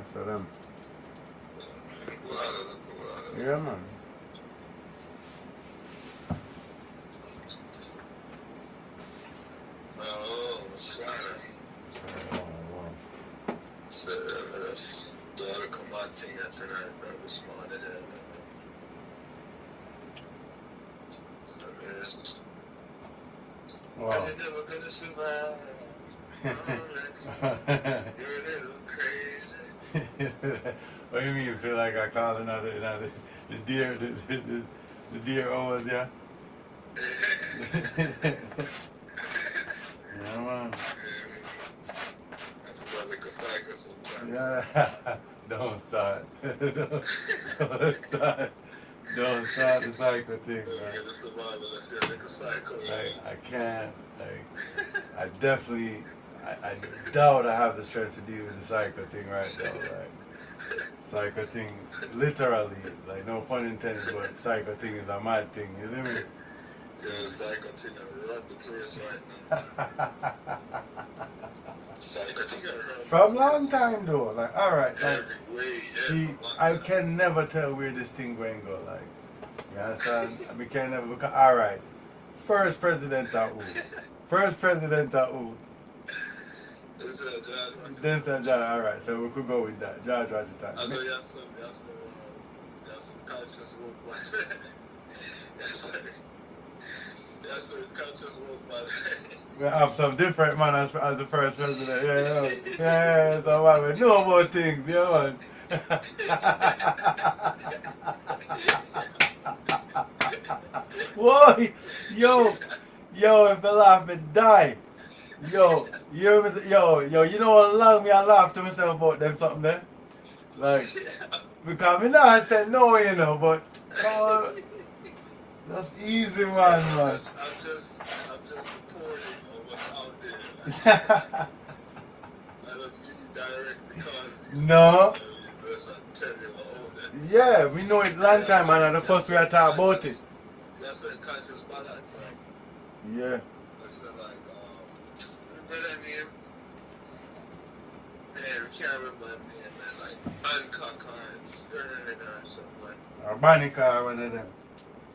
So them. Wow. Yeah, man. Oh, sorry. Oh, wow. So, that's the other command thing that's in it. I responded to that. Wow. You're never gonna survive. Oh, you're a little crazy. What do you mean? Feel like I called another the deer the deer O's, yeah? Yeah, man. I feel like a psycho sometimes. Yeah. Don't start. Don't start. Don't start the cycle thing, Never man. gonna survive unless you're like a psycho. Like, I can't, like, I definitely, I doubt I have the strength to deal with the cycle thing right now, like, cycle thing, literally, like, no pun intended, but cycle thing is a mad thing, you see me? Yeah, the psycho thing I run the place right now. Psycho thing I run. From long time though, like, alright, like, Every way, yeah. see, I can never tell where this thing going go, like, you understand? I can never, because, alright, first president of who? First president of who? This is a George Then said John, alright, so we could go with that. George I Washington. know you have some conscious work, man. Yes, some conscious work, man. We have some different man as the first president. Yeah, yeah, so man, we know about things, yeah, man. Whoa, yo, if I laugh, me die. Yo, you know how long me I laugh to myself about them something there? Like, because me not say no, you know, but that's easy, man. I'm just reporting on what's out there. I don't really directly cause these No. things. I'm telling you about that. Yeah, we know it long time, man, and the first we are talking about it. That's what conscious balance, right? Yeah. It's like, the brother name, man, we can't remember his name, man, like Hancock or Sterling or something like Or Banica, one of them.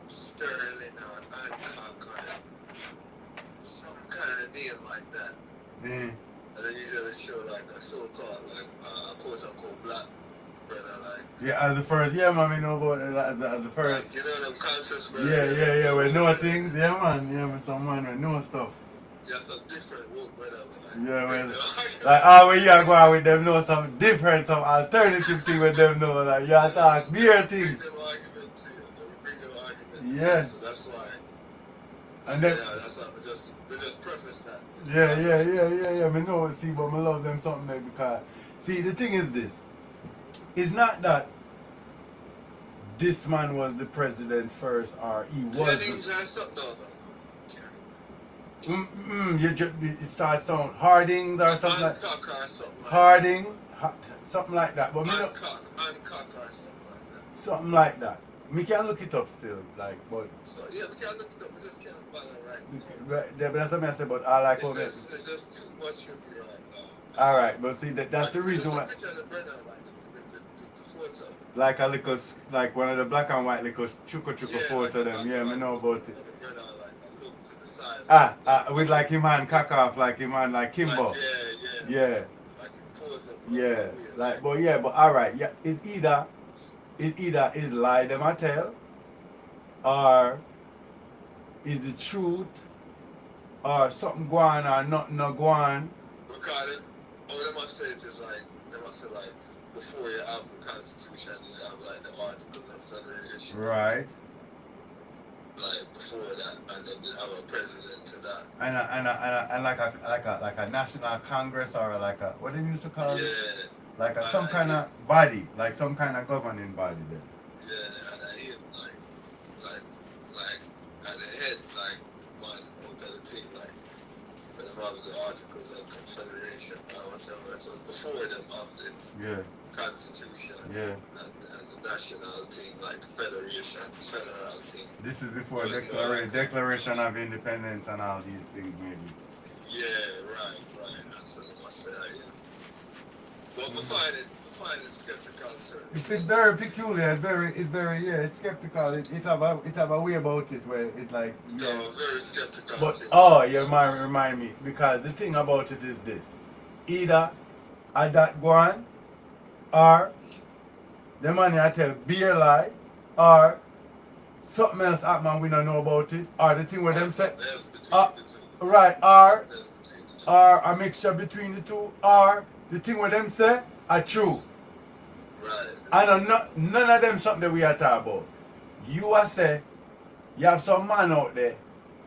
Sterling or Hancock or some kind of name like that. Mm. And then usually show like a so-called, like, quote-unquote black brother, like. Yeah, as the first, yeah, man, we know about it as the first. Like, you know them conscious brother. Yeah, we know things, yeah, man, some man, we know stuff. Just a different work, brother, like. Yeah, well, like, where you are going with them know some different, some alternative thing with them know, like, you are talking beer things. Yeah. So that's why. And then, Yeah, that's why we just preface that. yeah, me know, see, but I love them something there because, see, the thing is this, it's not that this man was the president first or he wasn't. It starts sound Harding or something like Harding, something like that. But me know, something like that. Me can look it up still, like, but. So yeah, we can look it up. We just can't follow right. Right, but that's what I said. But I like it's just too much should be right now. All right, but see that's the reason why. Like a little, like one of the black and white little chuko photo of them. Yeah, me know about it. With like him hand cock off, like him hand like Kimbo. Yeah. Yeah. Like, but alright, yeah, it's either is lie them I tell, or is the truth, or something go on or nothing not go on. Because they must say it is like, they must say like, before you have the Constitution, you have like the Articles of Federation. Right. Like before that, and then you have a president to that. And like a national congress or like a what they used to call it? Yeah. Like some kind of body, like some kind of governing body then. Yeah, and I hear like at the head, like one or the other thing, like when them have the Articles of Confederation or whatever. So before them have the Constitution and the national thing, like the Federation, federal thing. This is before Declaration of Independence and all these things maybe. Yeah, right. That's what they must say, yeah. But we find find it skeptical, sir. It's very peculiar. It's very, yeah. It's skeptical. It have a way about it where it's like, No, yeah. I'm very skeptical. But oh, you might remind me because the thing about it is this: either I that go on, or the money I tell be a lie, or something else happen we don't know about it, or the thing where them say, right, or a mixture between the two, or the thing where them say are true. Right. And none of them something that we are talking about. You are say, you have some man out there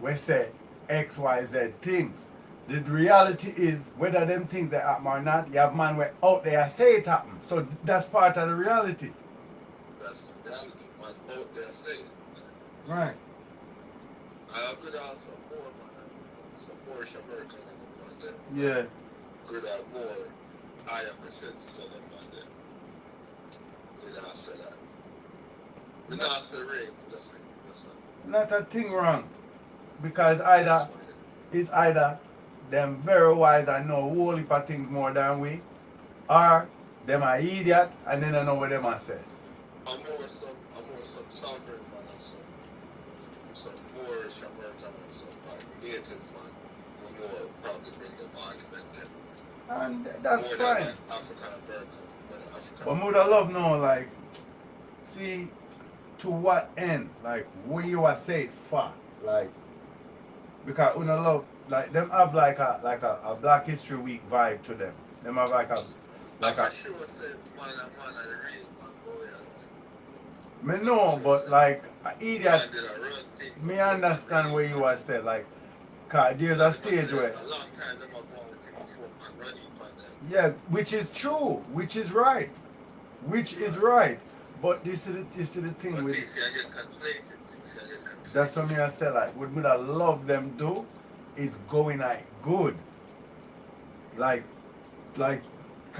where say X, Y, Z things. The reality is whether them things that happen or not, you have man where out there say it happen. So that's part of the reality. That's the reality. Man out there say it. Right. I could have some more, man. Some more American and them, man. Yeah. Could have more higher percentage of them, man. We not say that. We not say rape. That's Not a thing wrong. Because either them very wise and know a whole heap of things more than we, or them are idiot and they don't know what them are say. I'm more some sovereign man and some more American and some like native man who more probably bring them argument there. And that's more fine. than like African American. But I would love know, like, see, to what end? Like, what you are saying for? Like, because I love, like, them have like a Black History Week vibe to them. Them have like a sure said man and the real man, boy. Me know, but like, idiot, Man did a run thing. me understand where you are saying, like, cause there's a stage where, A long time them have gone with it before man running upon them. yeah, which is true, which is right. But this is the thing But with things here get conflated. that's what me I say, like what me I love them do is going like good. Like 'cause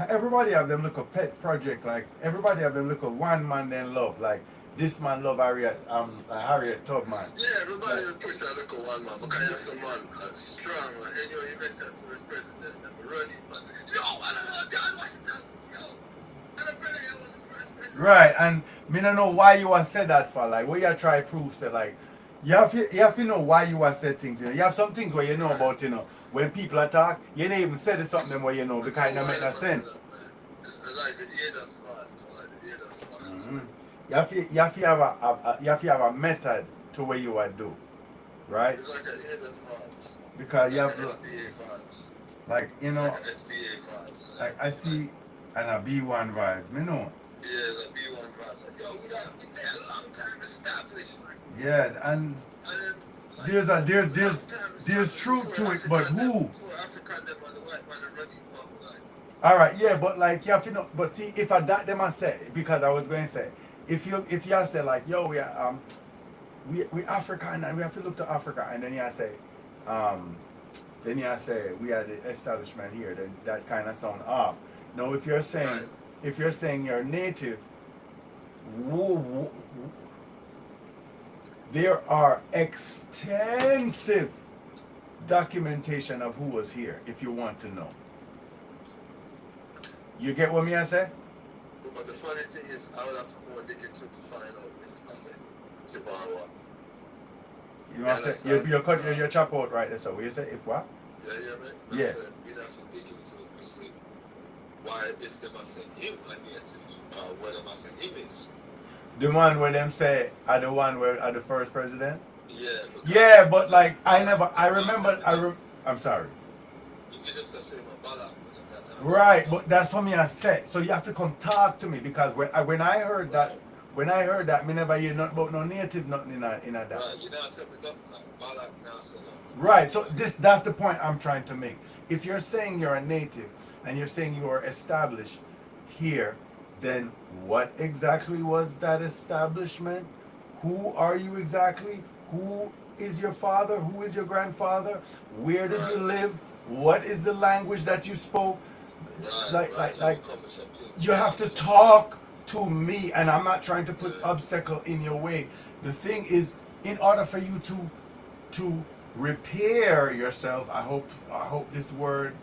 everybody have them look a pet project, like everybody have them look a one man then love. Like this man love Harriet Tubman. Yeah, everybody will push a little one man because you're some man strong man. And you met that first president that running man. Yo, I don't know, John Washington. Yo, and I'm telling you, I was the first president. Right, and me don't know why you have said that for. Like what you try prove say like you have to know why you have said things, you know. You have some things where you know about, you know, when people attack, you ain't even said something where you know because it don't make no sense. It's like the Ada spot. Mm-hmm. You have to have a method to what you are do, right? It's like an Ada spot. Because you have SBA vibes. like you know, Like SBA vibes. like I see and a B1 vibes, me know. Yeah, the B1 vibes. Like, yo, we gotta be there a long time established. Like, Yeah, and there's truth to it, but who? All right, yeah, but like you have to know. But see, if I that them I say because I was going to say if you say like yo we are we African and we have to look to Africa and then you say we are the establishment here, then that kind of sound off. Now if you're saying you're native, there are extensive documentation of who was here if you want to know. You get what me I say? But the funny thing is, I would have to go and dig into to find out if I say Zimbabwe. You want to say you cut your chop out right there. So what you say if what? Yeah, man. Yeah. We'd have to dig into it to see why if they must say him a native, whether must say him is. The one where them say are the one where are the first president? Yeah. Yeah, but like I'm sorry. If you just say my ballad. Right, but that's what me I said. So you have to come talk to me because when I heard that, me never hear nothing about no native nothing in that. Right, you know, tell me nothing like ballad now, so no. Right, so that's the point I'm trying to make. If you're saying you're a native and you're saying you are established here, then what exactly was that establishment? Who are you exactly? Who is your father? Who is your grandfather? Where did you live? What is the language that you spoke? Like you have to talk to me, and I'm not trying to put obstacle in your way. The thing is, in order for you to repair yourself. I hope this word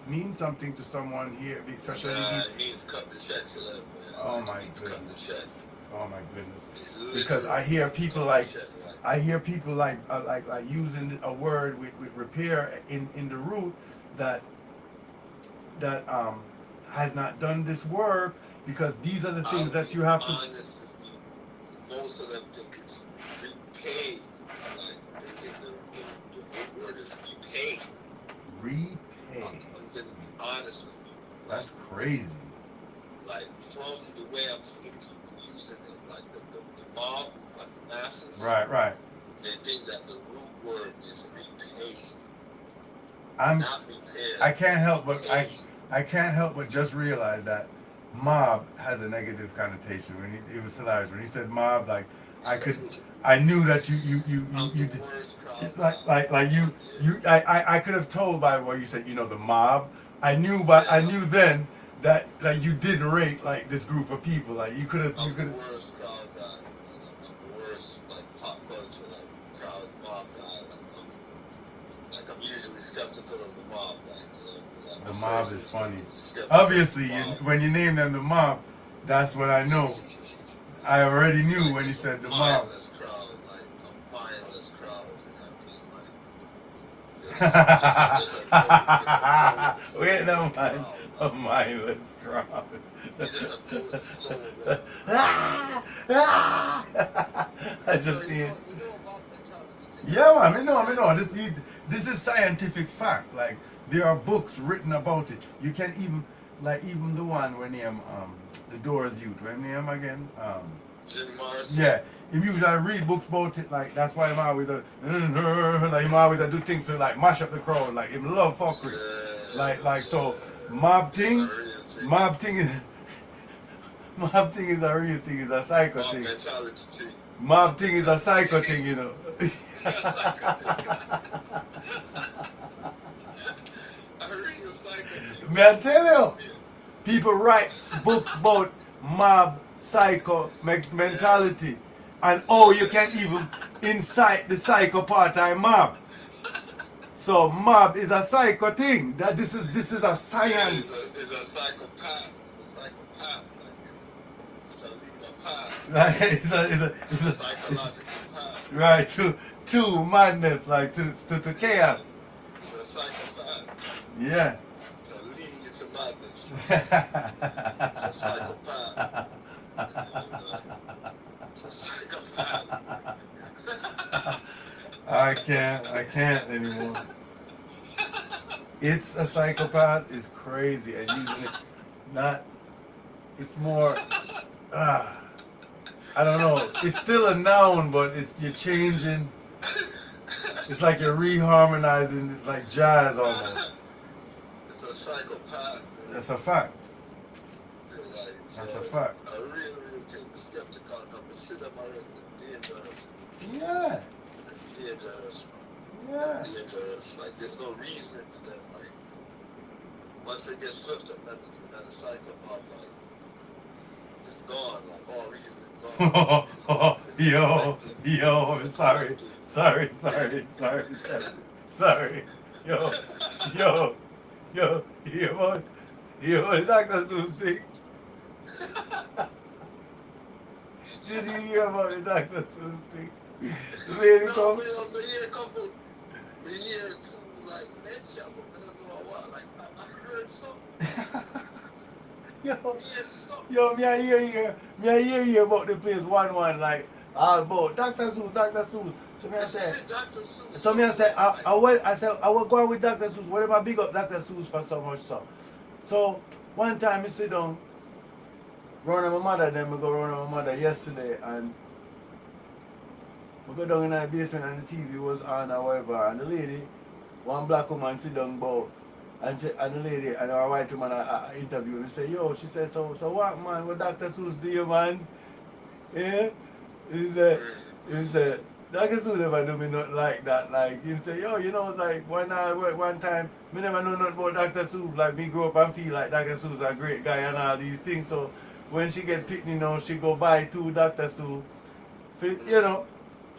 means something to someone here, especially. It means cut the check to them, man. Oh my Cut the check. goodness. Oh my goodness. Because I hear people like using a word with repair in the root that has not done this work, because these are the things that you have to. Honest with you, most of them think it's repay. Like they think the word is repay. Repay. I'm gonna be honest with you. That's crazy. Like from the way I'm seeing people using it, like the mob, like the masses. Right. They think that the root word is repay. Not repair. I can't help but just realize that mob has a negative connotation. It was hilarious when he said mob. Like I knew that you I could have told by what you said. The mob. I knew then that you didn't rate like this group of people. Like you could have. I'm the worst crowd guy. I'm the worst pop culture crowd mob guy. I'm usually skeptical of the mob. The mob is funny. Obviously, when you name them the mob, that's what I know. I already knew when you said the mob. Mindless crowd, a mindless crowd. Wait, no, man. A mindless crowd. I just see it. Yeah, man, I know. This is scientific fact. Like, there are books written about it. You can even the one when name the Doors Youth. When name again? Jim Morrison. Yeah. Him usually read books about it. Like, that's why him always him always do things to like mash up the crowd. Like, him love fuckery. Like so mob thing is a real thing. It's a psycho thing. Mob thing is a psycho thing, May I tell you, people write books about mob psycho mentality, and you can even incite the psycho part of mob. So mob is a psycho thing. That this is a science. It's a psychopath. It's a psychopath. Like it's a psychological path. Right, to madness, like to chaos. It's a psychopath. Yeah. To lead you to madness. It's a psychopath. It's a psychopath. I can't anymore. It's a psychopath is crazy, and using it it's more I don't know. It's still a noun, but you're changing. It's like you're reharmonizing it like jazz almost. It's a psychopath. That's a fact. That's a fact. I really take the skeptical of the cinema dangerous. Yeah. Dangerous. Yeah. Dangerous. Like there's no reasoning to them. Like once they get swept up at the psychopath, like it's gone. Like all reasoning. Yo, sorry. Yo, Dr. Seuss thing. Did you hear about the Dr. Seuss thing? The lady come. The year two, like, mention, but I don't know what, like, I heard something. Yo, me I hear you about the place 1-1, like, all about Dr. Seuss. So me I say, I will go with Dr. Seuss, whatever big up Dr. Seuss for so much so. So, one time I sit down, run on my mother, then I go run on my mother yesterday, and I go down in the basement and the TV was on or whatever, and the lady, one black woman sit down about, and the lady and our white woman interviewed me, say, yo, she said, so what, man, what Dr. Seuss do you, man? Yeah? He said, Dr. Seuss never do me nothing like that. Like, he say, yo, like, one time, me never know nothing about Dr. Seuss. Like, me grow up and feel like Dr. Seuss a great guy and all these things. So, when she get picked, she go buy 2 Dr. Seuss.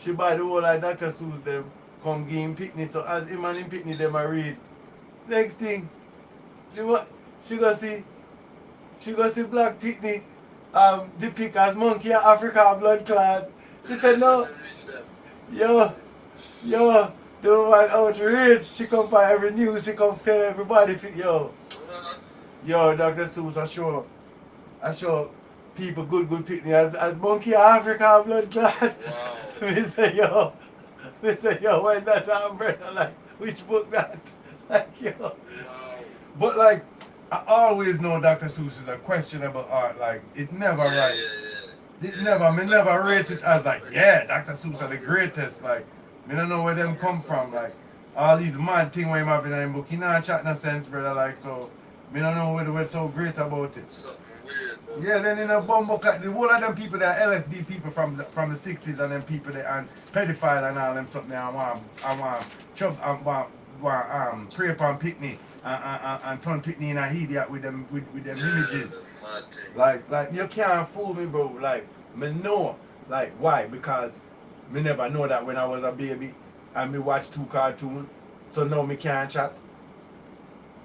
She buy the whole like Dr. Seuss them. come give him picnic. So as him and him picnic them a read. Next thing, she go see Black Pitney depict as monkey in Africa blood clot. She said no, yo, the woman outraged. She come for every news, she come tell everybody, yo, Dr. Seuss, I show people good Pitney as monkey in Africa blood clot. Wow. Me say yo, when that brother, like, which book that? Like, yo. Wow. But like, I always know Dr. Seuss is a questionable art. Like, it never right. It never, me never rate it as like, yeah, Dr. Seuss are the greatest. Like, me don't know where them come from. Like, all these mad things where him have in him book, he not chat no sense, brother. Like, so, me don't know what's so great about it. Something weird, bro. Yeah, then in a bumbo cat, the whole of them people that are LSD people from the 60s and them people that and pedophile and all them something I want chub pray upon Pitney and turn Pitney in a idiot with them images. Like you can't fool me, bro. Like me know. Like why? Because me never know that when I was a baby and me watch 2 cartoons. So now me can't chat.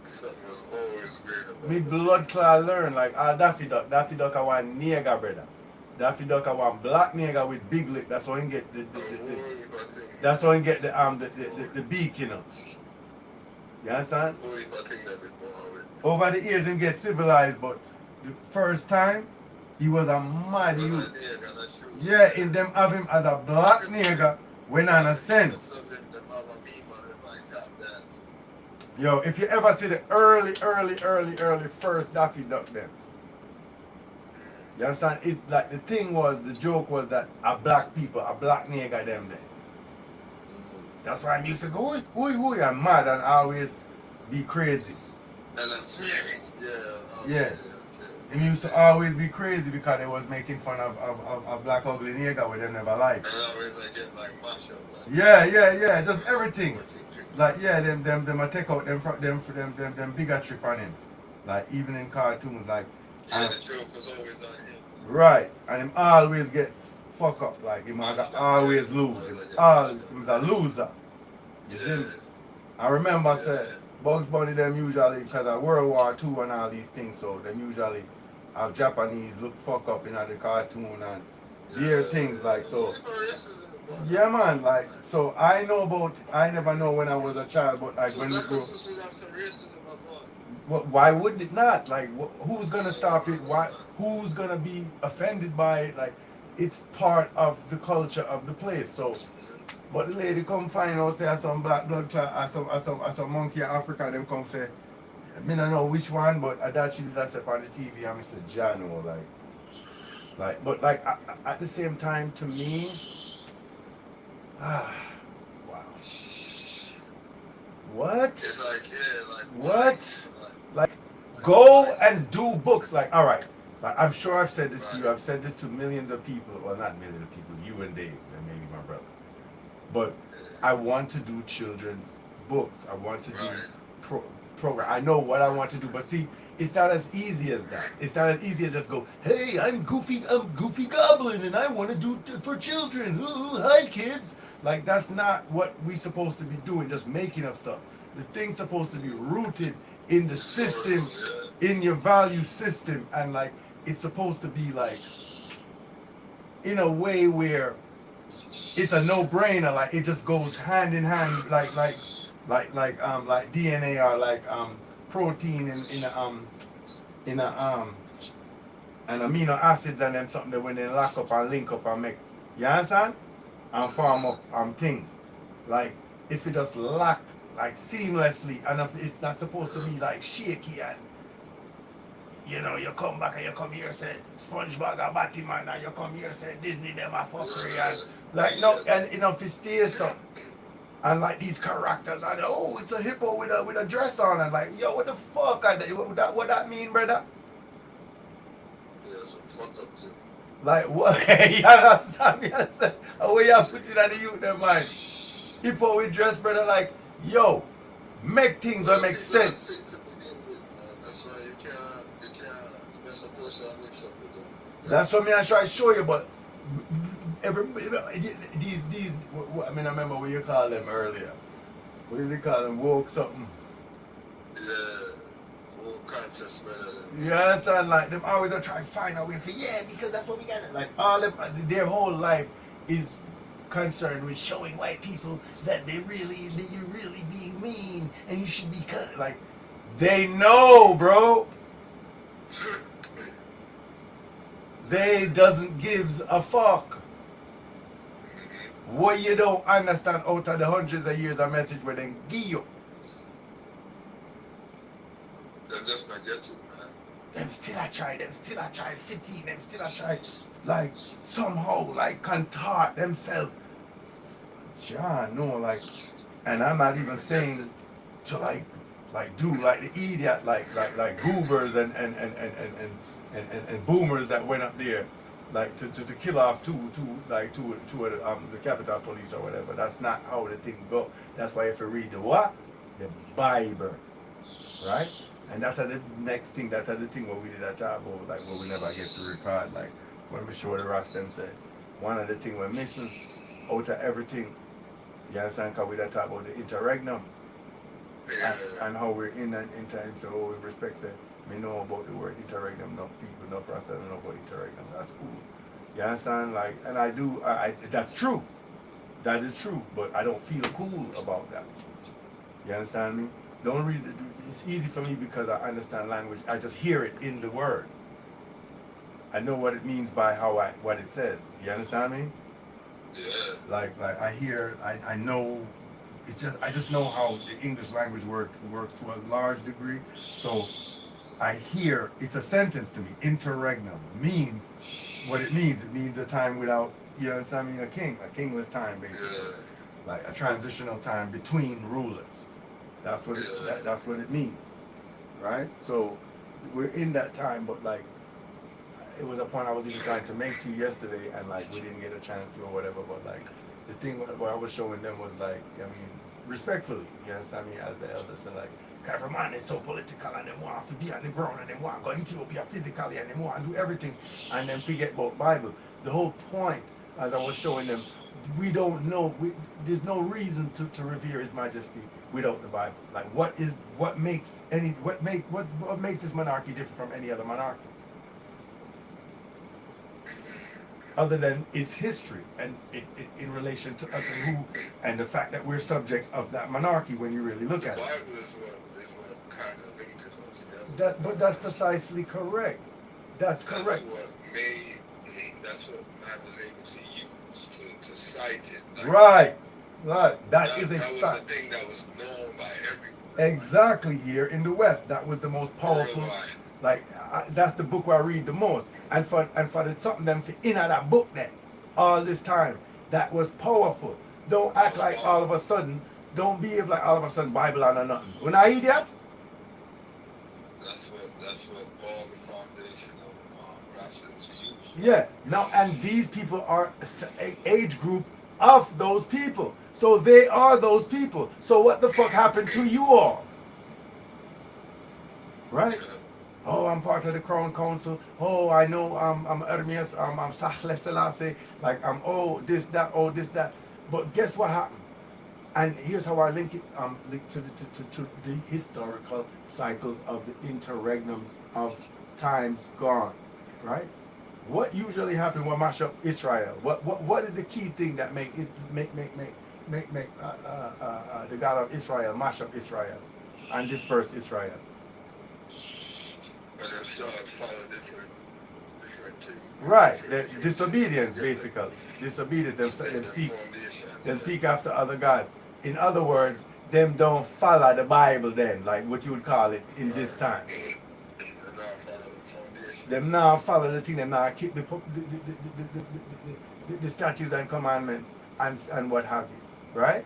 Something was always weird about Me it. blood clot learn like Daffy Duck I want nigger brother. Daffy Duck I want black nigger with big lip. That's how he get that's how he get the beak, you know. You understand? Over the years him get civilized, but the first time he was a mad youth. Yeah, in them have him as a black nigger when on a sense. Yo, if you ever see the early first Daffy Duck then. You understand? It like the joke was that a black nigger them there. That's why I used to go, who I'm mad and always be crazy. And I'm Yeah. He used to always be crazy because they was making fun of black ugly nigger with them never liked. And always like get like mashup. Yeah, just everything. Like them I take out them bigotry on him. Like even in cartoons, like the joke was always on him. right, and him always get fuck up, like him always lose. He was a loser. You see me? I remember I said Bugs Bunny them usually because of World War II and all these things, so them usually have Japanese look fuck up in the cartoon and hear things like so. Yeah, man, like, so I never know when I was a child, but like when we grew why would it not? Like, who's gonna stop it? Who's gonna be offended by it? Like, it's part of the culture of the place. So, but the lady come find out, say, some black blood clot, some monkey in Africa, them come say, I don't know which one, but I thought she did that on the TV, and I said, Jano, but at the same time, to me, wow. What? It's like, yeah, like what? Like, go and do books. Like, all right. Like, I'm sure I've said this to you. I've said this to millions of people. Well, not millions of people. You and Dave, and maybe my brother. But I want to do children's books. I want to do program. I know what I want to do, but see, it's not as easy as that. It's not as easy as just go, hey, I'm Goofy Goblin, and I want to do for children. Ooh, hi, kids. Like, that's not what we're supposed to be doing, just making up stuff. The thing's supposed to be rooted in the system, in your value system, and like, it's supposed to be like, in a way where it's a no-brainer. Like, it just goes hand in hand, like DNA or like protein in and amino acids and them something that when they lock up and link up and make, you understand? And form up things. Like, if it just lock like seamlessly, and if it's not supposed to be like shaky and you know, you come back and you come here and say SpongeBob a Batman, and you come here and say Disney them a fuckery, and like no, and you know, if it stays so, and like these characters and oh, it's a hippo with a dress on, and like, yo, what the fuck what that mean, brother? Yeah, some fuck up too. Like what? You understand me? I said, how you put it on the youth their mind? Hippo with dress, brother, like, yo, make things that make sense. That's why you can't, you're supposed to mix up with them. That's what me I try to show you, but these, I mean, I remember what you called them earlier. What did you call them? Woke something. Yeah. Woke conscious man. You understand? Like, them always are trying to find a way for, yeah, because that's what we got. Like, all them, their whole life is concerned with showing white people that you really be mean and you should be cut. Like, they know, bro. They doesn't gives a fuck. What you don't understand out of the hundreds of years of message where they give you. Them just not get you, man. Them still I try 15, them still I try like somehow like contort themselves. John, no, like, and I'm not even saying to like do like the idiot like goobers and boomers that went up there like to kill off two of the Capitol Police or whatever. That's not how the thing go. That's why if you read the what? The Bible. Right? And that's the next thing, that's the thing what we did at job or like what we never get to record, like when we show the rest them say. One of the things we're missing out of everything, you understand, because we talk about the interregnum and how we're in and time, so we respect it. We know about the word interregnum, enough people, enough Rasta don't know about interregnum. That's cool. You understand? Like, and I that's true. That is true, but I don't feel cool about that. You understand me? The only reason it's easy for me because I understand language. I just hear it in the word. I know what it means by what it says. You understand me? Yeah. Like I hear, I know. I just know how the English language works to a large degree. So I hear it's a sentence to me. Interregnum means what it means. It means a time without, you understand me? A kingless time basically, like a transitional time between rulers. That's what that's what it means, right? So we're in that time, but like it was a point I was even trying to make to you yesterday, and like we didn't get a chance to or whatever. But like the thing what I was showing them was like, I mean, respectfully, you understand me, as the elders, so like, every man is so political and they want to be on the ground and they want to go Ethiopia physically and they want to do everything and then forget about Bible. The whole point, as I was showing them, we don't know. There's no reason to revere His Majesty without the Bible. Like, what makes this monarchy different from any other monarchy? Other than its history and in relation to us and who, and the fact that we're subjects of that monarchy when you really look at it. The Bible is what kind of linked it all together. But that's precisely correct. That's correct. That's what man was able to use to cite it. Like, right. That is a fact. fact. That was the thing that was known by everyone. Exactly, here in the West, that was the most powerful. Like that's the book where I read the most, and for the something them in that book then, all this time, that was powerful. Don't act like all of a sudden. Don't behave like all of a sudden Bible and nothing. When I idiot. That's what all the foundational rations use. Yeah. Now, and these people are an age group of those people, so they are those people. So what the fuck happened to you all? Right? Yeah. Oh, I'm part of the Crown Council. Oh, I know I'm Hermes, I'm Sahle Selassie. Like, I'm, this, that. But guess what happened? And here's how I link it to the historical cycles of the interregnums of times gone, right? What usually happens when mash up Israel? What is the key thing that make the God of Israel mash up Israel and disperse Israel? And then start following different things. Right, disobedience basically. Disobedience. Them seek after other gods. In other words, them don't follow the Bible then, like what you would call it in this time. Them now follow the thing. Them now keep the statutes and commandments and what have you, right?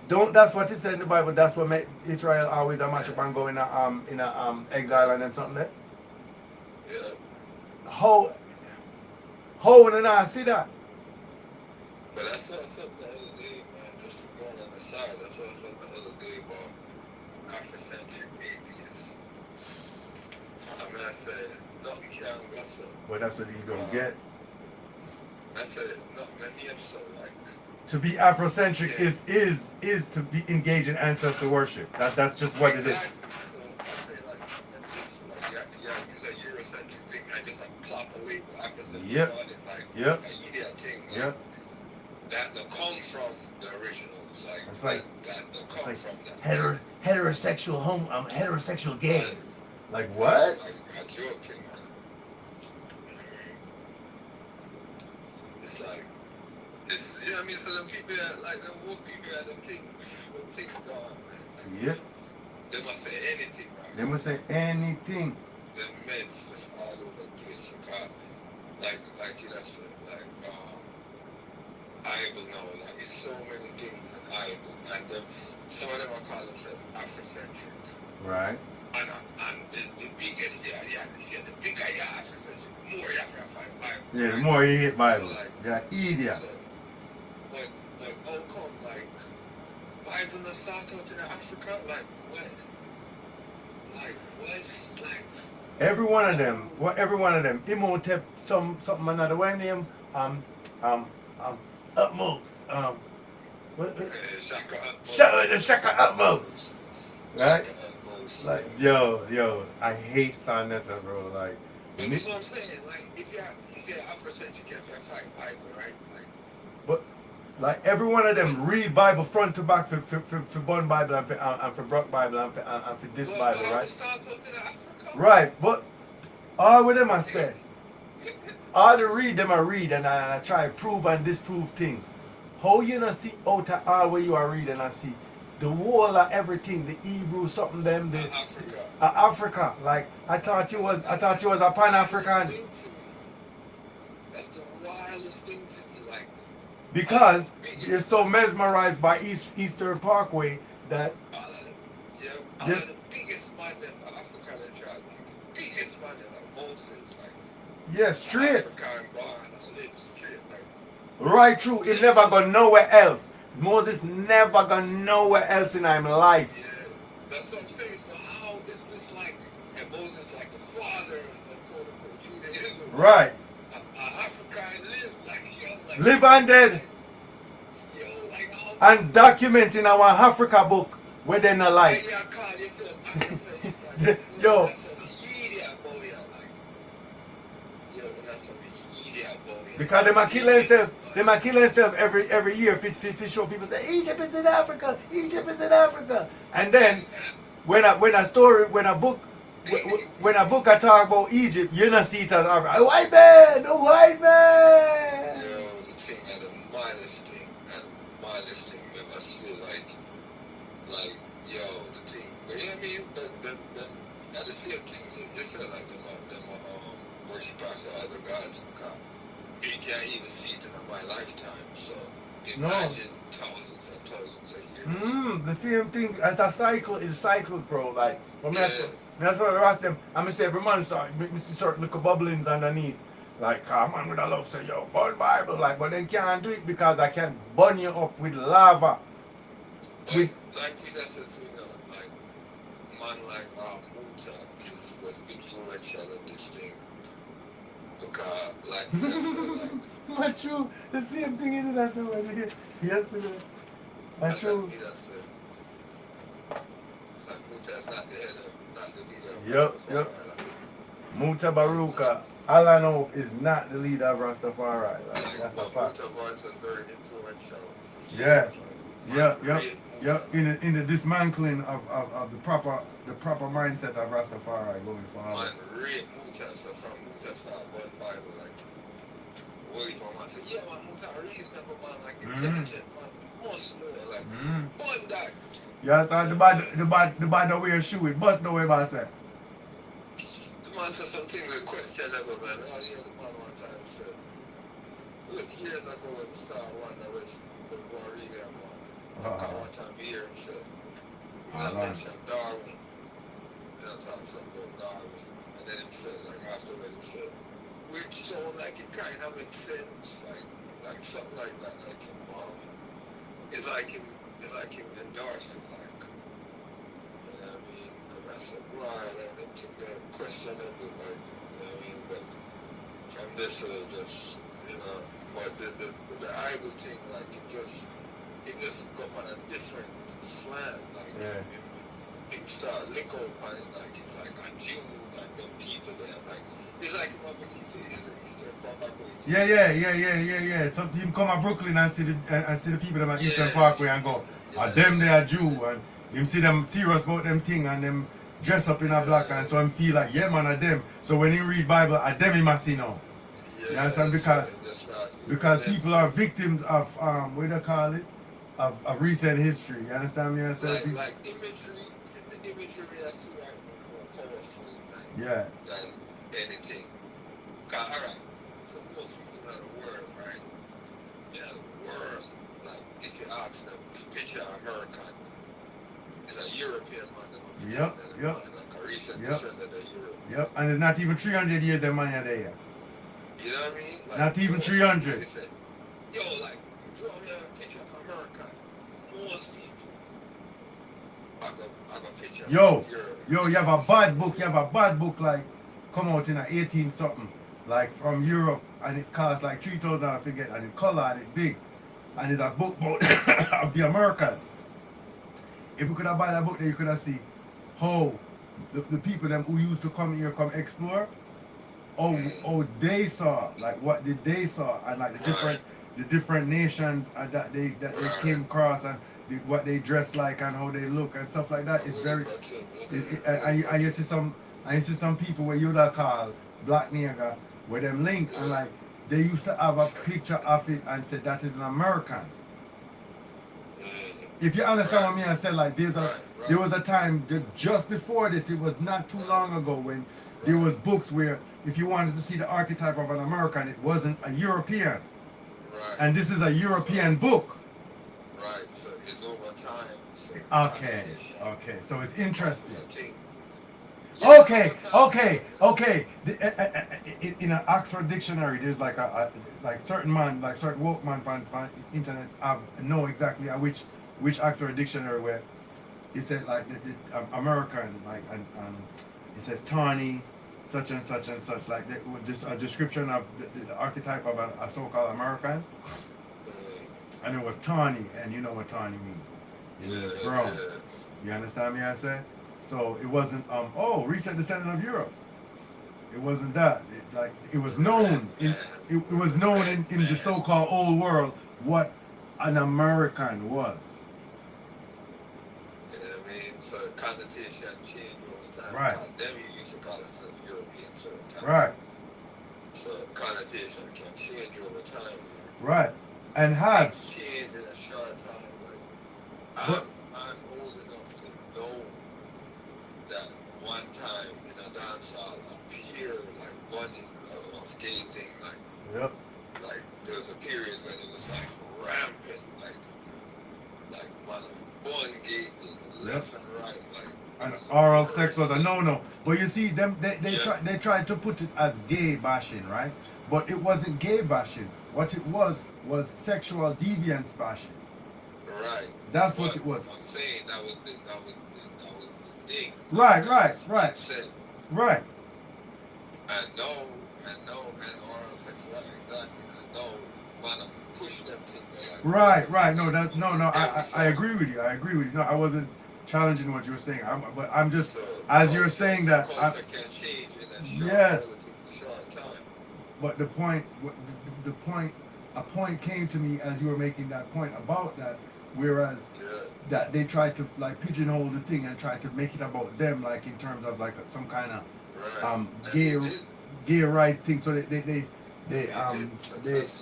That's what it said in the Bible. That's what made Israel always a mash up and go in a exile and then something there. Yeah. How when I see that? But that's not something the other day, man. Just going on the side. That's not something the other day about Afrocentric atheists. I mean, I said nothing can gossip. Well, that's what you don't get. That's so like. To be Afrocentric is to be engaged in ancestor worship. That's just what it is. So I say like you say Eurocentric thing, I just like plop a label Afrocentric Yep. on it, like Yep. a India thing. Like, Yep. that come from the originals, like It's like that come like from that. heterosexual gays. Like what? Like a joke thing. It's like it's you know what I mean. So them people that like them woke people that them think gone. Like, Yep. they must say anything, right? They must say anything. The meds just all over the place. Because like you know said, like I will know like it's so many things in Bible and some of them are called themselves Afrocentric. Right. And the biggest the bigger you are Afrocentric, the more you have to find Bible. Yeah, the more you hate Bible. So, like, Yeah, idiot. So, but how come like Bible not start out in Africa? Like what? Like what's like Every one of them, Imhotep, something another way name, Utmost, what? The Shaka Utmost, right? Like yo, I hate Sonetta, bro. Like, that's what I'm saying. Like if you're Afrocentric, you have to fight Bible, right? like every one of them read Bible front to back for Bun Bible and for Brock Bible and for this Bible, right? Right, but all of them I say, all the read them I read and I try to prove and disprove things. How you not see out of all where you are reading and see the whole of everything, the Hebrew something them, the Africa. Like I thought you was a Pan African. That's the wildest thing to me, like because you're so mesmerized by Eastern Parkway that all of them, all of the biggest man in Africa that tried, like the biggest man like Moses, like yeah, straight. African born and live straight, like right through. It never gone nowhere else. Moses never gone nowhere else in his life. yeah, that's what I'm saying. So how is this like and Moses like the father of quote unquote Judaism? Right. Africa live like like live and dead. Like and documenting our Africa book where they're not like. Yo. Because they might kill themselves. They might kill themselves every year if show people say Egypt is in Africa, Egypt is in Africa. And then when a book I talk about Egypt, you not see it as Africa. The white man. Yo, the thing and the mildest thing ever see like yo, the thing. But you know what I mean? The same thing they say like them worship after other gods because you can't even see it in my lifetime. So imagine thousands and thousands of years. The same thing as a cycle is cycles, bro. Like that's what I ask them. I'm gonna say every month me see certain little bubblings underneath. Like man with a love say yo burn Bible like but then can't do it because I can burn you up with lava. Like we just said to like man like Muta was influential in this thing. Because like but true, the same thing in that somewhere. Yes, that's true. It's like Muta's not the head not the leader. Yep. Muta Baruka, Alano is not the leader of Rastafari. Like, that's a fact. Muta was very influential. Yeah. In the dismantling of the proper mindset of Rastafari going forward. Man, read Muta, so from Muta start one Bible like Willie man say, yeah man, Muta reasonable man, like intelligent man, must know like one that. Yeah, so the bad wear shoe, it must know what I say. The man said some things that questionable, man. I hear the man one time said, it was years ago when we started one that was one really one time here and said, I mentioned Darwin. Then I talked something about Darwin. And then he said, like afterward he said, which sound like it kind of makes sense, like something like that, like him, it's like him endorsing, like, you know what I mean? And I said, right, and them things that questionable, like, you know what I mean? But from this, just, you know, But the idol thing, like it just go on a different slant. Like Yeah. people start link up on it, like it's like a Jew, like the people there, like it's like if I believe it is an Eastern Parkway. Yeah. Some people come to Brooklyn and see the people them at Eastern Parkway and go, them they are Jew, and him see them serious about them thing and them dress up in a black, and so him feel like yeah man are them. So when he read Bible, at them he must see now. You understand? Because people are victims of what do they call it? Of recent history. You understand me? I said like imagery I see right now more powerful than anything. Cause alright, for most people in the world, right? In the world, like if you ask them to picture American, it's a European man. Yep. Like a recent descendant of Europe. Yep, and it's not even 300 years that money are there. You know what I mean? Like, Not even 300. Yo, like, draw me a picture of America. Most people, I got picture of Europe. You have a bad book like come out in a 18 something, like from Europe, and it costs like 3,000 I forget, and it color and it big, and it's a book about of the Americas. If you could have bought that book, then you could have see how the people them who used to come here come explore. Oh, they saw like what did they saw, and like the different nations that they came across, and what they dress like and how they look and stuff like that. It's very. I used to see some people where you would call black nigga where them link, and like they used to have a picture of it and said that is an American. If you understand what I mean, I said like there was a time just before this, it was not too long ago when there was books where if you wanted to see the archetype of an American, it wasn't a European. Right. And this is a European book. Right, so it's over time. Okay, so it's interesting. Yeah, Okay. In an Oxford dictionary, there's like like certain woke man on internet know exactly which Oxford dictionary where it said like the American like and it says tawny, such and such and such, like just a description of the archetype of a so-called American, and it was tawny, and you know what tawny means. It was brown. You understand me? I say. So it wasn't recent descendant of Europe. It wasn't that. It was known it was known in the so-called old world what an American was. You know what I mean? So connotation changed over time. Right. Them you used to call it a European certain time. Right. So connotation can change over time. Right. And has it's changed in a short time. Like, I'm old enough to know that one time in a dance hall appear like bunning of gay thing, like there was a period when it was like rampant, like man, bun gay thing, left and right, like. And oral sex was a no-no. But you see, they tried to put it as gay bashing, right? But it wasn't gay bashing. What it was sexual deviance bashing. Right. That's what it was. I'm saying that was the thing. Right. Right. And oral sex, right, exactly. And no, man, push them things. Like, Right. No. I agree with you. No, I wasn't challenging what you were saying. But I'm just so, as you're saying that. Culture can change in a short time. But a point came to me as you were making that point about that. Whereas that they tried to like pigeonhole the thing and try to make it about them, like in terms of like some kind of gay rights thing. So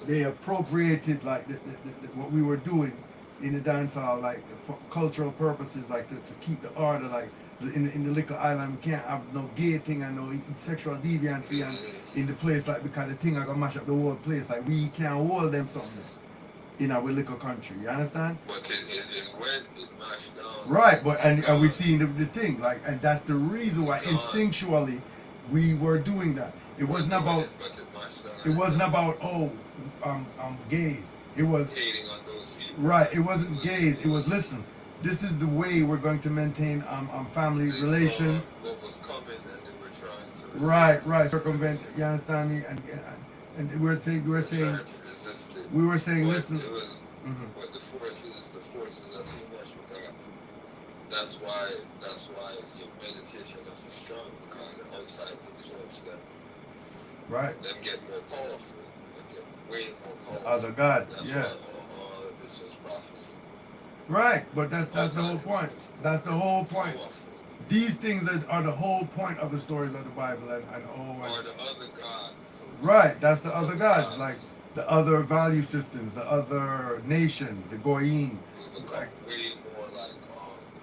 they appropriated like what we were doing in the dance hall, like for cultural purposes, like to keep the order, like in the little island we can't have no gay thing and no sexual deviancy and in the place, like because the thing are gonna mash up the whole place, like we can't hold them something in our little country, you understand? But it went, it mashed down. Right, but and we see the thing, like, and that's the reason why instinctually we were doing that. It wasn't about gays. It was hating on those people. Right, it wasn't gays. It was listen. This is the way we're going to maintain family relations. What was coming, and they were trying to right circumvent. You understand me? And we're saying we were saying, But listen. it was, Mhm. but the forces are too much because that's why your meditation is so strong because the outside influence Right. them get more powerful, them get way more powerful. Other gods, That's yeah. why all of this was prophecy. Right, but that's the Outside whole point. influence is That's the whole point. powerful. These things are the whole point of the stories of the Bible, and Or the other gods. So right, that's the other gods, like the other value systems, the other nations, the Goyim. will become way more like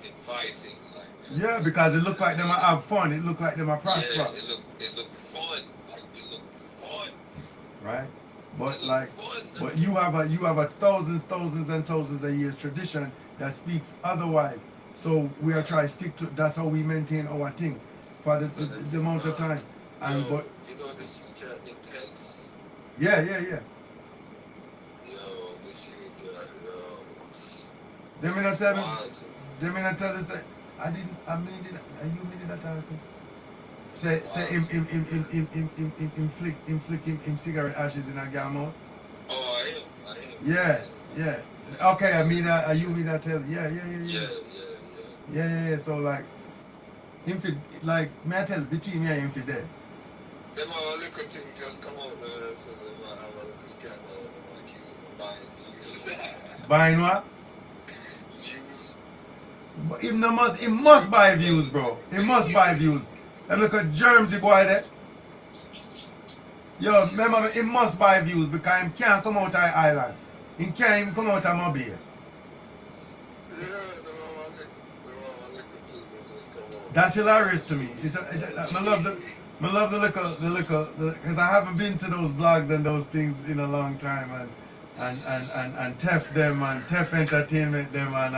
inviting, like Yeah, because it look like them have fun. It look like them are prosper. Yeah, it look fun, like it look fun. Right, but It look like, fun. but you have a thousands and thousands of years tradition that speaks otherwise. So we are trying to stick to. That's how we maintain our thing for the amount of time. And but you know this future intense. yeah. Yo, this future, yo. They may not tell me. Wild. They may not tell us. I didn't. I mean it. You mean that article? Say him flick him cigarette ashes in a girl mouth. Oh, I am. Yeah. Okay, I mean you mean that tell yeah. So like like may I tell between me and him for dead. Them have a little thing just come out there, so they might have a little scandal and they might accuse them of buying views. Buying what? Views. But he must buy views, bro. He must buy views. And look at Germsy boy there. Yo, remember he must buy views because he can't come out of the island. He can't even come out of Mobile. Yeah, the one too, they just come out. That's hilarious to me. I love the liquor, because I haven't been to those blogs and those things in a long time, and Tef them and Tef Entertainment them and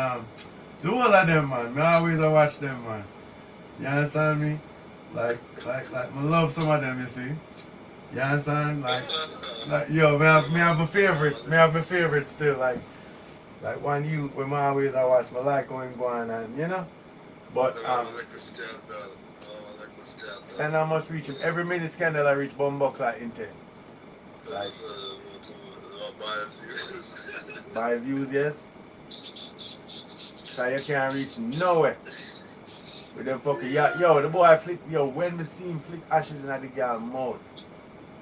the whole of them, man. I always watch them, man. You understand me? Like I love some of them, you see. You understand? Like yo, me have my favorites. Me have my favorites still, like one you when I always watch my like going on and you know. But Scandal must reach him. Every minute Scandal I reach Bumbuckler intent. Like buy views, yes. Cause you can't reach nowhere. With them fucking yo, the boy flick when we see him flick ashes in the girl mouth.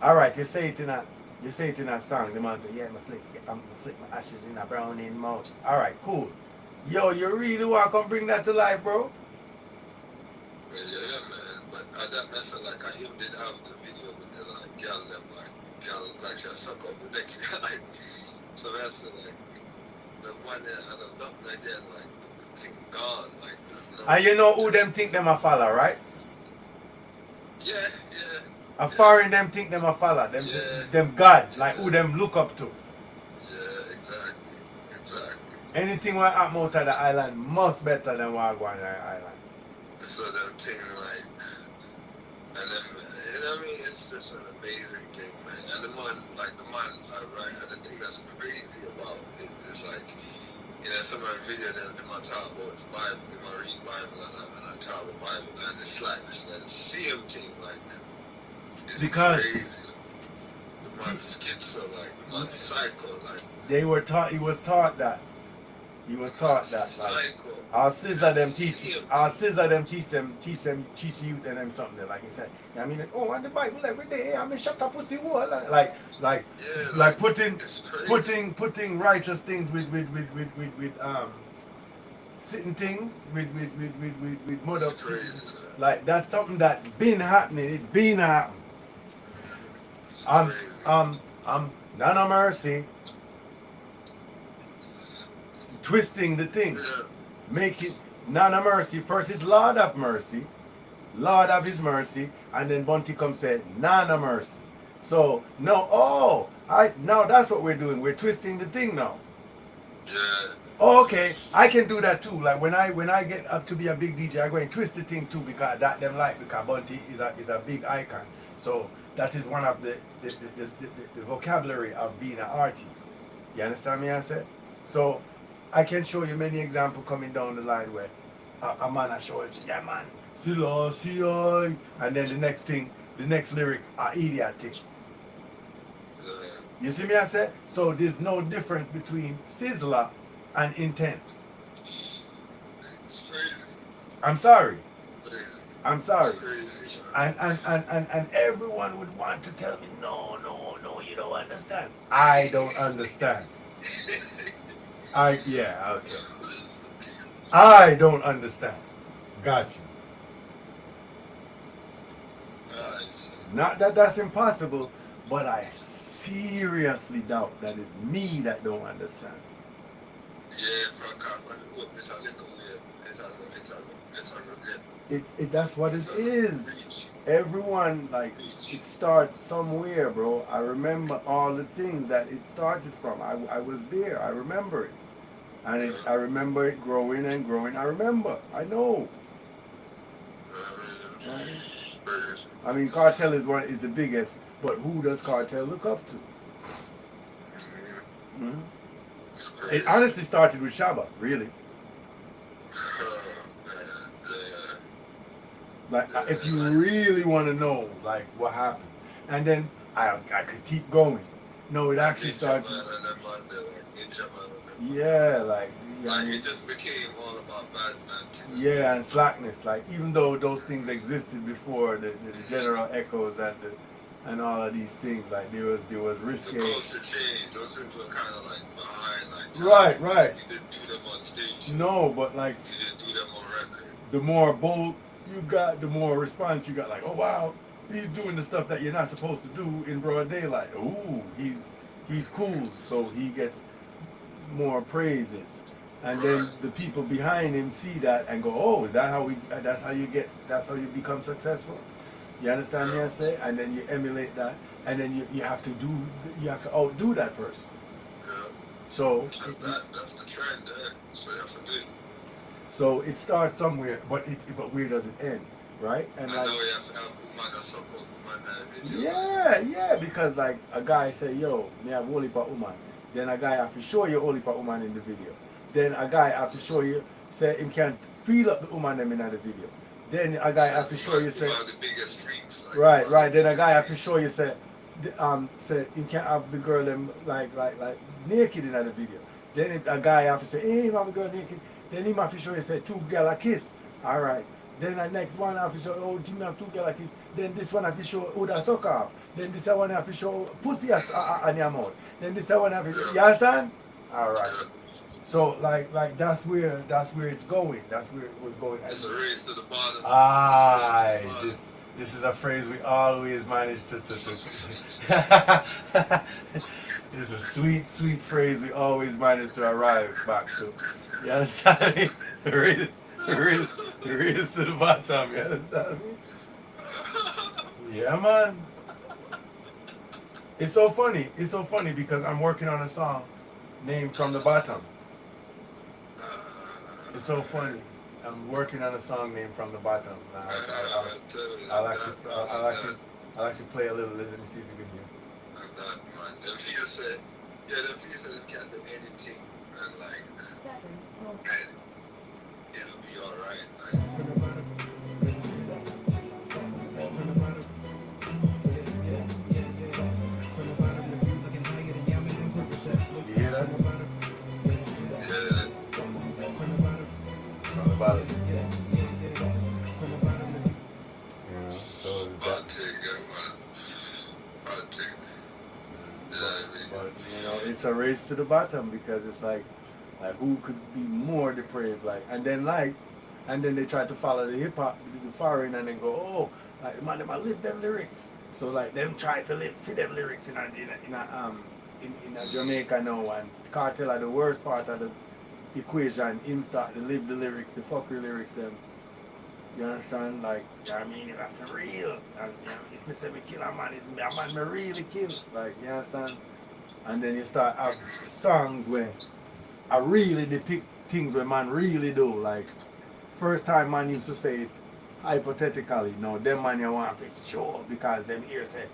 Alright, you say it in a song. The man say, yeah, I'm flick my ashes in a brown in mouth. Alright, cool. Yo, you really want to come bring that to life, bro? Yeah, man. But that message, like, I even did have the video with the, like, girl, them, like she suck up the next guy. So that's, like, the one that had a doctor again, like, the thing gone, like, there's no... And you know who them think them a follow, right? Yeah. A foreign them think them a follow. Them God, like who them look up to. Yeah, exactly. Anything what happen outside the island must better than what go on the island. So them thing like, and then, you know what I mean? It's just an amazing thing, man. And the man, right? And the thing that's crazy about it is like, you know, some of the video that they might talk about the Bible, they might read Bible and I talk about Bible, and it's like this same thing, like, it's because crazy. The man schizo, like, the man psycho, like. He was taught that. Like, our sister them teach youth and them something like he said. I mean, on the Bible every day. I mean, shut up, pussy wall. Like putting righteous things with sitting things with mother. Like that's something that been happening. It been happening. None of mercy. Twisting the thing, make it none of mercy. First is Lord of mercy, Lord of His mercy, and then Bunty come said none of mercy. So now, now that's what we're doing. We're twisting the thing now. Yeah. Okay, I can do that too. Like when I get up to be a big DJ, I go and twist the thing too because because Bunty is a big icon. So that is one of the vocabulary of being an artist. You understand me? I said so. I can show you many examples coming down the line where a man shows, yeah man, Selassie, and then the next lyric, idiot thing. You see me I say? So there's no difference between Sizzler and Intense. It's crazy. I'm sorry. Crazy. I'm sorry. It's crazy. And everyone would want to tell me, no, you don't understand. I don't understand. Okay. I don't understand. Got you. Nice. Not that that's impossible, but I seriously doubt that it's me that don't understand. Yeah, from it's a little weird. It's a good. That's what it is. Everyone, like, it starts somewhere, bro. I remember all the things that it started from. I was there. I remember it. And I remember it growing and growing. I remember. I know. I mean, Cartel is the biggest, but who does Cartel look up to? Mm-hmm. It honestly started with Shabba, really. Like, if you really want to know, like, what happened, and then I could keep going. No, it actually started. Yeah, like it just became all about bad man. Yeah, and slackness. Like, even though those things existed before the general echoes and all of these things, like there was risque. The culture changed. Those things were kind of like behind, like right. You didn't do them on stage. No, but like you didn't do them on record. The more bold you got, the more response you got. Like, oh wow, he's doing the stuff that you're not supposed to do in broad daylight. Ooh, he's cool, so he gets more praises. And then the people behind him see that and go, oh, is that how that's how you become successful? You understand me I say? And then you emulate that, and then you have to outdo that person. Yeah. So that's the trend there. So you have to do. So it starts somewhere, but where does it end? Right? And I like, know you have to have woman or so-called woman yeah, because like a guy say, yo, me have only pa woman. Then a guy have to show you only pa woman in the video. Then a guy have to show you, say him can't feel up the woman them in the video. Then a guy have to show you, say, the biggest freaks, like, right. Then a guy have to show you, say him can't have the girl them like naked in the video. Then a guy have to say, hey, him have a girl naked. Then him have to show you, say, two girl a kiss. All right. Then the next one have to show, oh, Jimmy have two girl a kiss. Then this one have to show who that suck off. Then this one have to show pussy on your mouth. Then this one have to, you understand? All right. So like that's where it's going. That's where it was going. It's a race to the bottom. This is a phrase we always manage to It's a sweet phrase we always manage to arrive back to. You understand me? The race to the bottom. You understand me? Yeah, man. It's so funny. It's so funny because I'm working on a song named From the Bottom. It's so funny. I'm working on a song named From the Bottom. I'll actually play a little. Let me see if you can hear. Them people said, them people said they can't do anything and like, and it'll be alright. Like, from the bottom. From the bottom. From the bottom, if you looking higher than Yaman, then put the shit. You hear that? From the bottom. From the bottom. Yeah. So is that? But you know, it's a race to the bottom because it's like who could be more depraved? Like, and then they try to follow the hip hop, the foreign, and then go, oh, like man, them a live them lyrics. So like them try to live for them lyrics in a Jamaica now, and Cartel are the worst part of the equation. Him start to live the lyrics, the fuckery lyrics them. You understand? Like, you know what I mean? That's for real. And you know, if me say me kill a man, it's a man me really kill. Like, you understand? And then you start have songs where I really depict things where man really do. Like, first time man used to say it hypothetically. Now, them man you want to show because them here say,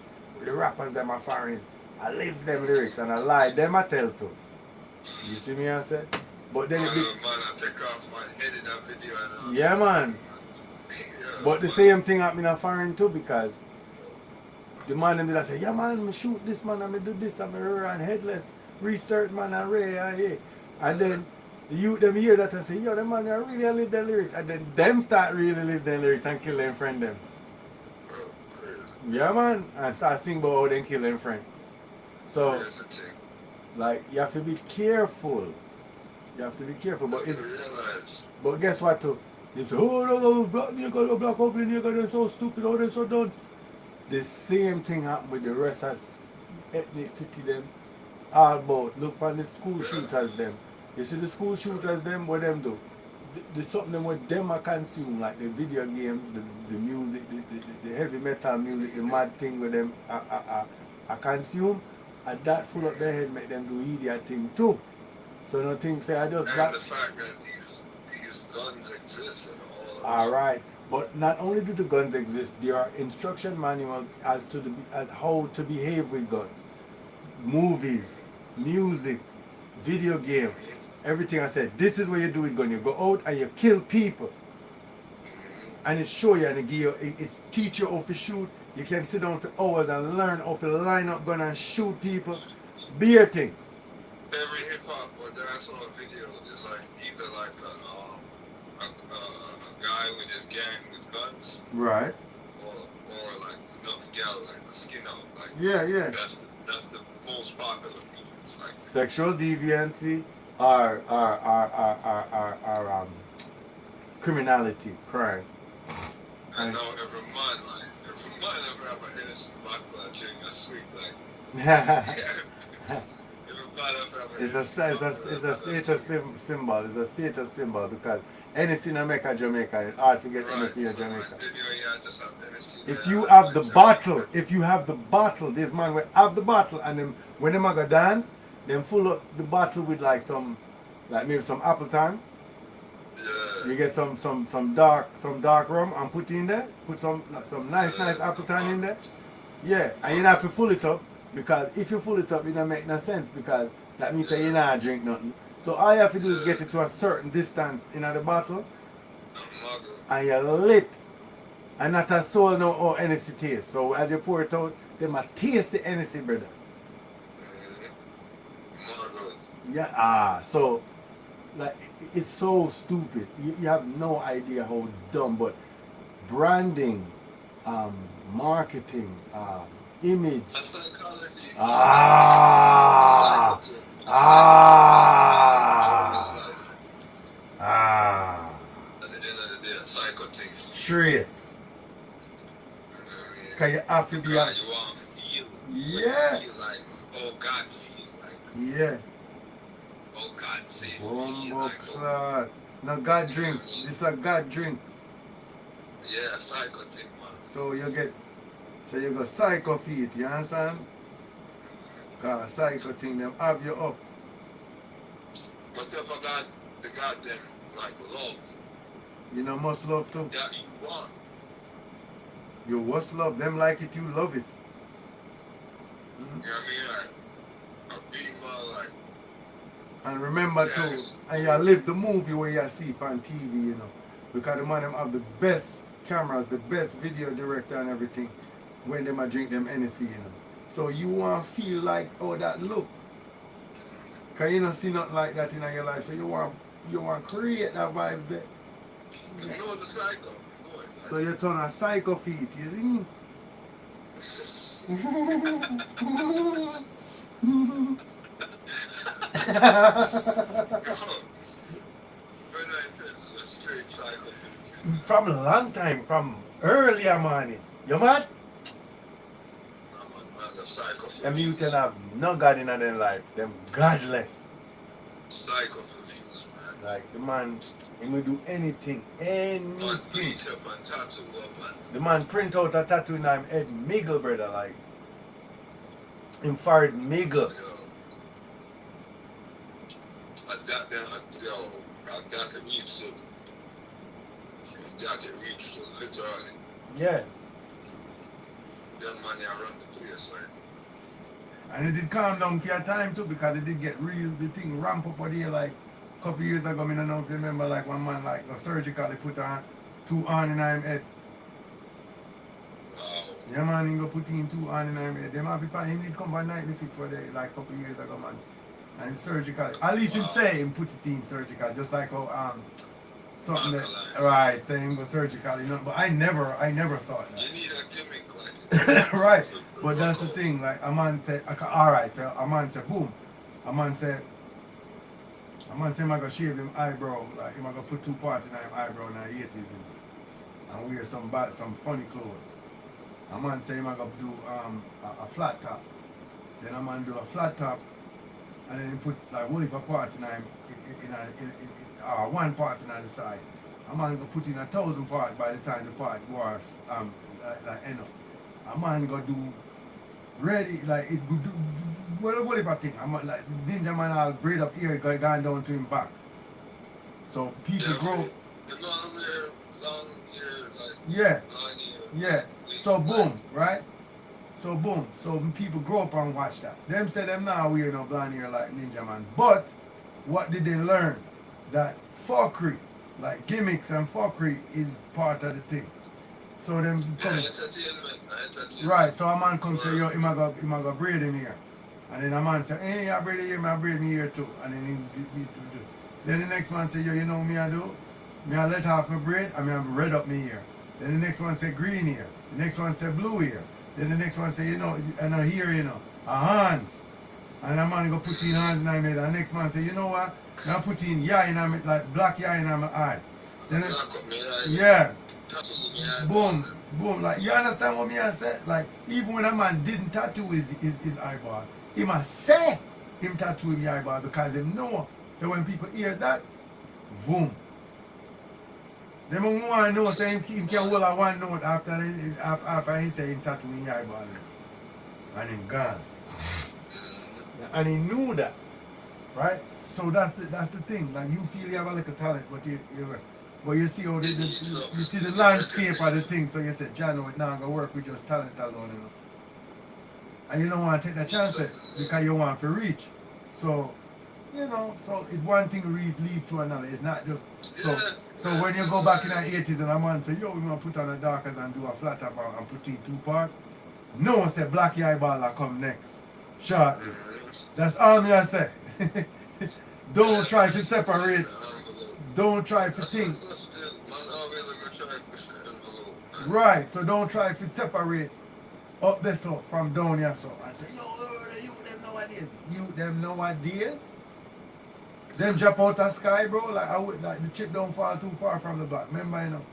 the rappers them are foreign. I live them lyrics and I lie them I tell to. You see me I say? But then it be, man, I take off my head in that video and yeah, man. But the same thing happened in foreign too because the man them did I say, yeah man, me shoot this man and me do this and me run headless, reach certain man and ray and yeah. And then the youth them hear that and say, yo, them man they really live their lyrics. And then them start really live their lyrics and kill them friend them. Yeah man, and start sing about how they kill them friend. So like you have to be careful. You have to be careful. But guess what too? They say, oh no, black nigga, black ugly nigga, they're so stupid, oh they're so dumb. The same thing happened with the rest of ethnicity them. All about look on the school shooters them. You see the school shooters them, what them do? The something them what them I consume, like the video games, the music, the heavy metal music, the mad thing with them I consume, and that full up their head make them do idiot thing too. So no thing say I just and the fact that these guns exist and all. Alright. But not only do the guns exist, there are instruction manuals as how to behave with guns. Movies, music, video game, everything I said. This is what you do with gun. You go out and you kill people. And it show you and it give you, it teach you how to shoot. You can sit down for hours and learn how to line up gun and shoot people. Beer things. Every hip hop or dancehall video is like either like a guy with his gang with guns, right? Or like enough gal like a skin out, like yeah. That's the most popular themes, like sexual deviancy, or criminality, crime. I know every man ever have an innocent backlash during a sweet like. It's a status symbol. It's a status symbol because anything in Jamaica, it's hard to get anything in Jamaica. If you have the bottle, this man will have the bottle, and then when them go dance, then full up the bottle with like maybe some Appleton. Yeah. You get some dark rum and put in there. Put some nice Appleton in there. Yeah, and you have to fill it up. Because if you fill it up, it don't make no sense because that means that you not drink nothing. So all you have to do is get it to a certain distance in the bottle and you're lit. And not a soul no or Hennessy taste. So as you pour it out, they might taste the Hennessy, brother. Yeah, so like it's so stupid. You have no idea how dumb, but branding, marketing, image. At the end of the day, a psycho thing. Straight. Cause you have to be. You want to feel. Yeah. Feel like, oh God, feel like. Yeah. Oh God, say. Bumbo clot. No, God drinks. This is a God drink. Yeah, psycho thing, man. So you go psycho feet, you understand? Cause psycho thing them have you up. But if I got the goddamn like love. You know must love too. Yeah, you want. You must love them like it, you love it. Mm-hmm. You know what I mean? Like, I'm beating my life. And remember too, and you live the movie where you see it on TV, you know. Because the man them have the best cameras, the best video director and everything when them a drink them Hennessy, you know. So you want to feel like how that look. Because you don't see nothing like that in your life. So you want to create that vibes there. You know the psycho. So you turn a psycho feet, you see me? From a long time, from earlier morning. You mad? Them youth have no God in their life. Them godless. Psycho views, man. Like the man, he will do anything. Anything. The man print out a tattoo in him head miggle, brother, like him forehead miggle. I got to reach it. I got to reach it, literally. Yeah. That money I run the place, right? And it did calm down for your time too because it did get real, the thing ramp up out here like a couple years ago. I don't know if you remember like one man like surgically put on 2 on in his head. Wow. Yeah, man, he go put in 2 hand in him head. Them have people, him did come by nightly fix for the, like couple years ago, man. And him surgical. At least him say him put it in surgical, just like how something that right, say him go surgical, you know. But I never thought that. You need a gimmick like Right. But that's the thing, like a man said, alright, so a man said, boom. A man said him I go shave him eyebrow, like him I go put 2 parts in him eyebrow and 80s him. And wear some funny clothes. A man say him I go do a flat top. Then a man do a flat top and then he put like one part in him in 1 part in the side. A man go put in 1,000 part by the time the part was like end up. A man go do ready like it go do what if I think I'm like the ninja man all braid up here going down to him back. So people grow. The long hair, long hair, like yeah. long hair. Yeah. So boom, right? So boom. So people grow up and watch that. Them say them now wear no blonde hair like ninja man. But what did they learn? That fuckery, like gimmicks and fuckery is part of the thing. So them come, right, so a man come say, yo, him a go braid him here. And then a man say, hey, I braid here, I braid me here too. And then he do. Then the next man say, yo, you know what me I do? Me I let off my braid and me I red up me here. Then the next one say green here. The next one say blue here. Then the next one say, you know, and here, you know, a hands. And a man go put in hands in my head. And the next man say, you know what? Now put in eye in my, like black eye in my eye. Then yeah. Boom, boom. Like you understand what me I said? Like even when a man didn't tattoo his eyeball, he must say him tattoo his eyeball because him know. So when people hear that, boom. Them want to know so him can hold a one note after he say him tattoo his eyeball. And him gone. And he knew that. Right? So that's the thing. Like you feel you have a little talent, but you see how you see the landscape of the thing. So you said, John, it's not gonna work with just talent alone, you know. And you don't want to take that chance because you want to reach. So, you know, so it's one thing leads to another. It's not just so when you go back in the 80s and a man say, yo, we're gonna put on a darkers and do a flat top and put in 2 part. No one said black eyeball will come next. Shortly. That's all me I say. Don't try to separate. Don't try to think. Right, so don't try to separate up there so from down here so and say, yo, you them nowadays. You them nowadays? Them drop out the sky, bro. Like the chip don't fall too far from the block. Remember, you know.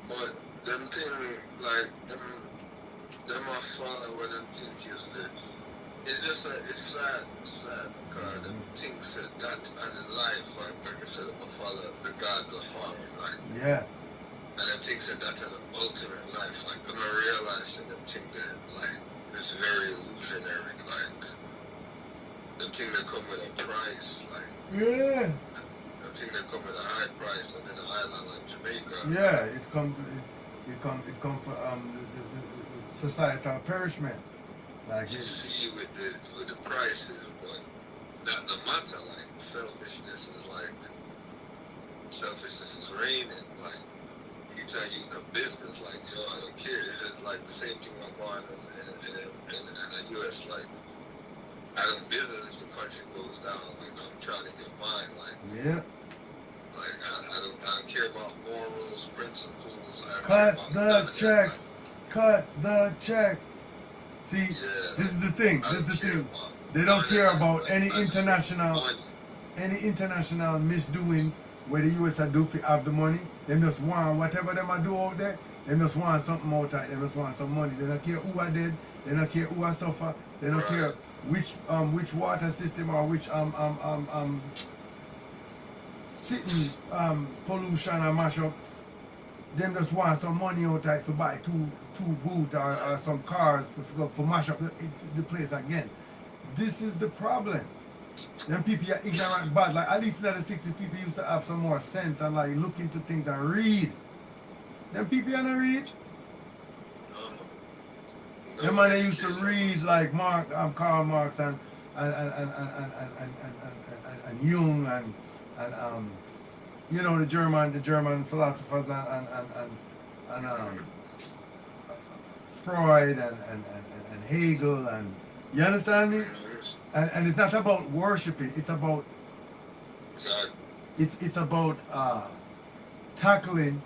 But them thing like them are follow what them think is that it's just like it's sad because them things said that and in life like I said I'm a follow the God of farming like yeah. And them things said that in the ultimate life like them I realize that them think that like it's very illusionary like them thing that come with a price like yeah. Them thing that come with a high price and then an island like Jamaica. Yeah, it come for the societal perishment. Like you see with the prices, but that the matter like selfishness is reigning. Like you tell you the business, like yo, I don't care. It's just like the same thing I'm buying in the US. Like I don't business if the country goes down. Like I'm trying to get mine. Like yeah. Like I don't care about morals, principles. Cut the check. Cut the check. See, this is the thing. They don't care about any international misdoings where the US do have the money. They just want whatever them do out there. They just want something out there. They just want some money. They don't care who are dead. They don't care who are suffer. They don't care which water system or which sitting pollution and mash up. Them just want some money out there to buy two boots or some cars for mash up the place again. This is the problem. Them people are ignorant bad. Like at least in the 60s, people used to have some more sense and like look into things and read. Them people are not read. Them man they used to read like Karl Marx and Jung and you know the German philosophers and Freud and Hegel and you understand me? And it's not about worshiping. It's about it's about tackling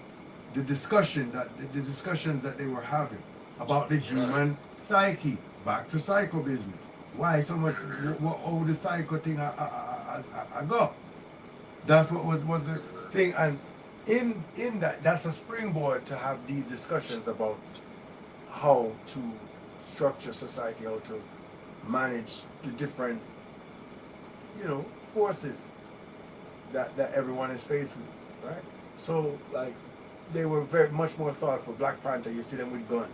the discussions that they were having about the human psyche. Back to psycho business. Why so much? How the psycho thing I go? That's what was the thing. And in that's a springboard to have these discussions about how to structure society, how to manage the different, forces that everyone is faced with, right? So like they were very much more thoughtful. Black Panther, you see them with gun,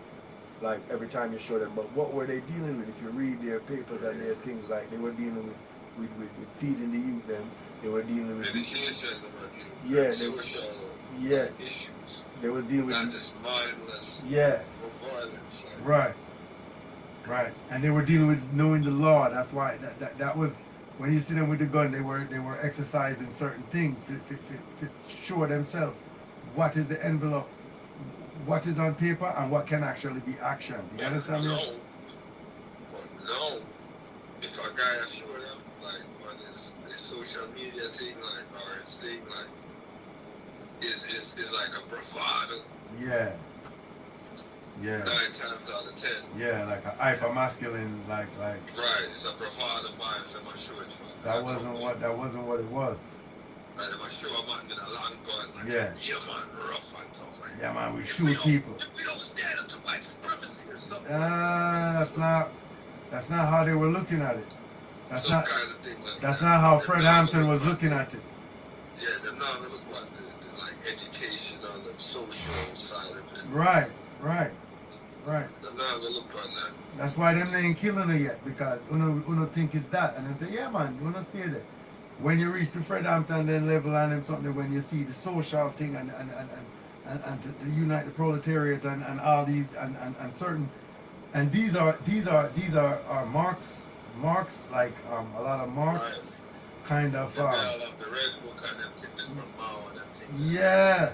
like every time you show them. But what were they dealing with? If you read their papers and their things, like they were dealing with feeding the youth. Them they were dealing with education. Issues. They were dealing with not just mindless. Violence. Right. And they were dealing with knowing the law. That's why that was when you see them with the gun. They were exercising certain things to show themselves what is the envelope, what is on paper, and what can actually be action. You understand me? No. If a guy show them like on his social media thing, like or his thing, like is like a bravado. Yeah. 9 times out of 10. Yeah, like a hyper masculine, like. Right, it's a bravado vibes. I'm sure it's that wasn't what it was. Right, I'm sure I'm not in a long gun. Like, yeah, man, rough and tough. Like, yeah, man, we shoot people. If we don't stand up to white supremacy or something. That's not how they were looking at it. That's some not kind of thing like that's that. not how Fred Hampton was looking at it. Yeah, they're not gonna look at the like educational and social side of it. Right. They're not gonna look on that. That's why them ain't killing her yet, because uno think it's that, and them say, yeah man, uno stay there. When you reach the Fred Hampton then level and them something, when you see the social thing and to unite the proletariat and all these and certain, and these are Marx like a lot of Marx kind of the Red Book and them things from Mao and them things. Yeah.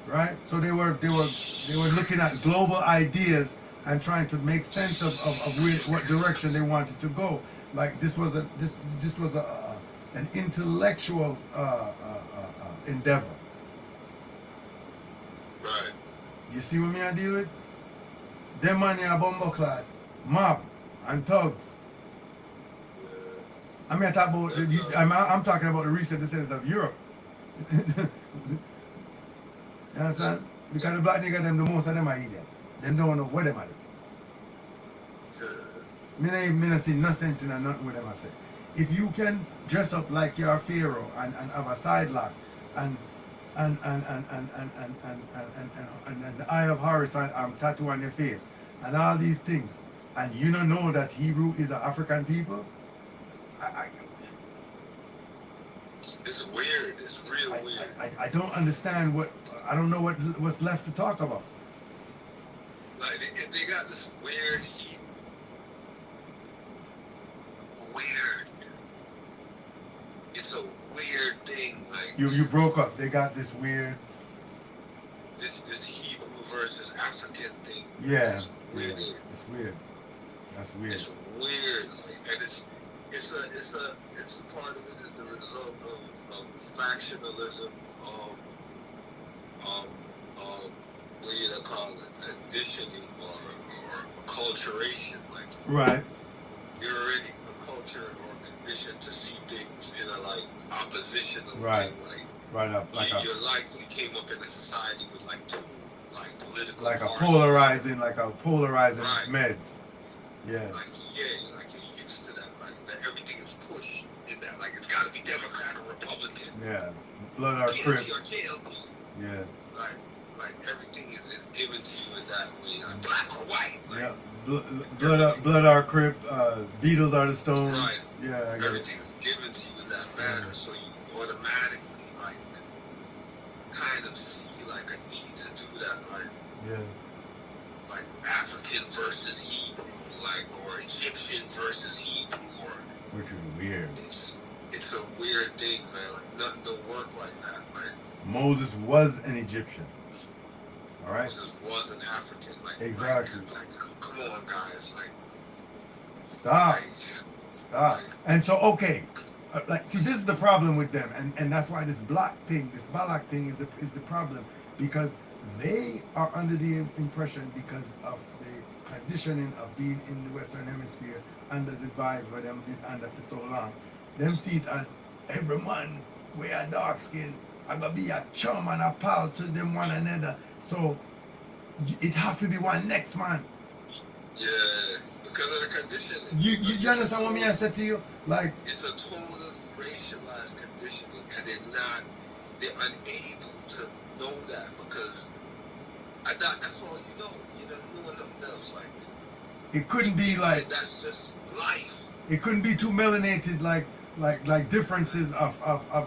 Right? So they were looking at global ideas and trying to make sense of what direction they wanted to go. Like this was an intellectual endeavor. Right. You see what I deal with? Them man are bumbleclad, mob, and thugs. I mean, I'm talking about the recent descendants of Europe. You understand? Because the black nigga them, the most of them are idiots. Them don't know what them are doing. Me not see no sense in nothing with them I say. If you can dress up like you're a pharaoh and have a side lock and the eye of Horus tattoo on your face and all these things, and you don't know that Hebrew is an African people, it's weird. It's real weird. I don't understand I don't know what's left to talk about. Like they got this weird. It's a weird thing. Like you broke up. They got this weird. This Hebrew versus African thing. Yeah. It's weird. Yeah. It's weird. That's weird. It's weird. Like, and it's a part of it is the result of factionalism. What do you call it? Conditioning or acculturation. Like right. You're already a culture or conditioned to see things in a like opposition. Right. Thing. Like right up. Like you likely came up in a society with like two like political. Like parties. a polarizing right. meds. Yeah. Like you're used to that. Like that everything is pushed in that. Like it's got to be Democrat or Republican. Yeah. Blood or crip. or JLT. Yeah. Like everything is given to you in that way, like black or white. Like, yeah, blood are crip, Beatles are the Stones. Right. Yeah, I get everything's given to you in that manner, so you automatically like kind of see like a need to do that, like African versus Hebrew, like or Egyptian versus Hebrew, or which is weird. It's a weird thing, man. Like nothing don't work like that, man. Moses was an Egyptian. All right. Was an African. Like, exactly. Like, come on, guys. Like, Stop. like, Stop. And so, okay. Like, see, this is the problem with them, and that's why this black thing, this Balak thing, is the problem, because they are under the impression, because of the conditioning of being in the Western Hemisphere under the vibes where them did under for so long. Them see it as every man wear a dark skin, I gotta be a chum and a pal to them one another. So it have to be one next man. Yeah, because of the conditioning. You understand what me I said to you? Like, it's a total racialized conditioning, and they're unable to know that, because I thought that's all you know. You don't know nothing else. Like, it couldn't be like, that's just life. It couldn't be too melanated, like differences of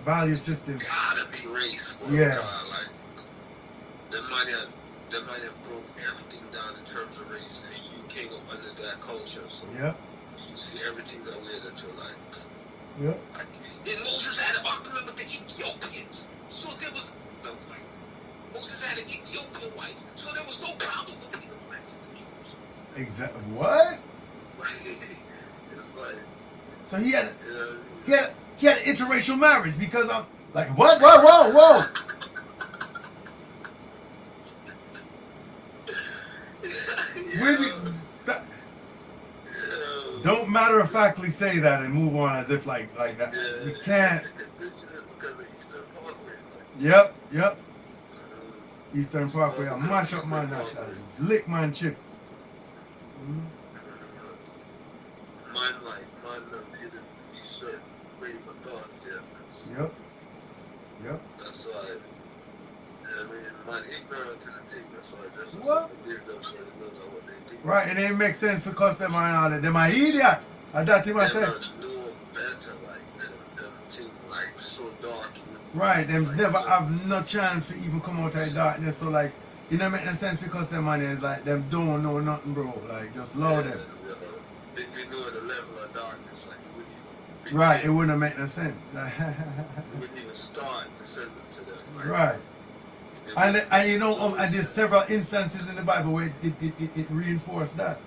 value system. Gotta be race. Yeah. God, like, the money broke everything down in terms of race, and you came up under that culture. So Yeah. you see everything that we're into, like. Yeah. Like, and Moses had an argument with the Ethiopians. So there was Moses had an Ethiopian wife. So there was no problem between the blacks and the Jews. Exactly. What? Right? It's like, So he had yeah. he had interracial marriage because I'm like, what? Whoa. Where'd you stop? Don't matter of factly say that and move on as if like that. Yeah. We can't. Because of Eastern Parkway. Yep. Eastern Parkway, I mash up man that, lick man chip. Man didn't be certain frame of thoughts, yeah. Yep. That's why, I mean, man ignorant to the thing, that's why just What? believe them so they don't know what they do. Right, and it makes sense because them are all them are idiot. And that him I They said. don't know better, like, them thing, like, so dark. Right, them never have no chance to even come out of the darkness. So like, it don't make no sense because them man is like them don't know nothing, bro. Like, just love them. If you know the level of darkness, like, you wouldn't even Right, it wouldn't make no sense. you wouldn't even start to send them to them. Like, Right. And you know, and there's several instances in the Bible where it reinforced that.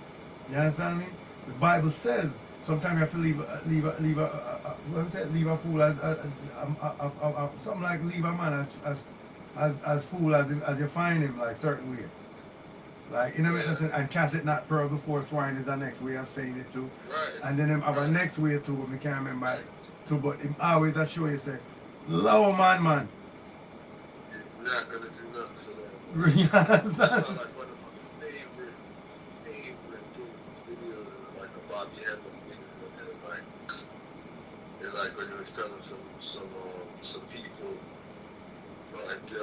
You understand me? The Bible says sometimes you have to leave a fool as something like leave a man as fool as you find him, like certain way. Like, you know what I'm saying? And cast it not pearl before swine is the next way of saying it too. Right. And then him have a next way too, but I can't remember it too, but him always a show you say, low man. You're not gonna do nothing for them. You understand? Like one of my favorite videos is like a Bobby Hemming video, and like it's like when he was telling some people like the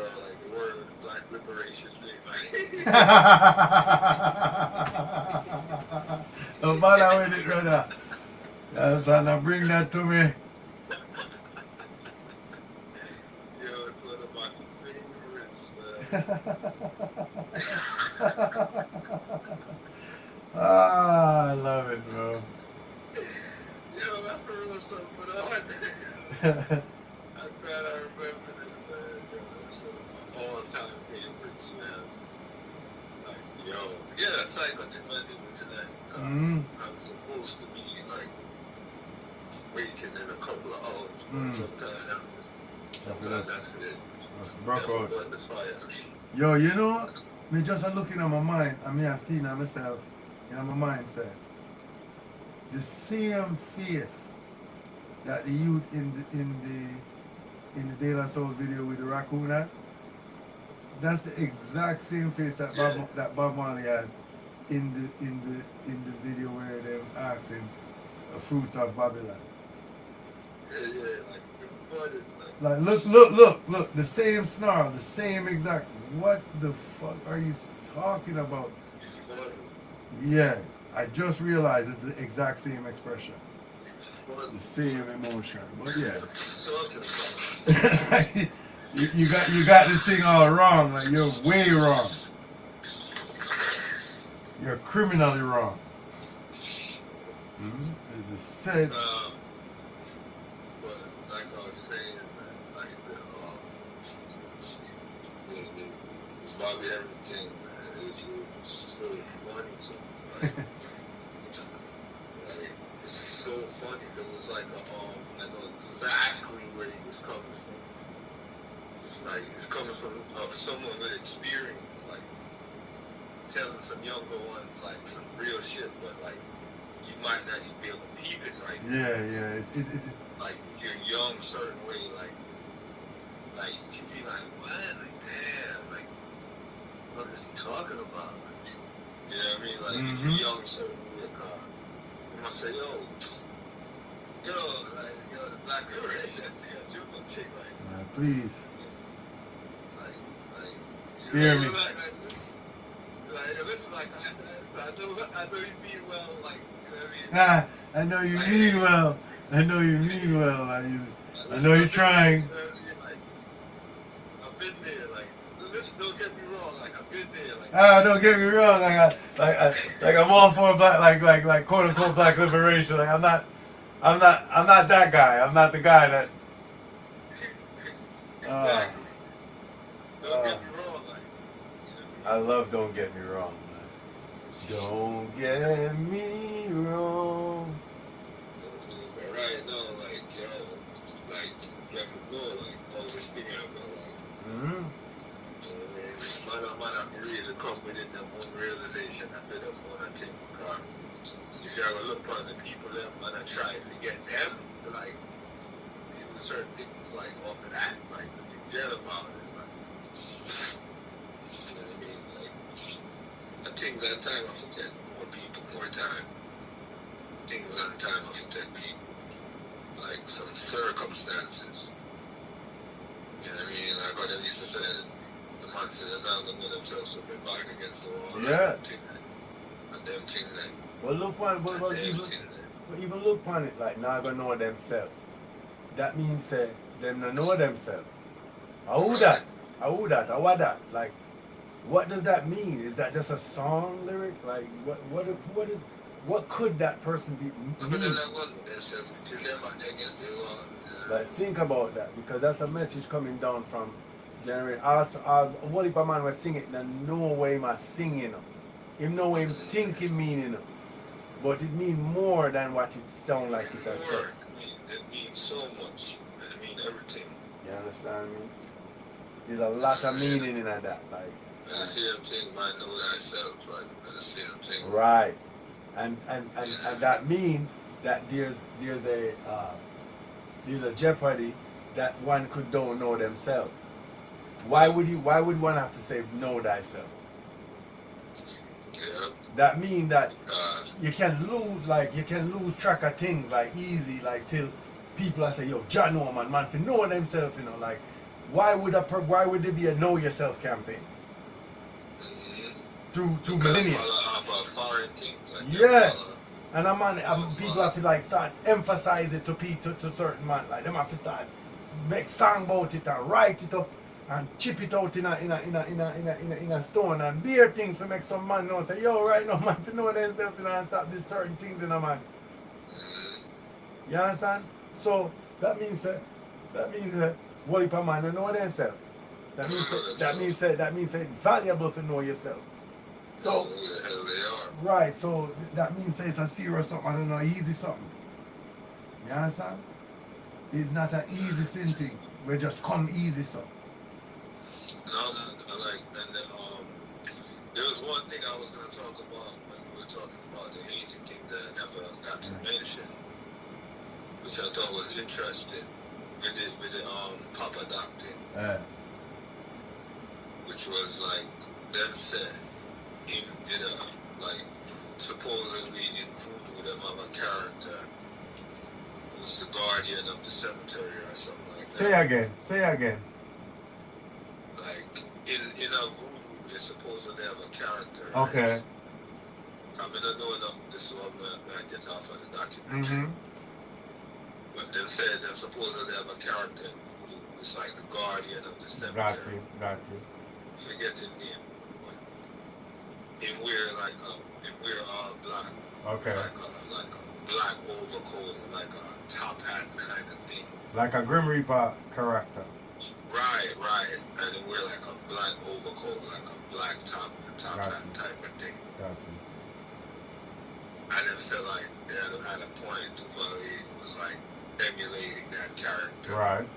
word black liberation thing, like no matter with it, brother. Yes, and I bring that to me. yo, it's one of my favorites, man. I love it, bro. Yo, that for real stuff, but I'm glad I remember this, man. Yo, it's one of my all-time favorites, man. Like, yo, yeah, it's like what I did today. I'm supposed to be like waking in a couple of hours, but sometimes that's it. That's broke out. But the fire. Yo, you know, me just a looking at my mind, and me I see now myself, in my mindset. The same face that the youth in the De La Soul video with the raccoon had, that's the exact same face that Bob Marley had in the video where they asked him fruits of Babylon. Yeah, like look, the same snarl, the same exact. What the fuck are you talking about? Yeah, I just realized it's the exact same expression, the same emotion. But yeah, you got this thing all wrong. Like, you're way wrong. You're criminally wrong. As I said. But like I was saying, man, like the probably everything, man. It was so funny. So, like, it's so funny because it's like, I know exactly where he was coming from. It's like it's coming from someone with experience, like telling some younger ones like some real shit, but like you might not even be able to peep it, right? Yeah. It's like you're young, certain way, like you be like, what? Like, damn, like what is he talking about? Like, you know what I mean? Like you're young, certain way. I say, yo, like, the black liberation, Juba chick, like, please. Like, Hear me. Listen, like, I know you mean well, like, you know what I mean? I know you mean well. I know you mean well. I know you're trying. Like, I've been there, like, listen, don't get me wrong, like, I've been there, like. Don't get me wrong. Like I'm all for black, like quote unquote black liberation. Like I'm not that guy. I'm not the guy that. Exactly. Don't get me wrong, like. I love "Don't Get Me Wrong." Man. Don't get me wrong. Right, no, like, yo, like, you have to go, like, always thinking about it. Might not be really come within that one realization after them one thing. If you ever look upon the people that wanna try to get them to like do certain things like off of that, like forget about it. Like, you know what I mean? Like things at a time I forget more people, more time. Things at a time I forget people. Like some circumstances. You know what I mean? Like what they used to say, the man said they're not gonna put themselves to be back against the wall. Yeah. And them thing that. Well, look on even look on it like not gonna know themselves. That means say them not know themselves. How that? Like, what does that mean? Is that just a song lyric? Like, what could that person be? Like, think about that because that's a message coming down from generation. Also, what if a man was singing and no way my singing them. Him know him thinking meaning them. But it means more than what it sound like it has said. It means so much. It means everything. You understand me? There's a lot of meaning in that. Like, and the same thing might know thyself, right? And the same thing. Right. And that means that there's a jeopardy that one could don't know themselves. Why would one have to say know thyself? Yeah. That means that you can lose track of things like easy, like till people are say, yo, John know man for know themselves, you know, like why would there be a know yourself campaign? Through millennia. Yeah. And people have to like start emphasize it to certain man. Like them have to start make song about it and write it up and chip it out in a stone and beer things to make some man know say, yo, right now man to know themselves, you know, and stop these certain things in a man. You understand? So that means what if a man don't know themselves? That means it's valuable to know yourself. So right, so that means it's a serious something, I don't know, easy something. You understand? It's not an easy sin thing. We just come easy something. No, like, and there was one thing I was going to talk about when we were talking about the Haiti thing that I never got to mention, which I thought was interesting, with the Papa Doc thing. Which was like, them said, him did supposedly in voodoo, them have a character who's the guardian of the cemetery or something like that. Say again. Like, in a voodoo, they supposedly have a character. Okay. Right? I mean, I know enough, this is what I get off of the documentary. But they said they supposedly have a character in voodoo who's like the guardian of the cemetery. Got you. Forget his name. Him wear all black. Okay. Like a black overcoat, like a top hat kind of thing. Like a Grim Reaper character. Right. And they wear like a black overcoat, like a black top hat type of thing. Gotcha. And them said like they had a point Duvalier was like emulating that character. Right.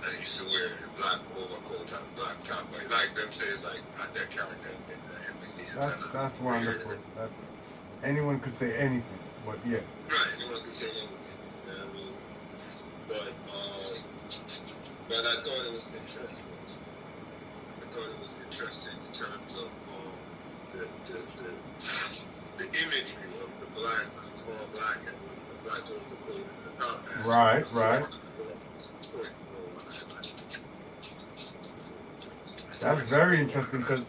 And he used to wear the black overcoat and black top. But like them say it's like not that character That's wonderful. That's anyone could say anything, but yeah. Right, anyone could say anything. You know what I mean? But I thought it was interesting. In terms of the imagery of the black, all black, and the black overcoat and the top hat. Right. That's very interesting because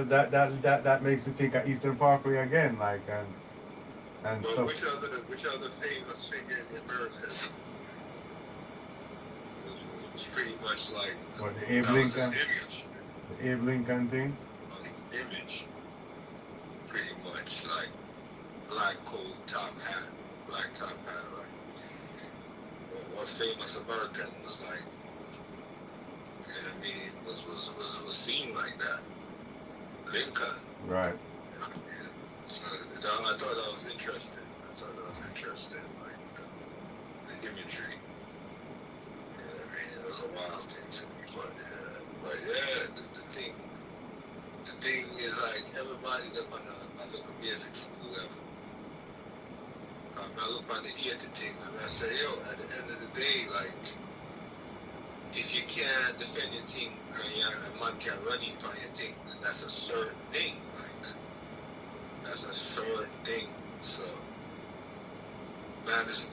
that makes me think of Eastern Parkway again, like and but stuff. Which other famous figure in America was pretty much like What, the Abe Lincoln? Image. The Abe Lincoln thing? Image. Pretty much like black coat, top hat, like what famous American was like, you know what I mean, was seen like that. Lincoln. Right. So I thought that was interesting. Like the imagery. You know what I mean? It was a wild thing to me. But the thing is like everybody that on a look at basic school level. I look on the Ayiti thing and I say, yo, at the end of the day, like, if you can't defend your team and a man can run in on your team, then that's a certain thing. Like, that's a certain thing. So, man is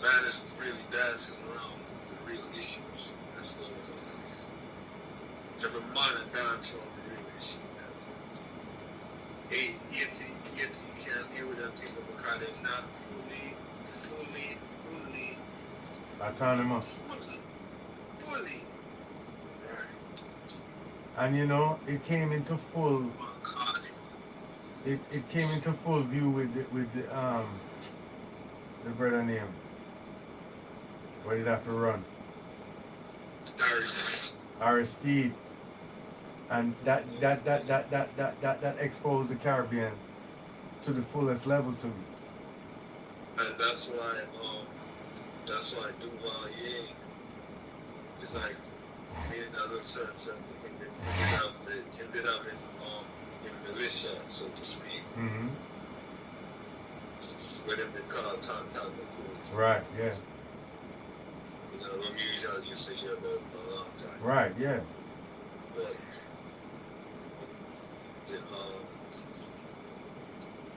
really dancing around the real issues that's going on. Every man dance on the real issue. Hey, Ayiti can't deal with them things because they're not fully autonomous. Fully. And you know, it came into full. It came into full view with the brother name. Where did I have to run? Aristide. And that exposed the Caribbean to the fullest level to me. And that's why Duvalier is like being another certain thing that ended up in militia, so to speak. Mm-hmm. With him they call Tonton McCool. Right, yeah. You know, what usually used to hear about for a long time. Right, yeah. But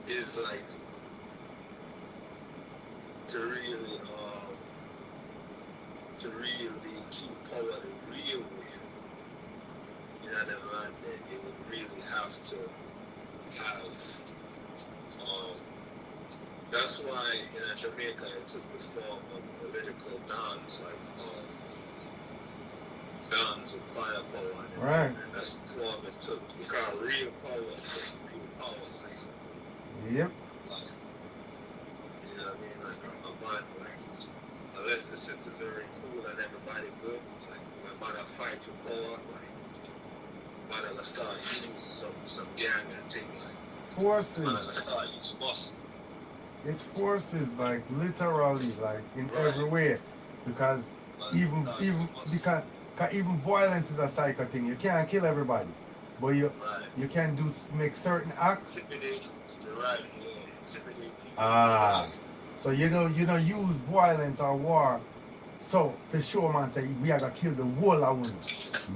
it's like to really keep power the real way, you know, that man, that it would really have to have, that's why in Jamaica it took the form of political dons, like dons with firepower. Right. And that's the form it took. Because real power is real power, like, Yep. like, you know what I mean, like a man, like, unless the citizens are cool and everybody good, like when man fight to power, like man will start using some gang and thing, like Forces. man will start using muscle. It's forces, like literally, like in Right. every way, because even violence is a psycho thing. You can't kill everybody, but you can make certain act. Intimidate, right? Yeah, intimidate people. Ah, so you know use violence or war. So for sure, man, say we are gonna kill the whole of women.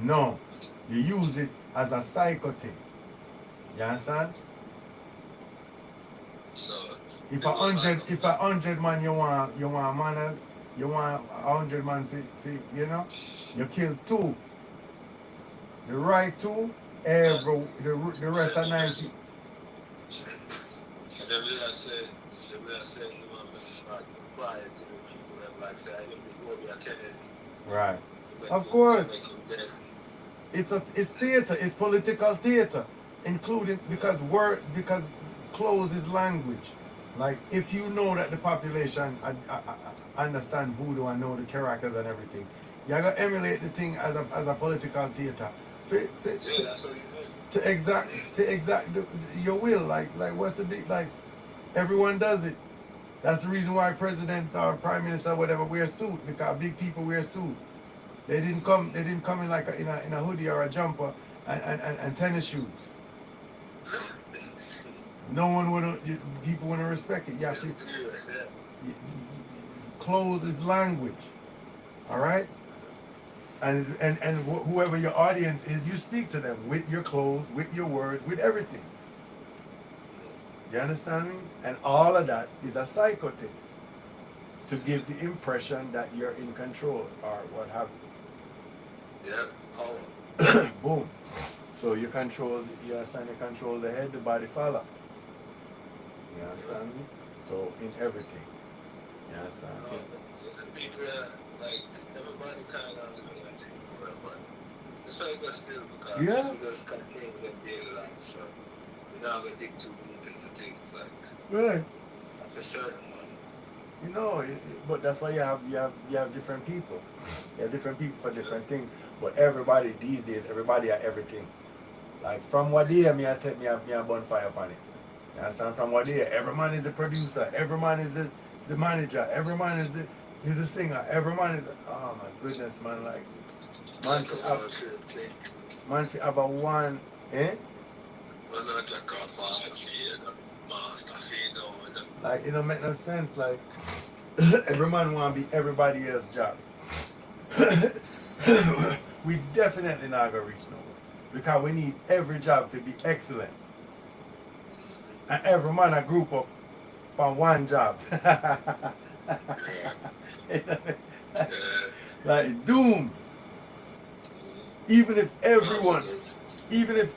No, you use it as a psycho thing. You understand? So, If a hundred man you want manners, you want 100 man you know, you kill 2. The right 2, the rest of 90. and then I said, you know, like prior to the people that like say, I didn't go to Kennedy. Right. Of course. It's theater, it's political theater, including because clothes is language. Like if you know that the population I understand voodoo and know the characters and everything, You gotta emulate the thing as a political theater. Yeah, that's what he did. To exact your will. Like what's the big like? Everyone does it. That's the reason why presidents or prime minister or whatever wear suit because big people wear suit. They didn't come. They didn't come in like in a hoodie or a jumper and tennis shoes. No one would. People want to respect it. You have to. Clothes is language. All right. And whoever your audience is, you speak to them with your clothes, with your words, with everything. You understand me? And all of that is a psycho thing to give the impression that you're in control or what have you. Yeah, power. Boom. So you understand, you control the head, the body follow. You understand me? So in everything. You understand? People like everybody kind of but it's like that still because you just control their daily life, so you're not gonna dig too deep into things like right. A certain one. You know, but that's why you have different people. You have different people for different things. But everybody these days, everybody are everything. Like from what day me I take me a bonfire upon it. You understand? From what day, every man is the producer, every man is the manager, every man is the singer, every man is oh my goodness man, like man fi have a one like it don't make no sense, like every man wanna be everybody else's job. We definitely not gonna reach nowhere. Because we need every job to be excellent. And every man a group up on one job. Like doomed. Even if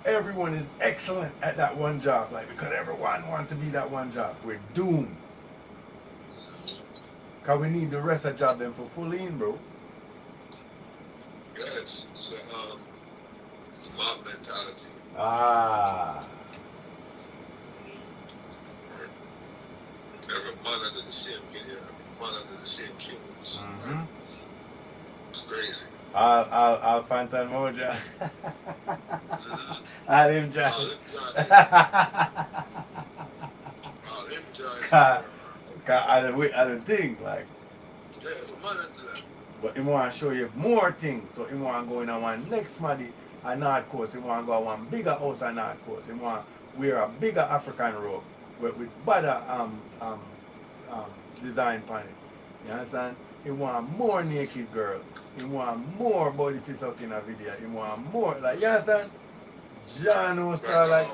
everyone is excellent at that one job, like because everyone wants to be that one job, we're doomed. Cause we need the rest of the job then for full in, bro. Yes, it's a mob mentality. Ah. Every man under the same video, every man under the same keywords. Mm-hmm. It's crazy. I'll Fantan Moja. I'll him John. I don't think like. Yeah, every man under that. But he want to show you more things. So he want to go in on one next money at North Coast. He want to go on one bigger house at North Coast. He want to wear a bigger African robe with better design on it. You understand? He want more naked girl. He want more body fist up in a video. He want more, like, you understand? John no style like.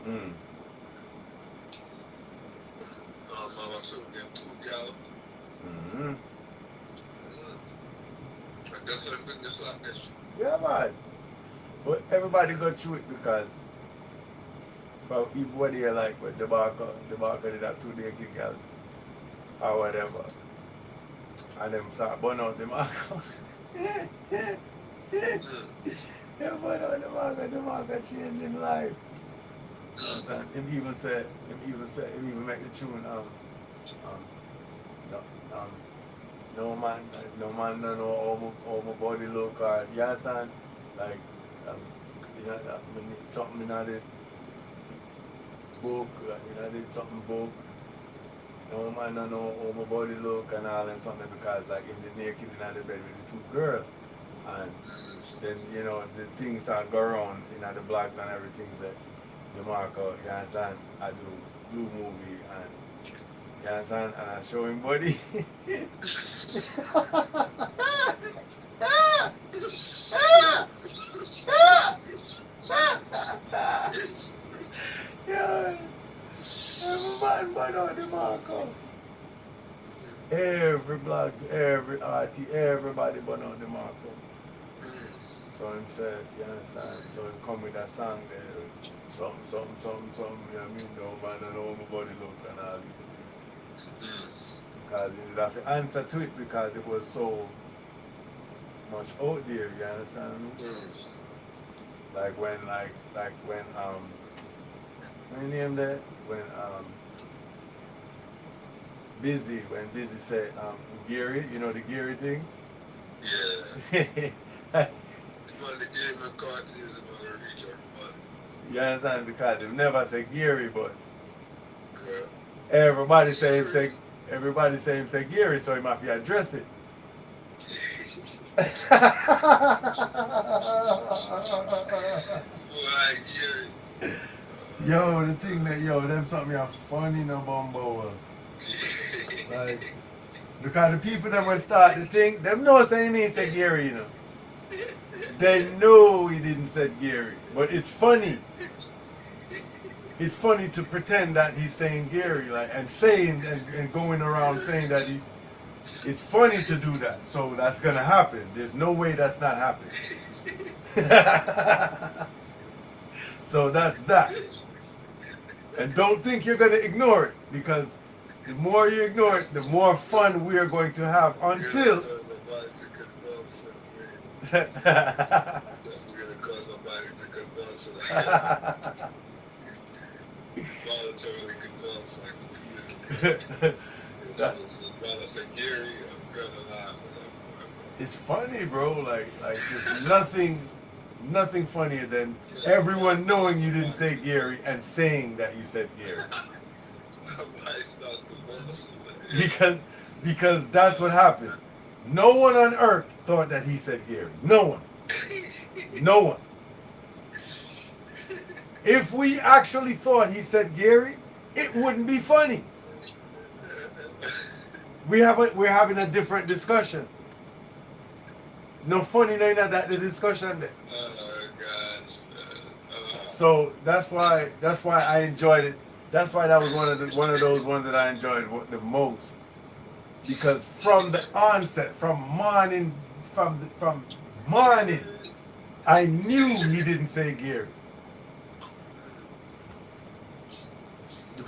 Mm. Mm-hmm. Yeah, man. But everybody go through it because from if what they like with the barker did that 2 day kick girl or whatever. And them start burn out the marker. They burn out the marker changing life. You know what I'm saying? Him even make the tune no man no know how my body look or you understand? Like you know that something in the book, you know, did something book. No man don't know how my body look and all them something because like in the naked in the bed with the 2 girls. And then, you know, the things start go around in the blogs and everything say the marker, you understand, I do blue movie and you understand, and I show him body. Yeah, every man burn out the marker. Every blogs, every RT, everybody burn out the marker. So him said, you understand? So him come with that song there, something, you know what I mean? No man don't know how my body look and all these things. Because he did have to answer to it because it was so much out there, you understand me? Like when name that? When Busy, when Busy said, Gary, you know the Gary thing? Yeah. Well, the game of cards is going to reach everybody. You understand? Because he never said Gary, but Yeah. everybody say him say Gary, so he might be address it. Why, Gary? Yo, the thing that them something are funny no bumbo. Like, because the people that will start to think, them know saying he said Gary, you know. They know he didn't say Gary. But it's funny. It's funny to pretend that he's saying Gary, like, and saying and going around saying that it's funny to do that. So that's gonna happen. There's no way that's not happening. So that's that. And don't think you're gonna ignore it, because the more you ignore it, the more fun we are going to have until voluntarily convulse like brother said Gary, I'm gonna laugh. It's funny, bro. Like there's nothing funnier than everyone knowing you didn't say Gary and saying that you said Gary. Because that's what happened. No one on earth thought that he said Gary. No one. No one. If we actually thought he said Gary, it wouldn't be funny. We're having a different discussion. No funny, no, not that the discussion there. Oh gosh. So that's why I enjoyed it. That's why that was one of those ones that I enjoyed the most. Because from the onset, from morning, I knew he didn't say Gary.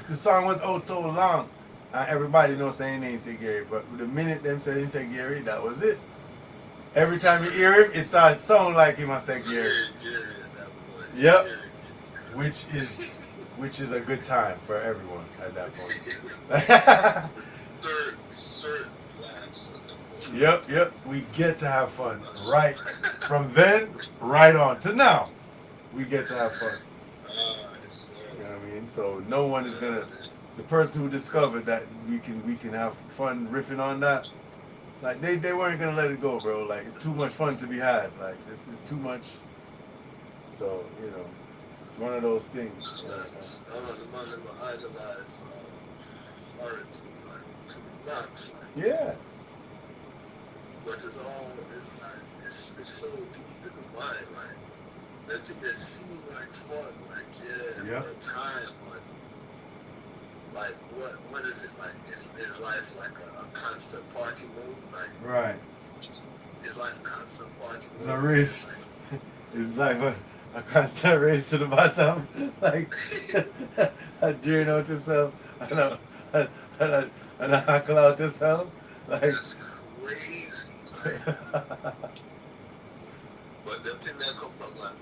The song was out so long, everybody knows saying he didn't say Gary. But the minute them said he said Gary, that was it. Every time you hear him, it starts sounding like he must say Gary. Yep. Which is a good time for everyone at that point. Yep. We get to have fun. Right. From then, right on to now, we get to have fun. You know what I mean? So no one is gonna. The person who discovered that we can have fun riffing on that, like they weren't gonna let it go, bro. Like, it's too much fun to be had. Like, this is too much. So it's one of those things. The man that idolize art to the max. Yeah. But it's so deep in the mind, like that thing that seemed like fun, like for a time, but like what is it like? Is life like a constant party mode? Like, right. Is life a constant party mode? It's a race. It's like a constant race to the bottom. Like I drain out yourself and I hackle out yourself. Like, that's crazy. Like, but them things that come from like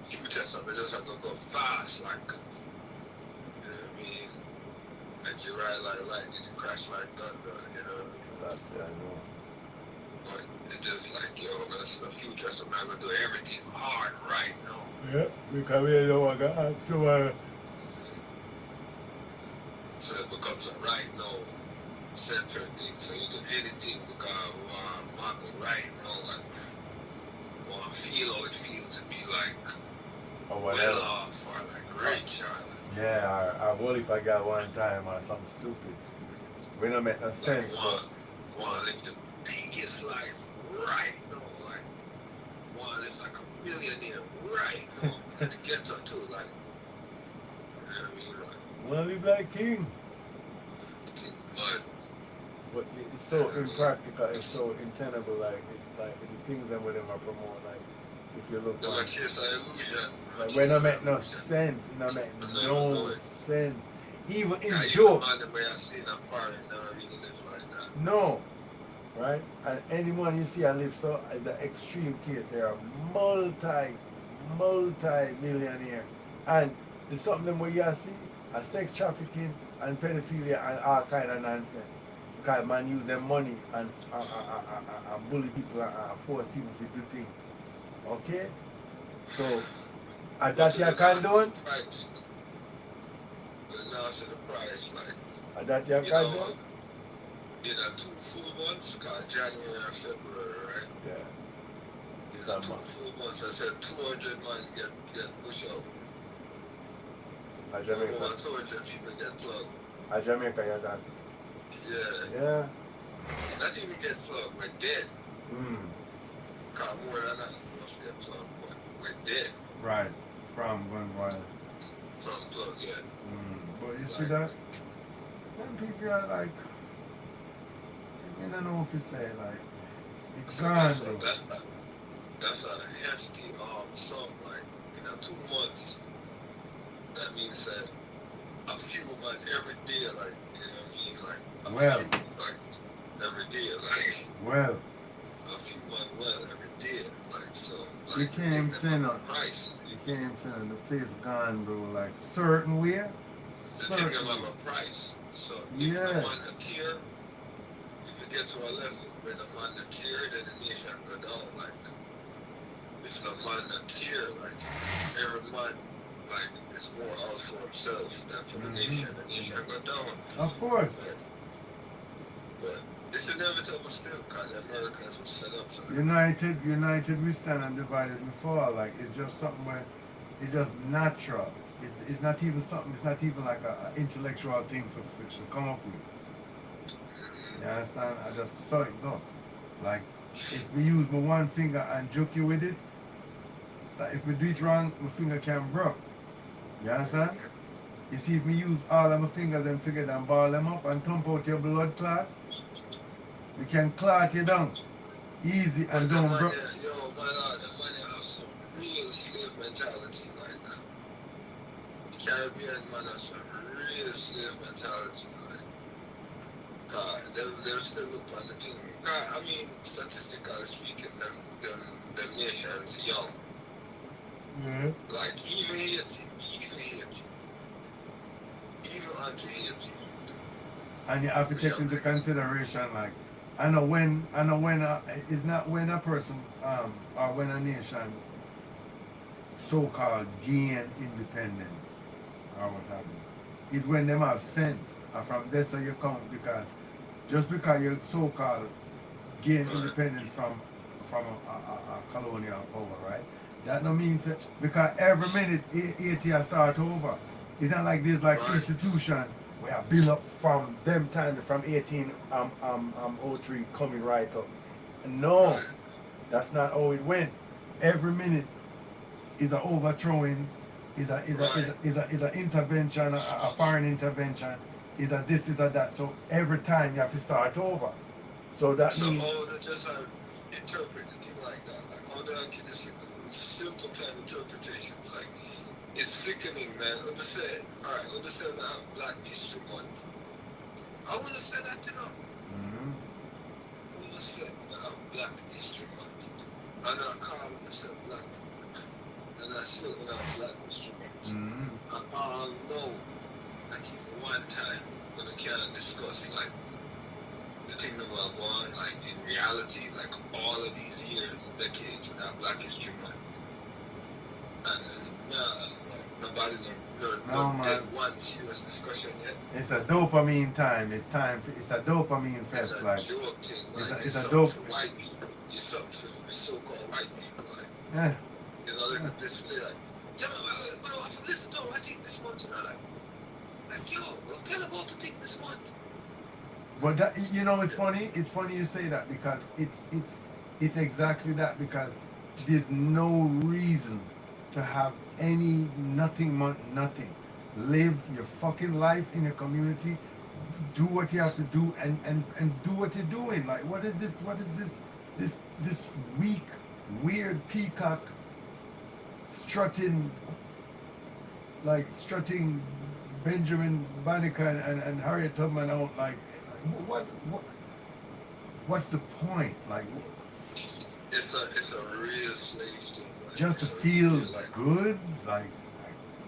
future stuff, it just have to go fast, like, you know what I mean? Like you ride like lightning, you crash like thunder, you know what I mean? That's I know. But it's just like, that's the future, so I'm not gonna do everything hard right now. Yeah, because we don't want to have to. So it becomes a right now center thing, so you do anything because Michael right now, like, want to feel how it feels to be like well off or like rich or like, yeah, our Wally I got one time or something stupid. We don't make no sense. Want to live the biggest life right now, like want to live like a millionaire right now, and to get to too, like, you know what I mean, like, want to live like king. But it's so impractical, it's so untenable, like, it's like the things that with them are promote, like, if you look like, it's an illusion. Like, when it make no sense, it don't make no sense. Even in jokes. No. Right? And anyone you see I live so is an extreme case. They are multi-millionaire. And there's something where you see a sex trafficking and pedophilia and all kind of nonsense. Because man use them money and bully people and force people to do things. Okay? So, that you condone? Price. But now to the price, like, That you condone? In a 2 full months, called January and February, right? Yeah. In a 2 full months, I said 200 man get pushed out. At Jamaica. Over 200 people get plugged. At Jamaica, you done? Yeah. Yeah. Not even get plugged, we're dead. Cause more than that, most get plugged, but we're dead. Right. From gun violence. From plug, yeah. But you see that? Them people are like, I don't know if you say like, it's So gone, bro. that's a hefty sum, like, in a 2 months. That means that a few man every day, like, you know what I mean? Like, few, like, every day, like, well, a few man every day, like, so, like, you can't say no. Price. You can't say no. The place gone, bro, like, certain way. The thing about a price. So, if the man that care, if you get to a level where the man that care, then the nation go down, like, if the man that care, like, every man, like, it's more out for himself than for the nation. The nation go down. Of course. But it's inevitable still, because America was set up for that. United we stand and divided we fall. Like, it's just something where it's just natural. It's not even something, it's not even like an intellectual thing for to come up with. You understand? I just saw it go. Like, if we use my one finger and joke you with it, like if we do it wrong, my finger can break. You understand? You see, if we use all of my fingers them together and ball them up and thump out your blood clot, we can clot you down. Easy and don't break. Yo, my lord, the money have some real slave mentality, like, the Caribbean man have some real slave mentality, like, God, they'll still look on the thing. God, I mean, statistically speaking, them nations young. Like, even Haiti, even unto Haiti. And you have to take into consideration, like, I know when it's not when a person or when a nation so-called gain independence or what have you, is when them have sense, and from there so you come, because just because you so-called gain independence from a colonial power, right? That no means that, because every minute Haiti start over. It's not like this like institution we have built up from them time from 1803 coming right up. No, that's not how it went. Every minute is a overthrowings, is a intervention, a foreign intervention, is a this, is a that. So every time you have to start over. So that means just interpret the thing like that. Like, all that can just simple time interpretations. Like, it's sickening, man. Understand? Alright, understand that I have Black History Month. I understand that, you know. Understand that I have Black History Month. And I call myself Black. And I still have Black History Month. I all know that even one time when I can't discuss, like, the thing that we're going, like, in reality, like, all of these years, decades, without Black History Month. And nobody did one serious discussion yet. It's a dopamine time. It's a dopamine fest. It's a like joke thing. Like, it's a dope. For white people. It's something for so-called white people. Like, you know, they could display like, tell me what I have to listen to. I think this month, and I'm like, yo, well, tell about the thing this month. But that, you know, it's funny. It's funny you say that, because it's exactly that, because there's no reason to have any nothing. Live your fucking life in your community. Do what you have to do, and do what you're doing. Like, what is this weak, weird peacock strutting Benjamin Banneker and Harriet Tubman out? Like, what's the point? Like, it's a real slave thing. Like, just to feel good? Like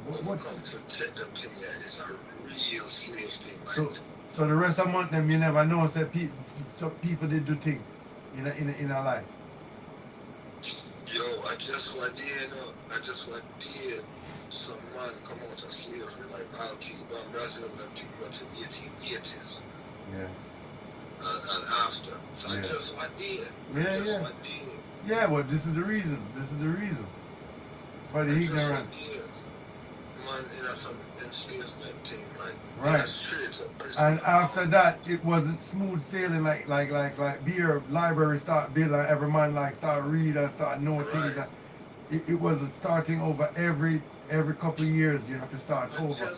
when What's it comes to take them thing, yeah, it's a real slave thing. Like, so the rest of month them you never know say so people did do things in our life. yo, I just one day, you know, I just one day, some man come out of slavery, like Ayiti from Brazil, and think about the 1880s Yeah. and after. So Yeah. I just one day, one day. Yeah, well this is the reason. This is the reason. For the ignorance. Man, in some enslavement thing, like, Right. straight up prison. And after that, it wasn't smooth sailing like beer library start building. Every man like start read and start know things. That it wasn't starting over every couple of years. You have to start over.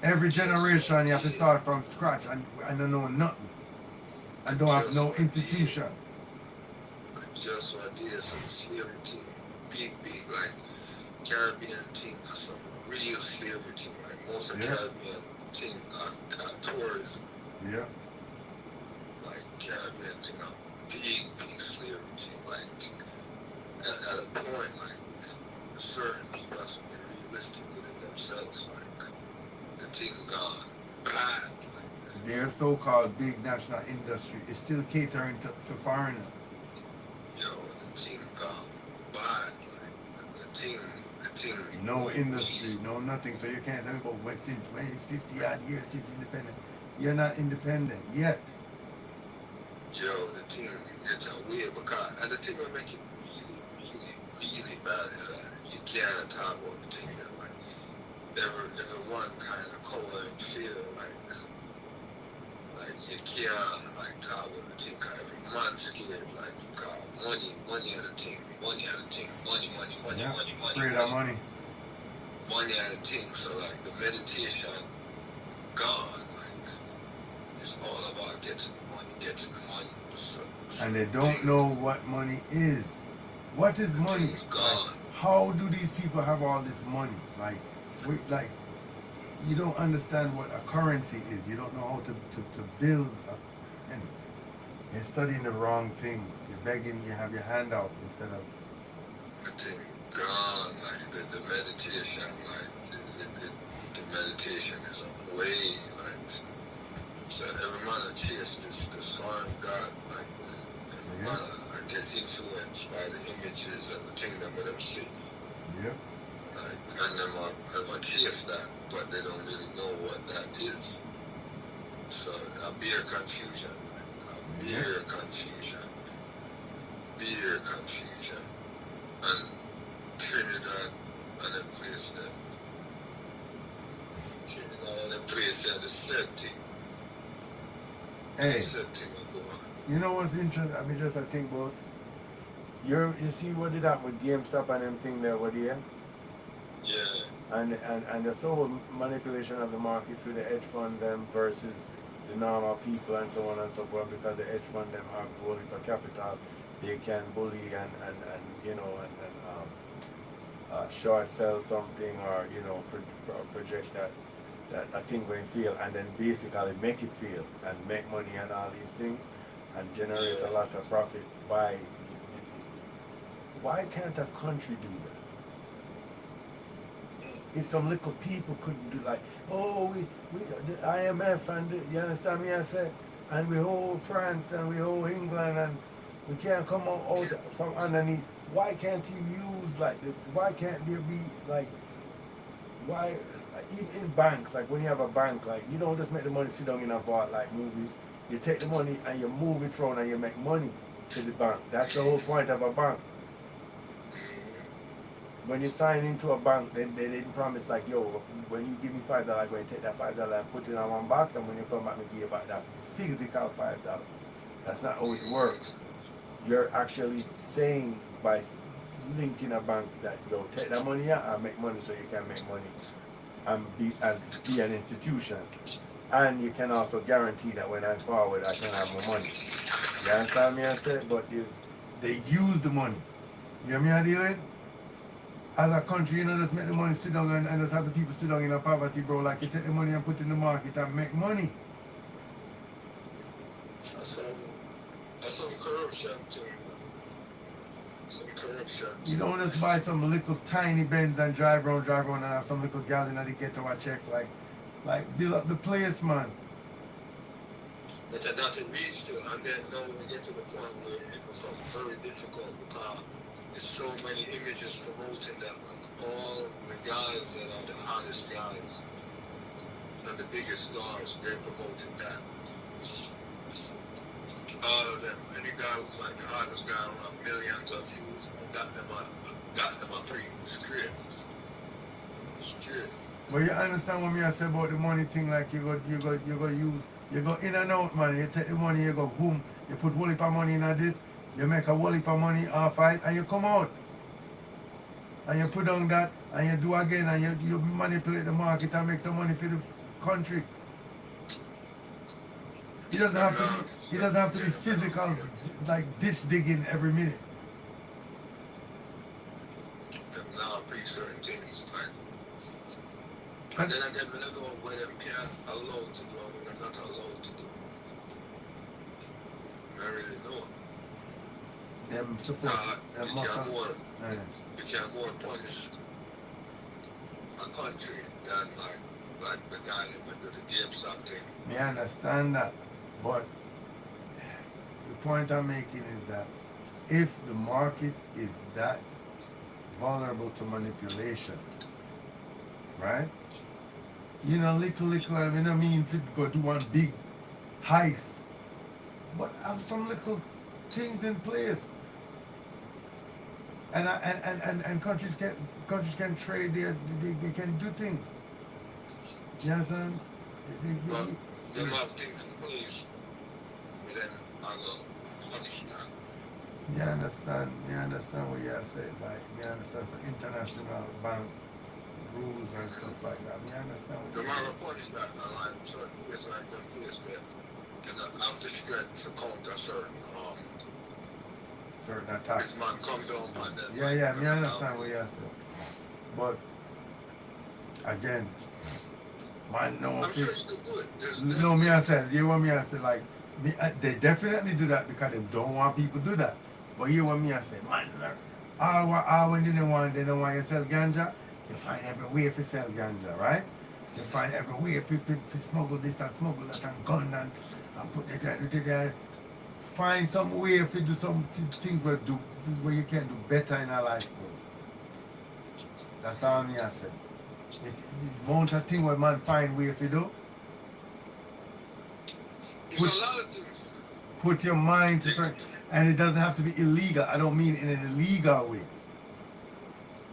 Every generation you have to start from scratch and don't know nothing. And don't have no institution. Just what I did, some slavery thing, big like Caribbean thing, or some real slavery thing, like most of Caribbean thing are tourism. Yeah. Like Caribbean thing, a big slavery thing, like at a point, like certain people have to be realistic within themselves, like the thing gone bad. Like, their so-called big national industry is still catering to foreigners. Yo, the thing gone bad, like the thing. No industry, no nothing. So you can't tell me about since when it's 50 odd years since independent. You're not independent yet. Yo, the thing gets weird because and the thing will make it really bad is that you can't talk about the thing that like everyone kind of color and feel like you can't like talk about the thing because every man scared like because money are the thing, money. Afraid of money. Money are the thing, so like the meditation gone, like it's all about getting the money. So, and they don't know what money is. What is money? Like, how do these people have all this money? Like you don't understand what a currency is. You don't know how to build anyway. You're studying the wrong things. You're begging, you have your hand out instead of the thing gone, like the meditation, like the meditation is a way, like so every man chase this one God, like every man I get influenced by the images and the thing that them see. Yeah. Like and them I chase that, but they don't really know what that is. So a beer confusion, like a beer confusion. And Trinidad and the place that the said thing. Hey, Said thing will go on. you know what's interesting? I mean, just I think about you see what did happen with GameStop and them thing there over there? Yeah. And the whole manipulation of the market through the hedge fund them versus the normal people and so on and so forth, because the hedge fund them have bully for capital, they can bully and short sell something or project that a thing going fail and then basically make it fail and make money and all these things and generate a lot of profit by why can't a country do that? If some little people couldn't do like, oh, we the IMF and you understand me I said, and we hold France and we hold England and we can't come out from underneath. Why can't you use why can't there be why even in banks, like when you have a bank, like you don't just make the money sit down in a vault like movies. You take the money and you move it around and you make money to the bank. That's the whole point of a bank. When you sign into a bank, they didn't promise like, yo, when you give me $5, I'm going to take that $5 and put it in one box, and when you come back, we give you back that physical $5. That's not how it works. You're actually saying by linking a bank that, yo, take that money out and make money so you can make money and be an institution. And you can also guarantee that when I'm forward, I can have more money. You understand me? I said, but they use the money. You hear me? I deal with? As a country, you know, just make the money sit down and just have the people sit down in a poverty, bro. Like you take the money and put it in the market and make money. That's some corruption too. Some corruption functions. You don't just buy some little tiny Benz and drive around and have some little gal in the ghetto a check like build up the place, man. It's a nothing reach to, and then now we get to the point where it becomes very difficult because there's so many images promoting that. Like all the guys that are the hottest guys and the biggest stars, they're promoting that. All of them. Any guy who's like the hottest guy around millions of views, got them a pretty straight. But you understand what me I say about the money thing, like you go in and out, man. You take the money, you go boom, you put whole heap of money in this, you make a whole heap of money off it, and you come out. And you put on that, and you do again, and you manipulate the market and make some money for the country. It doesn't have to be physical, like ditch digging every minute. Now pretty certain things, like. And then again, when I know what them can't allow to do and what they're not allowed to do. I really know. Them supposed them must have. You can't more punish a country than like the guy that went to the GameStop thing. Me understand that, but the point I'm making is that if the market is that vulnerable to manipulation, right? You know, little, I mean, I mean, if you go do one big heist, but have some little things in place, and countries can trade they can do things. You understand? But they have things in place, but then I go punish that. You understand what you said, like, you understand some international bank rules and stuff like that. You understand what the amount of punish that, like, so it's like them place that can have the strength to counter certain attacks. This man come down by them. Yeah, me understand what you said. But again, man, no, I'm sure you can do it. No, me I said, you want me I said, like, they definitely do that because they don't want people to do that. But you want me I say, man, all when they don't want you to sell ganja, you find every way if you sell ganja, right? You find every way if you smuggle this and smuggle that and gun and put it there. Find some way if you do some things where you can do better in our life, bro. That's all me I said. If the amount of thing where man find way if you do, put your mind to certain, and it doesn't have to be illegal. I don't mean in an illegal way.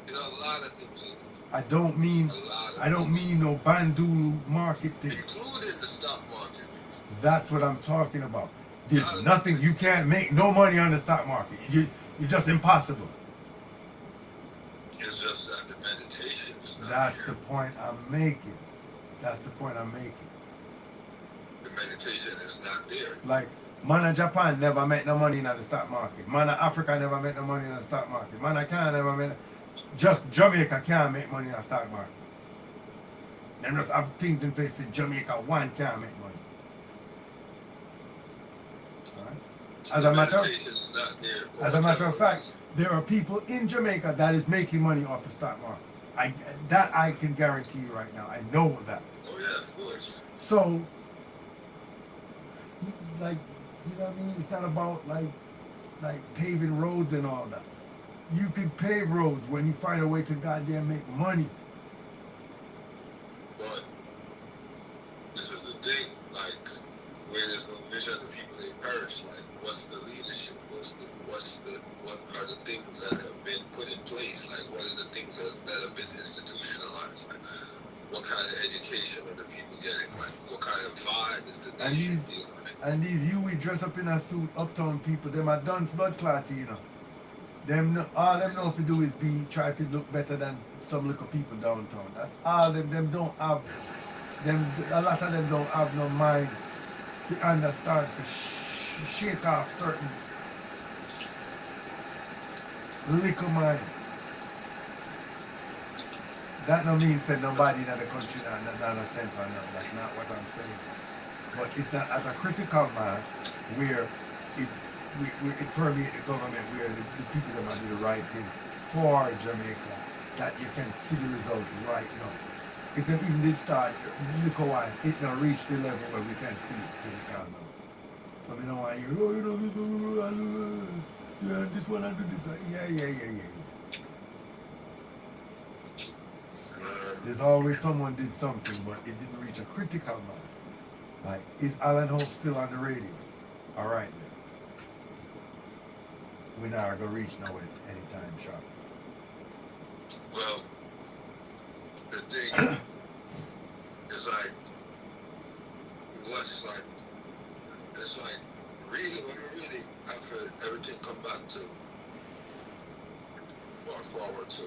There's a lot of things. I don't mean no bandulu market thing. Including the stock market. That's what I'm talking about. There's nothing, you can't make no money on the stock market. It's just impossible. It's just that the meditation is not That's here. the point I'm making. The meditation is not there. Like, man of Japan never make no money in the stock market. Man of Africa never make no money in the stock market. Man of Canada never make just Jamaica can't make money in the stock market. Them just have things in place for Jamaica one can't make money. As a matter of fact, there are people in Jamaica that is making money off the stock market. I can guarantee you right now. I know that. Oh yeah, of course. So, like, you know what I mean? It's not about like paving roads and all that. You can pave roads when you find a way to goddamn make money. But this is the thing, like, where there's no vision, the people they perish. Like, what's the leadership? What are the things that have been put in place? Like, what are the things that have been institutionalized? Like, what kind of education are the people getting? Like, what kind of vibe is the nation feeling? And these we dress up in a suit, uptown people, them are dunce blood clot, you know. All them know if you do is try to look better than some little people downtown. That's all them don't have. A lot of them don't have no mind to understand, to shake off certain little mind. That no means say nobody in the country not a sense or nothing. That's not what I'm saying. But it's not at a critical mass where it permeate the government where the people that might do the right thing for Jamaica, that you can see the result right now. If them even did start, look a while, it now reach the level where we can see it physical now. So we don't want to hear, oh, you know, yeah, this one I do this one. Yeah. There's always someone did something, but it didn't reach a critical mass. Like, is Alan Hope still on the radio? All right, then. We're not going to reach nowhere anytime sharp. Well, the thing is like, what's like, it's like, really, when we really, after everything come back to, or forward to,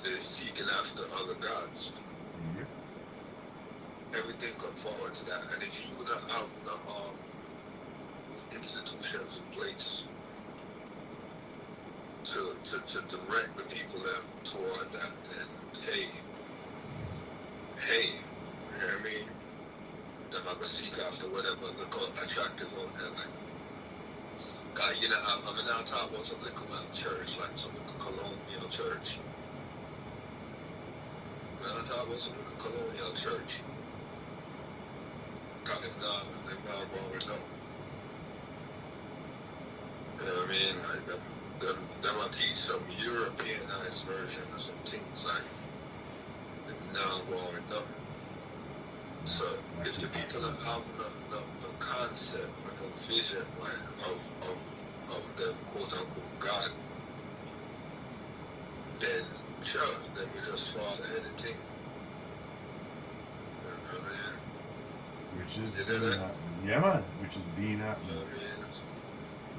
the seeking after other gods. Yep. Everything come forward to that. And if you don't have the institutions in place to direct the people toward that, then hey, you know what I mean? They're not gonna seek after whatever look attractive out there. Like, God, you know, I'm now talking about something come out of church, like some colonial church. I'm talking about some colonial church. God, they're not going with no. You know what I mean? Like, them will teach some Europeanized version of some things like they're not going with no. So if the people are having the concept, like a vision, like of the quote unquote God, then sure, then we just follow anything. You know what I mean? Which is being happening. Yeah, man. Which is being happening. You know what I mean?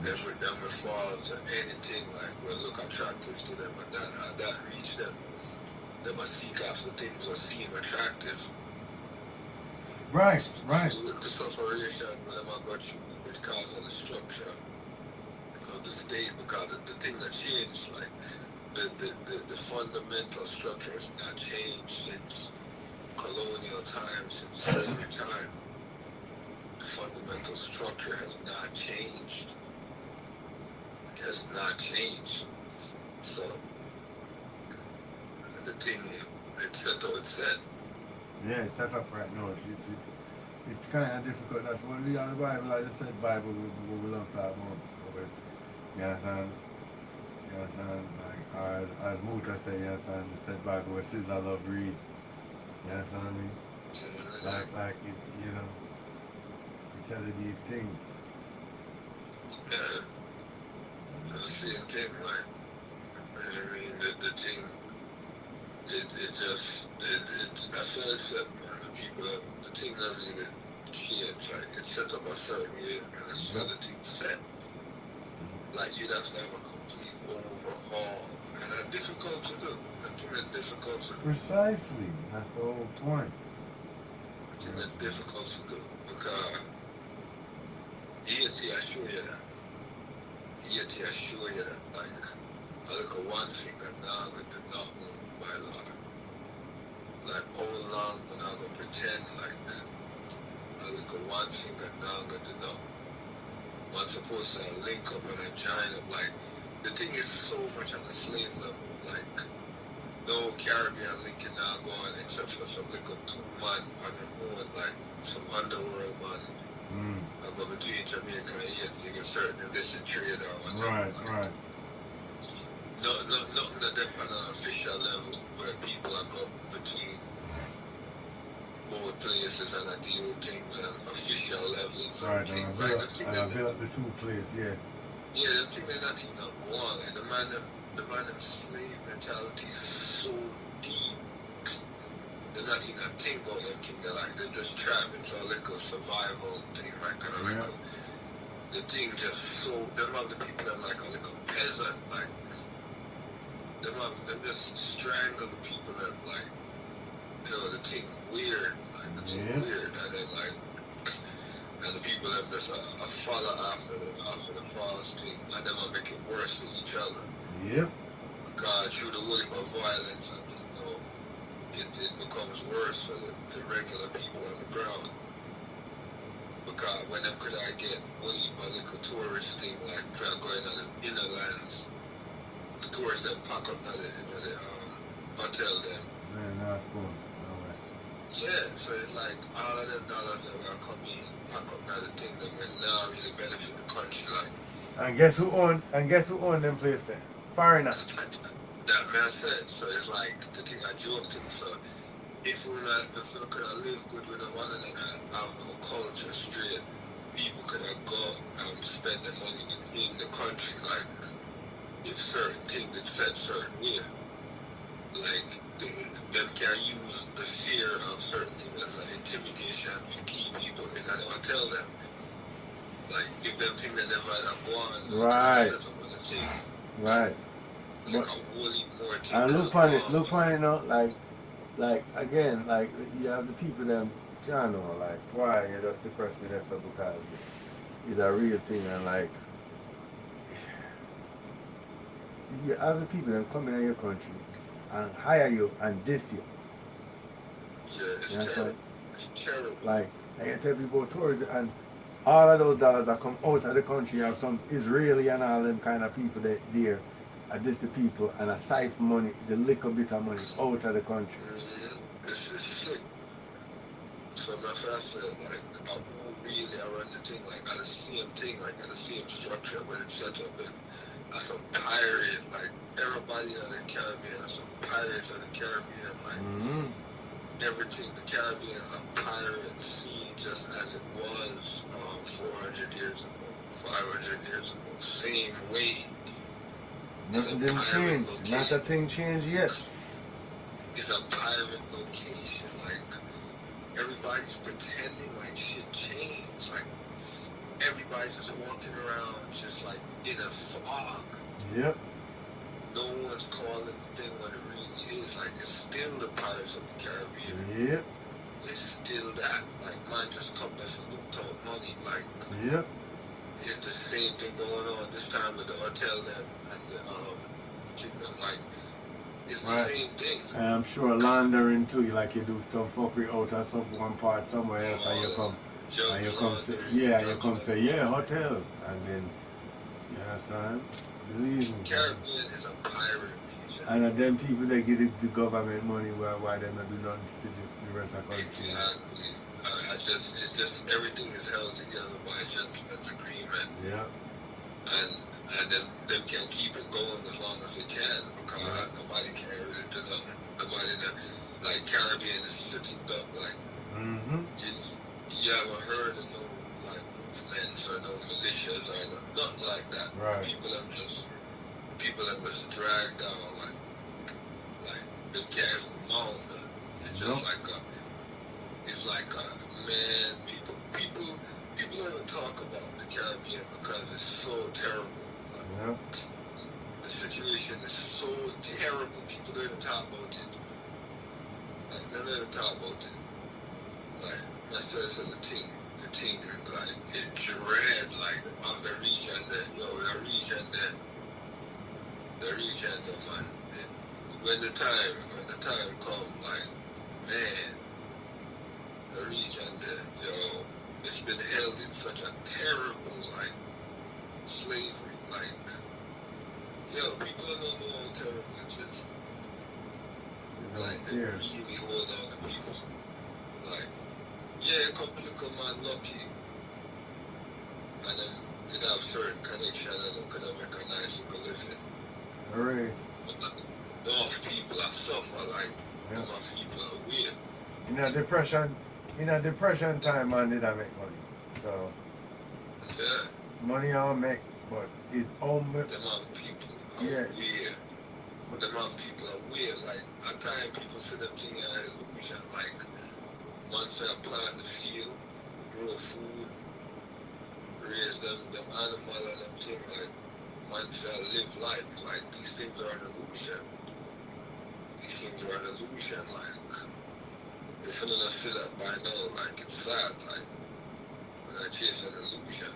Then we fall to anything like will look attractive to them and that reach them. They must seek after things that seem attractive. Right. With the separation, when I'm got you because of the structure of the state, because of the thing that changed, like the fundamental structure has not changed since colonial times, since slavery time. The fundamental structure has not changed. It has not changed. So the thing, it's set how it's set. Yeah, it's set up right now. It's kind of difficult. That's what we on the Bible. Like I said, Bible, we love to talk more about it. You understand? Like, as Muta say, you understand? The said Bible where says I love read. You understand what I mean? Like it, you know, you tell you these things. Yeah. The same thing, like, I mean, the thing, it just, I feel it's that, man, the people, the thing that really changed, like, it's set up a certain way, and it's other things set. Like, you'd have to have a complete overhaul, and that's difficult to do. I think that's difficult to do. Precisely. That's the whole point. I think that's difficult to do, because Ayiti, I show you that. Ayiti, I show you that, like, I look at one finger now, I do not move by law. Like, how long when I go pretend like I look at one finger now, I do not. I'm supposed to link up and I join up. Like, the thing is so much on the slave level. Like, no Caribbean linking now going except for some little 2-man on their own, like some underworld man. I go between Jamaica and Haiti, a certain illicit trade or whatever. Right. Nothing that they're on an official level where people are go between both places and I deal with things at official levels. Right, I built the two places, yeah. Yeah, the thing they're not even go on. Like, the man of slave mentality is so deep. They're not even think about them thing. They're just trapped into a little survival thing, like kind of like the thing just so. Them have the people that like a little peasant, like them just strangle the people that like, you know, the thing weird, like the thing weird, and then like, and the people that just follow after the false thing, and them will make it worse to each other. Yep. God, through the wave of violence, and you know, it becomes worse for the regular people on the ground. because when them could I get only a little tourist thing like for going on the inner lands, the tourists them pack up the hotel them. Yeah, North Coast. No West. Yeah, so it's like all of the dollars that are coming pack up now the thing that will now really benefit the country like And guess who owned them place there? Foreigner. that man said. So it's like the thing I joked him. So if we could have lived good with one another and have no culture straight, people could have go and spend their money in the country like if certain things that said certain way. Like them can use the fear of certain things as an intimidation to keep people in that hotel them. Like if them think that never had go on, Right. set up on the thing. Right. Like a whole more thing. And look on it now, like again, like you have the people them trying to know, like why you just depressed me that's because it's a real thing and like you have the people that come in your country and hire you and diss you. Yeah, it's terrible. It's terrible. Like you tell people tourism and all of those dollars that come out of the country, you have some Israeli and all them kind of people that there are diss the people and a siphon money, the little bit of money out of the country. Mm-hmm. It's sick. So my fast said, like, I really run the thing, like, at the same thing, like, at the same structure, but it's set up in some pirate, like, everybody in the Caribbean, some pirates in the Caribbean, like, everything, the Caribbean is a pirate scene just as it was 400 years ago, 500 years ago, same way. Nothing didn't change. Location. Not a thing changed yet. It's a pirate location. Like everybody's pretending like shit changed. Like everybody's just walking around just like in a fog. Yep. No one's calling the thing what it really is. Like it's still the Pirates of the Caribbean. Yep. It's still that. Like mine just come there for loot out money. Like yep. It's the same thing going on this time with the hotel and the kingdom. Like it's the same thing. And I'm sure laundering too. Like you do some fuckery out of some one part somewhere else, and you come say yeah hotel, and then you understand. Believe me. Caribbean is a pirate region. And then people that get the government money why they not do nothing for the rest of the country. Exactly. It's just everything is held together by a gentleman's agreement. Yeah. And them can keep it going as long as they can because nobody can really do nothing. Nobody like Caribbean is sitting up like you haven't heard of no like movements or no militias or nothing like that. Right. People that just dragged down like they can't even mount. It's just it's like man, people don't even talk about the Caribbean because it's so terrible. Like, the situation is so terrible, people don't even talk about it. Like, they don't even talk about it. Like, that's just the thing, like, it dread, like, of the region there, man. When the time comes, like, man, the region there, it's been held in such a terrible, like, slavery, like, people don't know how terrible it is. Like, they really hold on to people. Like, a couple of man lucky, and then they have certain connection and they could have make a nice little living. Hooray. But enough people are suffer, like, enough people are weird. In a depression time, man, did I make money. So, money I don't make, but it's only... The amount of people are weird. The amount of people are weird. Like, at times people say them thing an illusion. Like, man say plant the field, grow food, raise them animal and them thing. Like, man say live life. Like, these things are an illusion. Like, if you don't feel that by now, like, it's sad. Like, when I chase an illusion.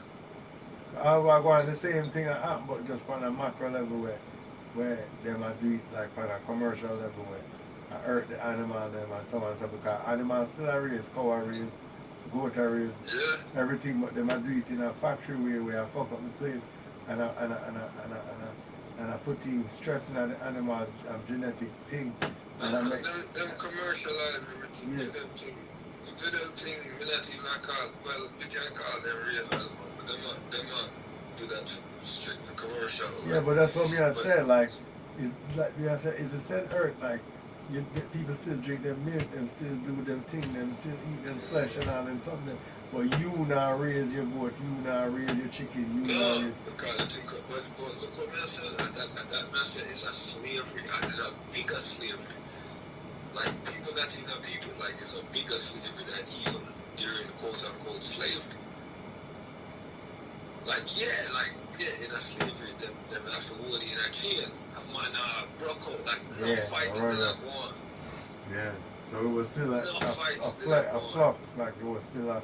I was going the same thing that happened, but just on a macro level where they might do it like on a commercial level where I hurt the animal them and so on and so because animals still are raised, cow are raised, goat are raised, Yeah. everything, but them I do it in a factory where I fuck up the place and I put in stress in the animal genetic thing. And I make them commercialize everything yeah. to them thing. To them thing, we not even call, well, you can call them real animal, but them do that strict for commercial. Yeah, but that's what me I said, like, is like me I said, is the same earth, like, you, people still drink them milk, them still do them thing, them still eat them flesh and all them something. But you now raise your goat, you now raise your chicken, you now raise... because I think, but look what I said, that message is a slavery, and it's a bigger slavery. Like, people that in a people, like, it's a bigger slavery than even during quote-unquote slavery. Like, in a slavery, them have to hold in a chain, and man, broke out, like, no fighting in that one. Yeah, so it was still a flux, like, it was still a...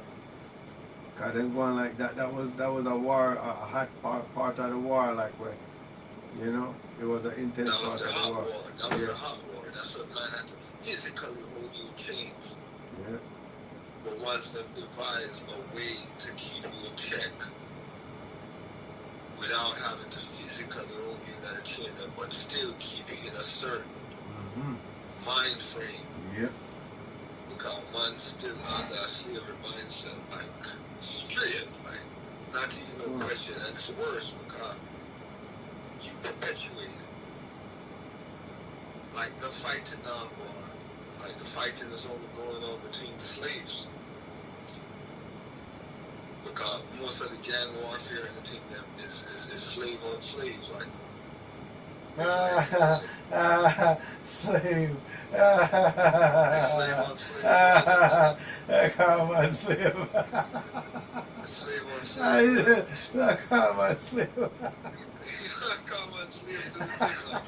Cause them going like that. That was a war, a hot part of the war. Like where, you know, it was an intense part of the war. That was the hot war. That's what man had to physically hold you chains. Yeah. But once them devise a way to keep you in check, without having to physically hold you in that chain, but still keep you in a certain mind frame. Yep. Because man still under a slavery mindset, like straight, like not even no question, and it's worse because you perpetuate it. Like the fighting now, like the fighting is only going on between the slaves. Because most of the gang warfare and the thing them is slave on slaves, like slave. slave on slave. Come on, slave. Slave on slave. Come on, slave. Come on, slave to the thing, like,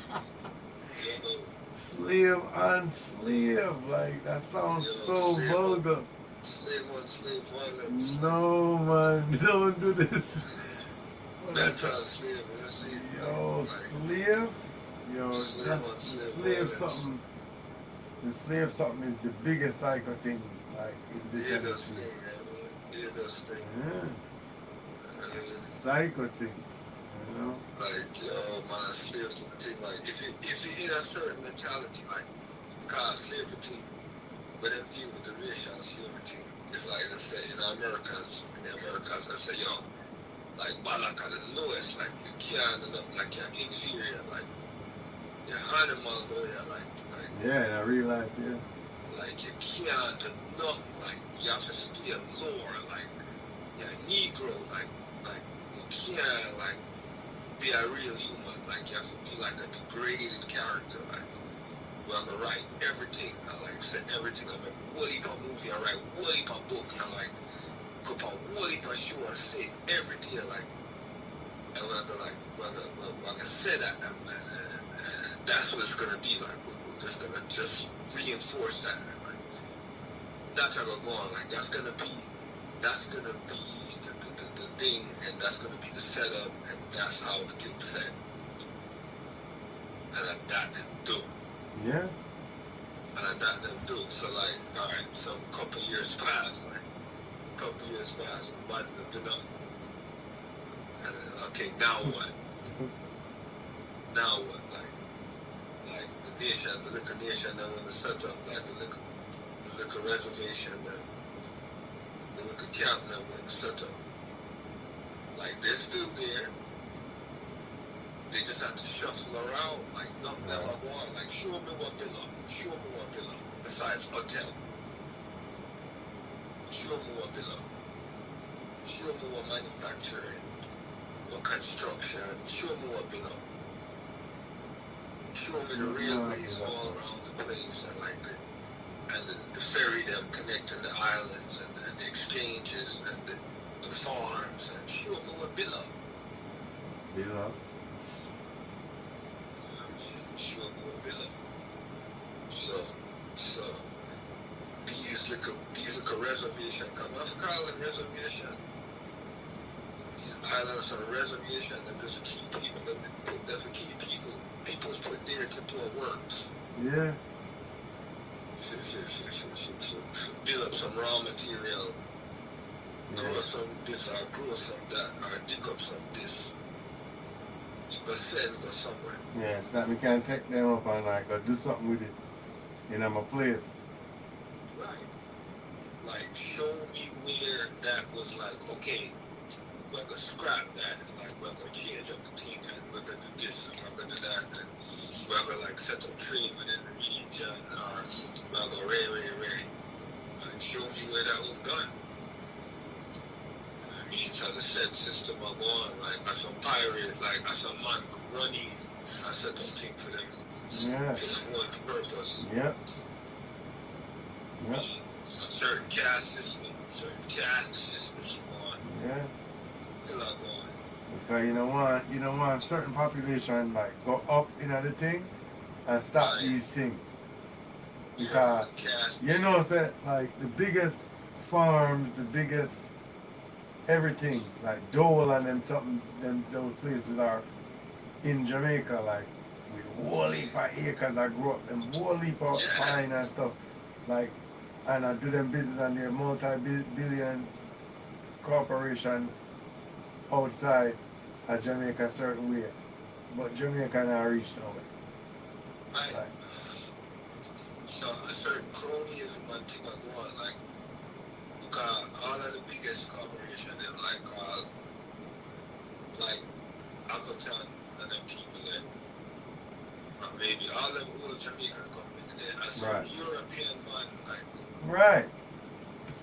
slave on slave, like that sounds so vulgar. Slave on slave violence. No man, don't do this. That's how slave is. Yo, slave? Yo, that's the slave something. The slave something is the biggest psycho thing, like in this industry. Yeah, that's thing. Yeah. Psycho thing, you know? Like, yo, man, slave to the thing, like, if you in a certain mentality, like, because slavery, but them deal with the racial slavery, it's like, let's say, in the Americas, let's say, yo, like, Balak are the lowest, like, you can't, like, you're inferior, like, you're animal, like, yeah, in real life, yeah. Like, you can't do nothing, like, you have to stay lower, like, you're a Negro, like, you can't, like, be a real human, like, you have to be, like, a degraded character, like, well, I'm gonna write everything, I, like, say everything, I'm like, what heap of movie, I write what heap of book, I, like, go on what heap of show, I say every day, like, and when I go, like, when I say that, that's what it's gonna be, like, we're just gonna just reinforce that, like, that's how we're going, like, that's gonna be the thing, and that's gonna be the setup, and that's how the thing's set. And that them do. Yeah. And that them do. So, like, alright, so a couple years pass, nobody did nothing. And then, okay, now what? Now what? Like the nation, the liquor nation that when they set up, like the liquor reservation, the liquor camp that when they set up. Like, they're still there. They just have to shuffle around, like, nothing ever want. Like, show me what below. Besides hotel. Show me what below. Show me what manufacturing, what construction. Show me what below. Show me the railways all around the place, and like the ferry them connecting the islands and the exchanges and the farms, and show me what below. Below. Show me what below. So these liquor reservation come off calling reservation. These islands are reservation, and just keep people that put there for keep people. People's put there to do works. Yeah. Build up some raw material grow some this or grow some that or dig up some this. Go sell, go somewhere. Yeah, it's not we can take them up and like go do something with it in my place. Right. Like show me where that was like, okay, we're gonna scrap that and like we're gonna change up the team and we're gonna do this and we're gonna do that and we're gonna like set up trade within the region or we're gonna ray. Like show me where that was done. I mean, so the set system are going like as some pirate, like as a man running a set up thing for them. Yeah. Just one purpose. Yep. Yep. Certain caste systems going. Yeah. A lot going. Because you don't want certain population like go up in the thing and stop Right. these things. Because you know say like the biggest farms, the biggest everything, like Dole and those places are in Jamaica, like with whole heap of acres. I grew up them whole heap of pine and stuff. Like and I do them business and they're multi-billion corporation outside of Jamaica a certain way. But Jamaica not reach nowhere. Right. Like, So a certain cronyism and thing are going like because all of the biggest corporations them like Alcoton and them people there. Or maybe all them old Jamaican companies there. And some Right. European man right.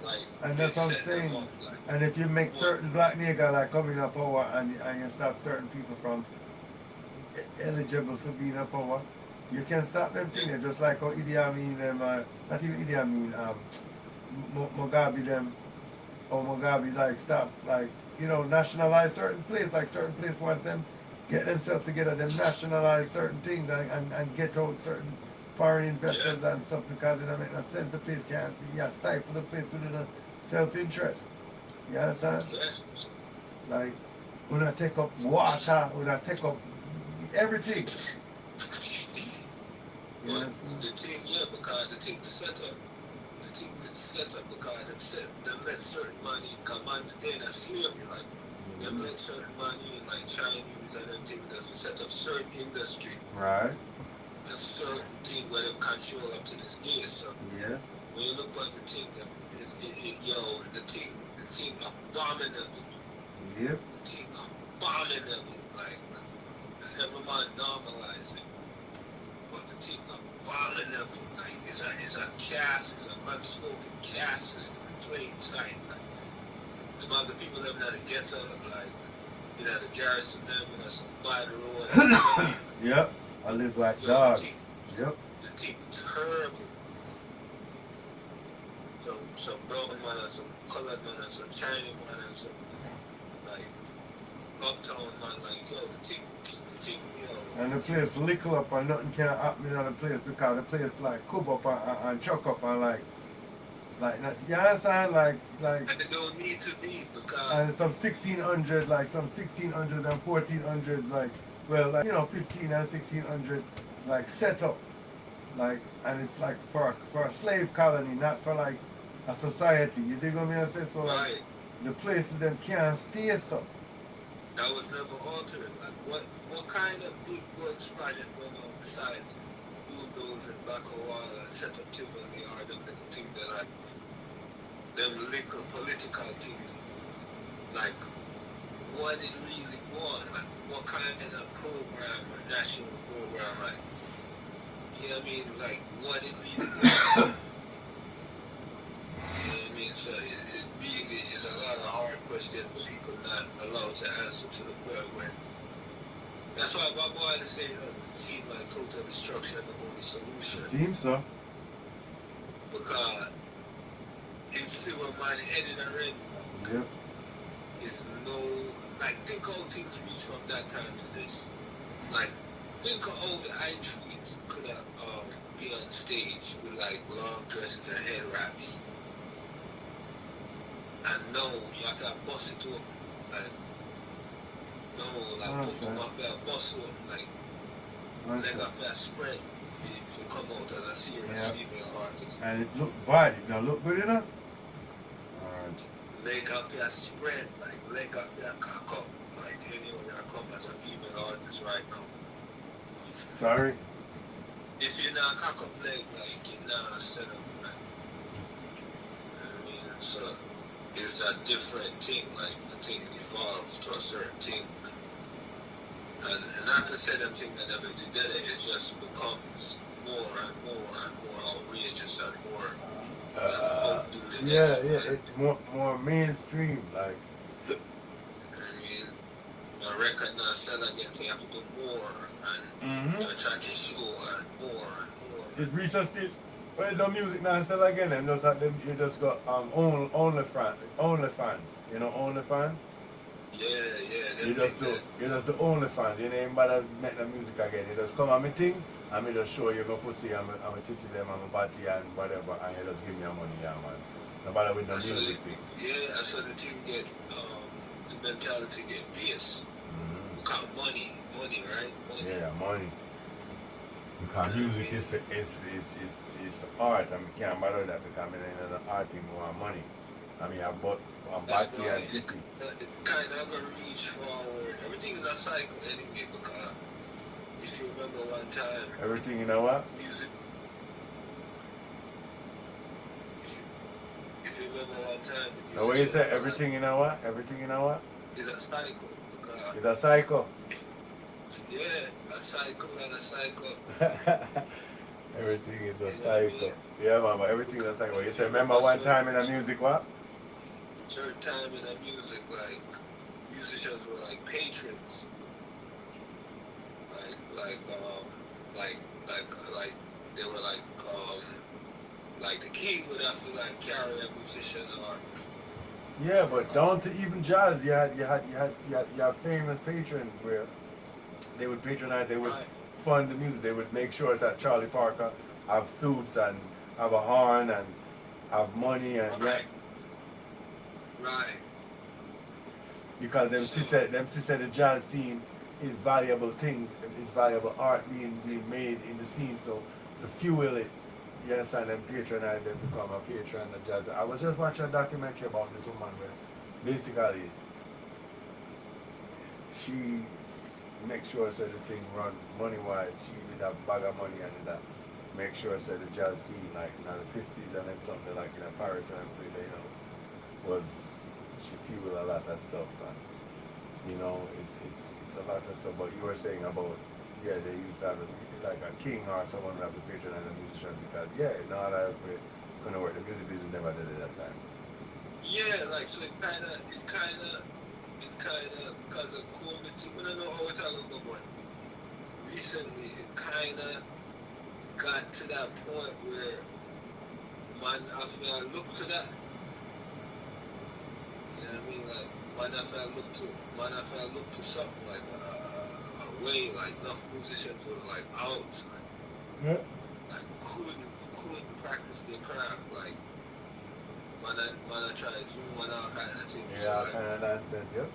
like And that's they what I'm set them saying. up, like, And if you make certain black nigga like coming up power and you stop certain people from eligible for being up power, you can stop them things. Just like how Idi Amin them, not even Idi Amin, Mugabe them, or Mugabe like stop like nationalize certain place, like certain place wants them get themselves together, them nationalize certain things and get out certain foreign investors and stuff because it don't make no sense. The place can't be stifle the place within a self-interest. You understand? Like, when I take up water, when I take up everything. You Well, understand? the thing, because the thing set up. The thing that's set up because them let certain money command in a slavery, like them let certain money like Chinese and them thing that set up certain industry. Right. A certain thing where they control up to this day. So Yes. when you look at the thing, the thing abominable. Yep. The thing abominable, like every man normalize it. But the thing abominable, like it's a caste, it's an unspoken caste system in plain sight. Like the other people living at the ghetto, like the garrison them, some by the road. Yep. I live like dog. Yep. The thing terrible. Some brown man and some colored man and some Chinese man and some like uptown man, like the thing, And the place lickle up and nothing can happen in the place because the place like cub up and chuck up and like not, you understand? Like and they don't need to be because and some 1600 like some 1600s and 1400s like 15 and 1600 like set up like and it's like for a slave colony, not for like a society. You dig what I say? So like the places them can't stay so. That was never altered. Like what kind of big works project went on besides bulldoze and back a wall and set up Tivoli or them things that like them liquor political things. Like what it really was, like what kind of program or national program, like you know what I mean, like what it really was. You know what I mean? So it really is a lot of hard questions that people not allowed to answer to the point where that's why my boy is saying it seems like total destruction the only solution. Seems so. Because you see what my head in the red Yep. is no like think how things reach from that time to this. Like think of how the high trees could have been on stage with like long dresses and head wraps. And no, you have to bust it up. Like no, like put them up there, bust it up, like leg up that spread. If you come out as a serious female artist. And it look bad. It don't look good enough. Alright. leg up your spread, like leg up your cock up, like anyone your come as a female artist right now. Sorry? If you're not cock up leg, like you're not set up, right? You know what I mean? So it's a different thing, like the thing evolves to a certain thing. And not to say them things that never did it, it just becomes more and more and more outrageous and more it's more mainstream, like. I mean, a record not sell again, so you have to do more, and your track is show and more and more. It reached a stage where the music not sell again, and just like them, you just got only fans, you know, only fans. Yeah. You just do only fans. You ain't bother make the music again. You just come on me thing, and me just show you my pussy, I'm a titty them, I'm a body and whatever, and you just give me your money, yeah man. No bother with the music thing. Yeah, I saw the thing get the mentality get fierce. Because money, right? Money. Yeah, money. Because music is for art, and we can't bother with that because I mean the art thing want money. I mean I'm body and titty. It kind of gonna reach forward. Everything is a cycle anyway, because if you remember one time, Everything, you know what? music. If you remember one time, The way you say everything, you know what? Everything, you know what? is a cycle. It's a cycle. Yeah, a cycle and a cycle. Everything is a cycle. Yeah, man, but everything is a cycle. You say, remember one time in the music, what? Certain time in the music, like musicians were like patrons. Like they were like the king would have to like carry a musician or. Yeah, but down to even jazz, you had famous patrons where they would patronize, they would fund the music, they would make sure that Charlie Parker have suits and have a horn and have money and Right. Because them said the jazz scene is valuable things, is valuable art being made in the scene, so to fuel it, you understand, them patronize, them become a patron of jazz. I was just watching a documentary about this woman where basically she makes sure so the thing run money wise. She did a bag of money and did that make sure so the jazz scene like in the 50s and then something like in Paris and everything, you know, was she fueled a lot of stuff and you know it's a lot of stuff. But you were saying about they used to have like a king or someone who have to patronize a musician because no other else way couldn't work. The music business never did it that time. Yeah, like so it kinda because of COVID, I don't know how we're talking about, but recently it kinda got to that point where man after I look to that. You know what I mean? Like man after I look to something like a way like enough musicians was like out. Like couldn't practice their craft. Like man I try to zoom on all kind of things. Yeah, all kind of nonsense, yep.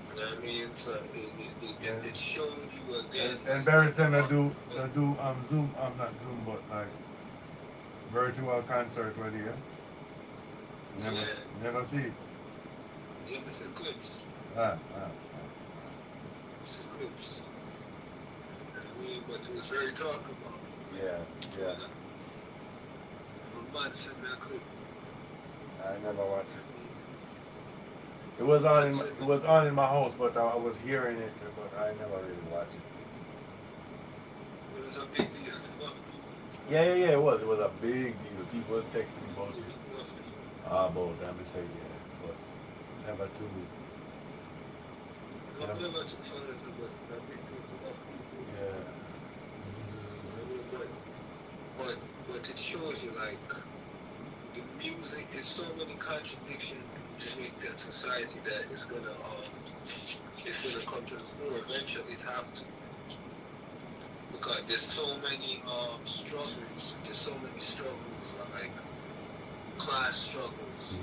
You know what I mean? So it showed you again. And Barry's them to do Zoom, not Zoom, but like virtual concert right here. Never see it. Yeah, it's in clips. It's in clips. You know what I mean? But it was very talked about. Yeah. For months in that clip. I never watched it. It was on in my house, but I was hearing it, but I never really watched it. It was a big deal to enough people. Yeah, it was. It was a big deal. People was texting me about it. About them and say but never too. Never too far into it, but a big deal to enough people. Yeah. But it shows you like the music is so many contradictions in that society that it's gonna come to the fore eventually. It have to, because there's so many struggles. There's so many struggles like class struggles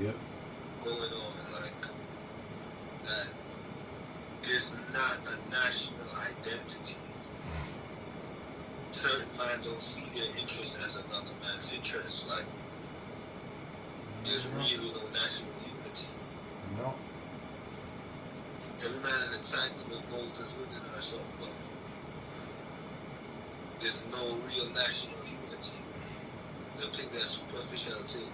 going on like that. There's not a national identity. Certain man don't see their interest as another man's interest. Like there's really no national know. Every man is excited with gold is winning or something, but there's no real national unity. Don't think that's superficial thing.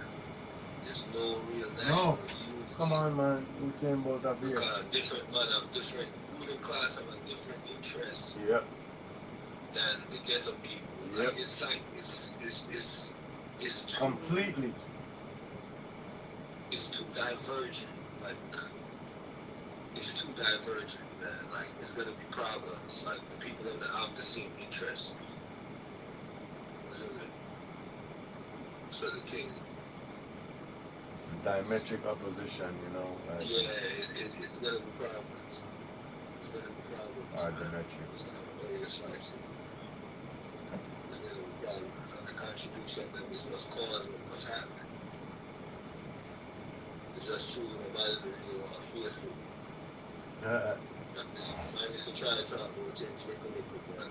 There's no real national unity. Come on, man. We're saying about up here. Because different men have different ruling class have a different interest Yep. than the ghetto people. Yep. Like it's like it's too, Completely. it's too divergent. Like it's too divergent, man. Like it's gonna be problems. Like the people that have the same interests. So the thing. It's a diametric opposition, you know. Like, Yeah, it's gonna be problems. It's gonna be problems. Diametric. It's gonna be problems. And the contribution that is what's causing what's happening. It's just true nobody really want to face it. I used to try to talk about things make a little bit, but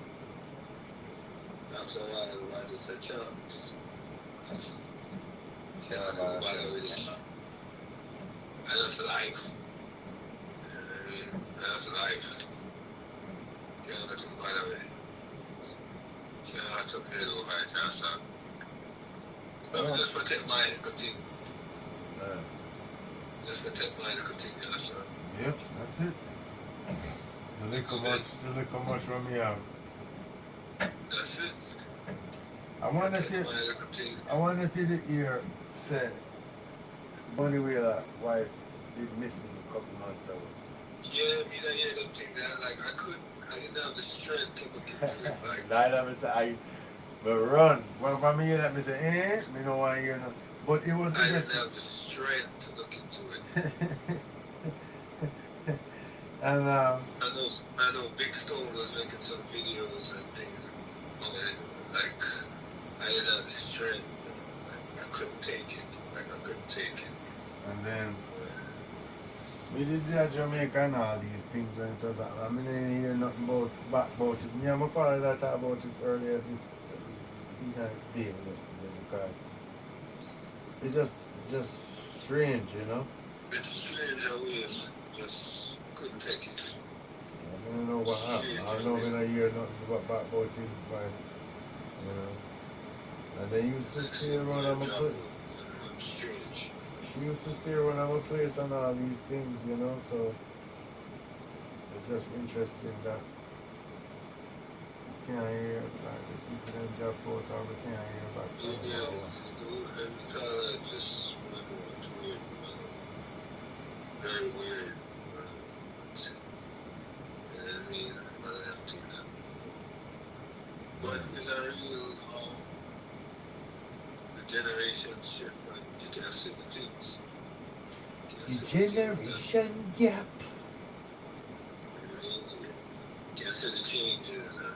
after a while everybody said chance. That's life. That's life. Can't let them bother with it. Can't took it over at chance. But just protect mine and continue. Just protect mine and continue. That's all. Yep, that's it. The little much from me have. That's it. I wonder if you did hear say Bunny Wheeler wife did missing a couple months ago. Yeah, I don't think that like I didn't have the strength to look into it. Like I but run. When I hear that, I say, me don't want to hear nothing. But it was I didn't have the strength to look into it. And I know Big Stone was making some videos and things on it. Like I didn't have the strength. Like, I couldn't take it. And then we did that Jamaica and all these things, and it was I didn't hear nothing about it. Me and my father that talked about it earlier this day yesterday, because it's just strange, you know. It's strange how we just couldn't take it. I don't know what happened. I don't know when I hear nothing about it, but you know. And they used to stay around on my place. Strange. She used to stay around on my place and all these things, you know, so it's just interesting that we can't hear like the people in Japan or we can't hear about Every time I just went to it, very weird. I mean, but it's a real the generation shift, but you can't see the things. the generation gap. You can't see the changes and the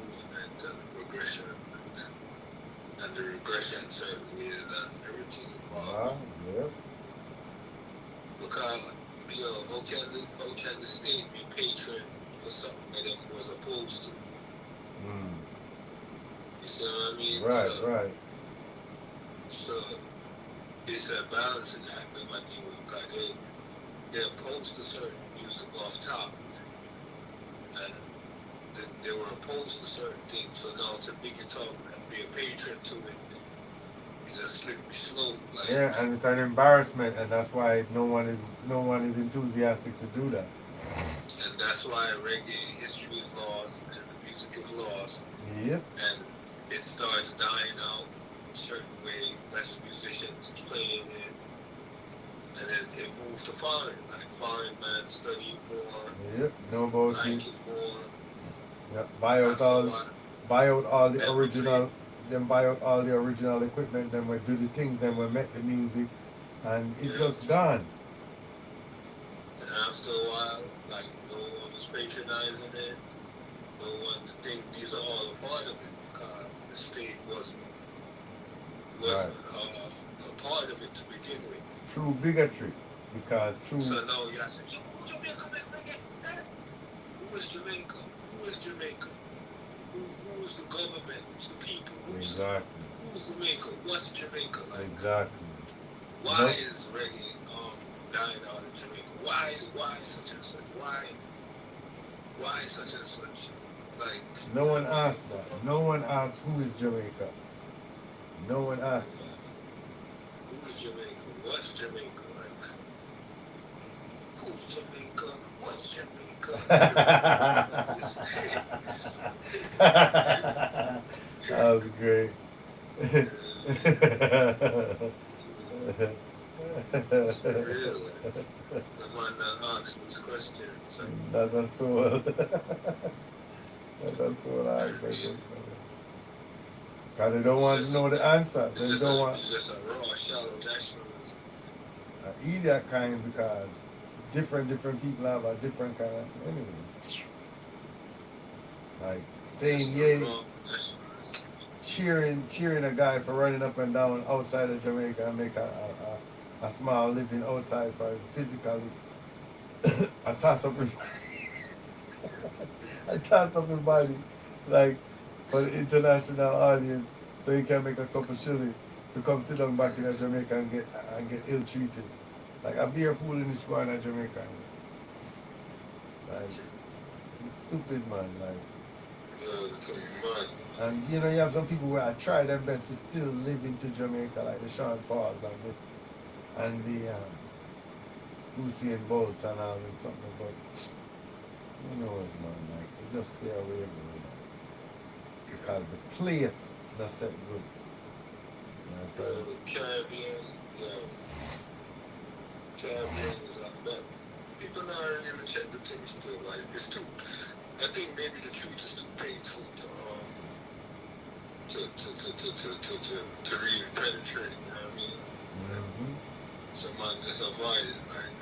movement and the progression and the regression certainly and everything. Yep. Because how can the state be patron for something that it was opposed to? You see what I mean? Right. So it's a balancing act with my deal because they opposed to certain music off top. And they were opposed to certain things. So now to pick it up and be a patron to it is a slippery slope. Like, Yeah, and it's an embarrassment, and that's why no one is enthusiastic to do that. And that's why reggae history is lost and the music is lost. Yep. And it starts dying out a certain way, less musicians playing it. And then it moves to foreign, like foreign man study more. Yep, know about like it. it more. Yep, buy out all the original, then buy out all the original equipment, then we do the things, then we make the music, and it's just gone. And after a while, like no one was patronizing it, no one to think these are all a part of it because the state wasn't a part of it to begin with. True bigotry, because true. So now you ask, who's Jamaica? Who is Jamaica? Who is Jamaica? Who is the government? Who's the people? Who's Jamaica? What's Jamaica like? Exactly. Why is reggae dying out in Jamaica. Why such and such? Why such and such? Like No one asked that. No one asked who is Jamaica. No one asked that. who is Jamaica? What's Jamaica? Like who's Jamaica? What's Jamaica? That was great. It's real. The man that asks these questions. Like, That's all. That's all I said. Because they don't want to know the answer. They don't want. It's just a raw, shallow nationalism. Idiot kind because different people have a different kind of anyway. Like saying yay, cheering a guy for running up and down outside of Jamaica and make a small living outside for him physically. I toss up his body like for the international audience so he can make a couple shilling to come sit down back in Jamaica and get ill treated. Like a beer fool in this bar in Jamaica. Like it's stupid man, like and you know you have some people where I try their best to still live into Jamaica like the Sean Pauls and the Usain Bolt and all and something, but who knows man, like you just stay away from it because the place not set good. You know, so Caribbean is like that. People now really check the things still. Like it's too. I think maybe the truth is too painful to really penetrate. You know what I mean? mm-hmm. So man, just avoid it. Like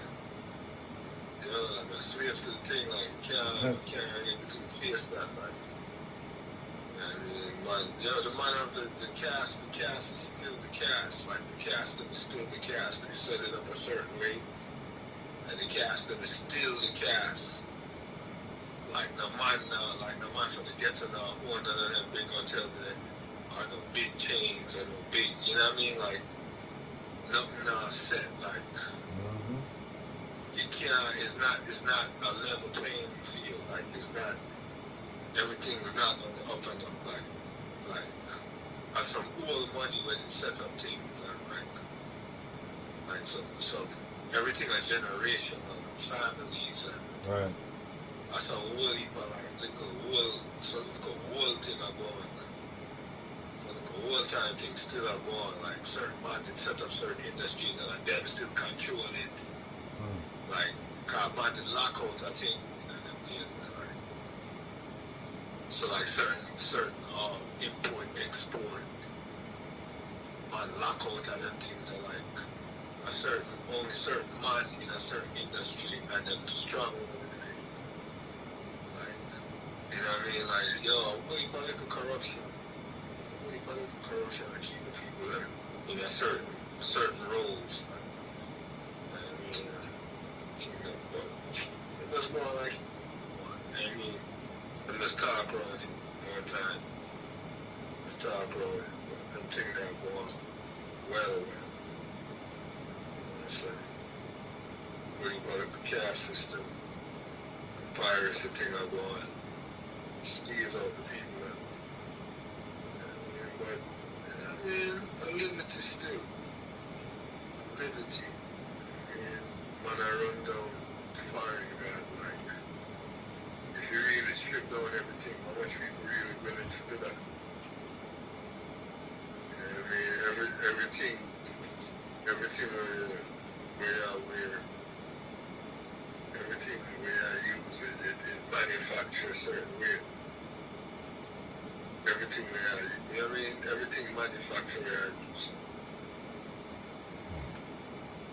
you know, like a slave to the thing. Like can't get to face that. Like you know what I mean, man. You know, the man of the cast. The cast is still the cast. Like the cast is still the cast. They set it up a certain way. And the cast them is still the cast. Like the man from the ghetto now, one of them big hotels there are no big chains or no big, you know what I mean? Like nothing set. Like you can't. It's not a level playing field. Like it's not. Everything's not on the up and up. Like some old money when it set up things. Like some. Everything a generation of families and Right. I saw a whole heap of like little whole thing are going. So like a whole time thing still are going. Like certain man did set up certain industries and like them still control it. Like cause man did lockouts I think in them days like so like certain import, export man lockout and them things are like only certain man in a certain industry and them strong like you know what I mean like yo we political corruption I keep the people that in a certain roles like, I mean but that's more like I mean let's talk about it more time let's talk about it but them things that go on well worry about the caste system, the piracy thing I go on, squeeze out the people. But I mean, a limit is still a limit. I mean, when I run down firing that, like, if you really strip down everything, how much people really willing to do that? You know what I mean? Everything where everything we use it manufacture a certain way. Everything we are, you know what I mean? Everything manufactured we are use.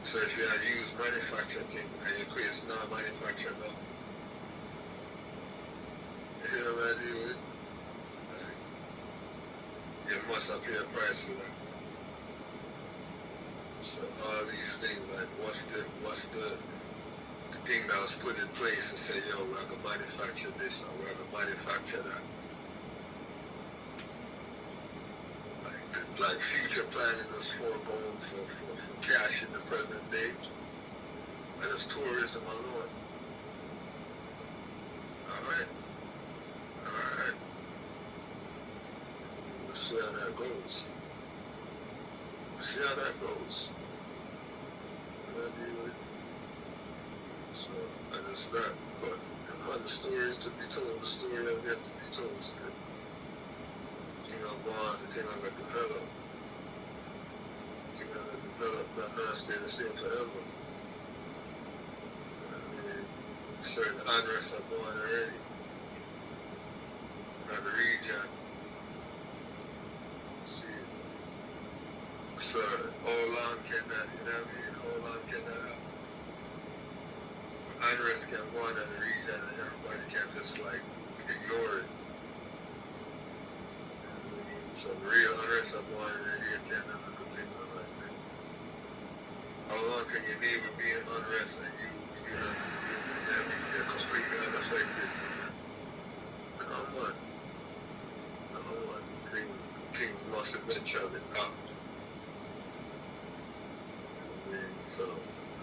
So if you are use manufactured thing and you create not manufactured now, you know what I do with? You must have paid a price for that. So all these things, like what's the thing that was put in place to say, yo, we're gonna manufacture this or we're gonna manufacture that. Like future planning was foregone for cash in the present day. And it's tourism alone. Alright. Alright. Let's see how that goes. See how that goes. So, and it's not, but the stories to be told, the story has yet to be told still. The thing I'm born, the thing I'm going to develop. The thing I'm going to develop, that not stay the same forever. I mean, certain unrest are born already. In the region. See, so, how long can that, you know what I mean? How long can that happen? Unrest can go on in the region and everybody can just like ignore it. Some real unrest are going on in the region can't never continue like that. How long can your neighbor be in unrest and you're completely unaffected? Come on. Come on. Things must eventually out. I mean, so,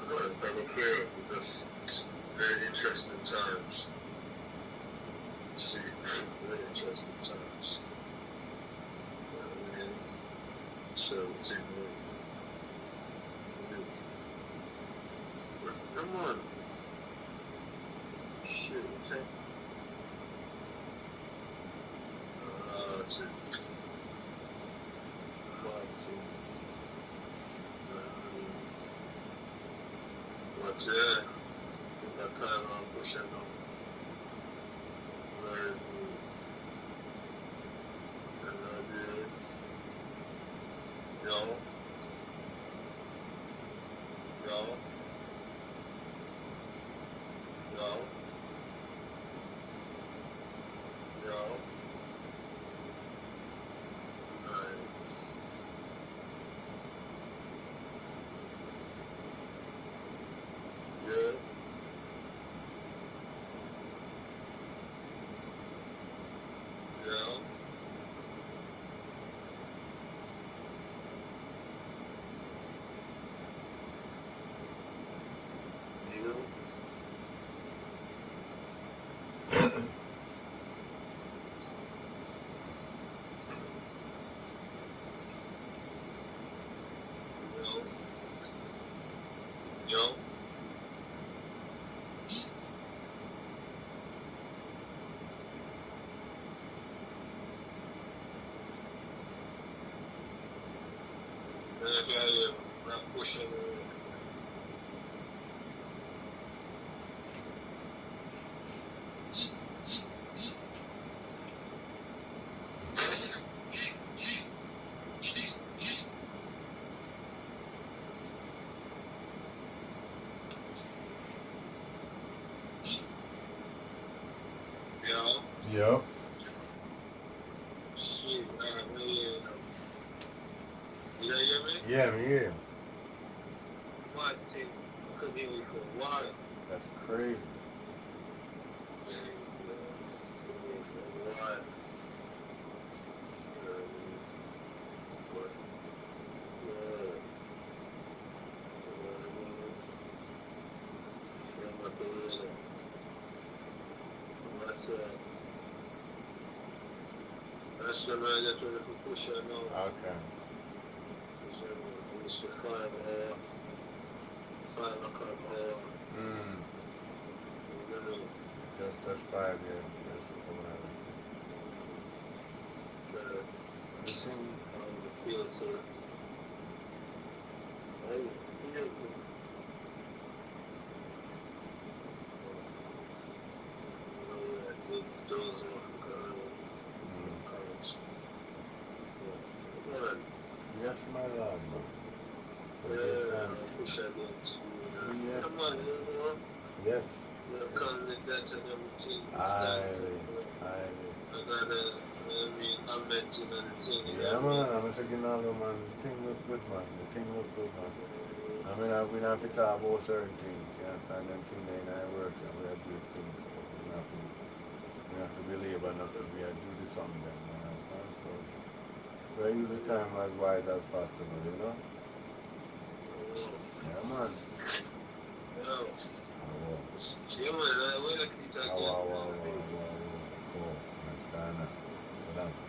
I'm going to never fail with this. Very interesting times. See, very interesting times. And so, come on. Shit, okay. But yeah. That time I'm pushing on. Very good. And I did. Yo. Yo. Yo. Yo. Nice. Yeah. Yeah. You. Yo. Yo. Yeah, not pushing. Yo. Yo. Shit, man. You hear me? Yeah, me here. One thing, could be for a while. That's crazy. That's the man that's going to push her now. Okay. It's 5 o'clock hour. Just touched 5 years. There's a couple hours. So, the field to. Those Yes, my lord. push that into, Yes. come on, Yes. come with that and everything. Highly. I gotta, I'm mentioning the thing. Yeah, man. I'm saying, all the man. The thing look good, man. The thing look good, man. I mean, we don't have to talk about certain things. You understand? Them things they in our works and we have to do things. So we have to believe or not. We have to do something then. You understand? So we use the time as wise as possible, you know? Yeah, man. Yeah, Yeah, man, we're not keep talking. Wow. That's kind of. So that.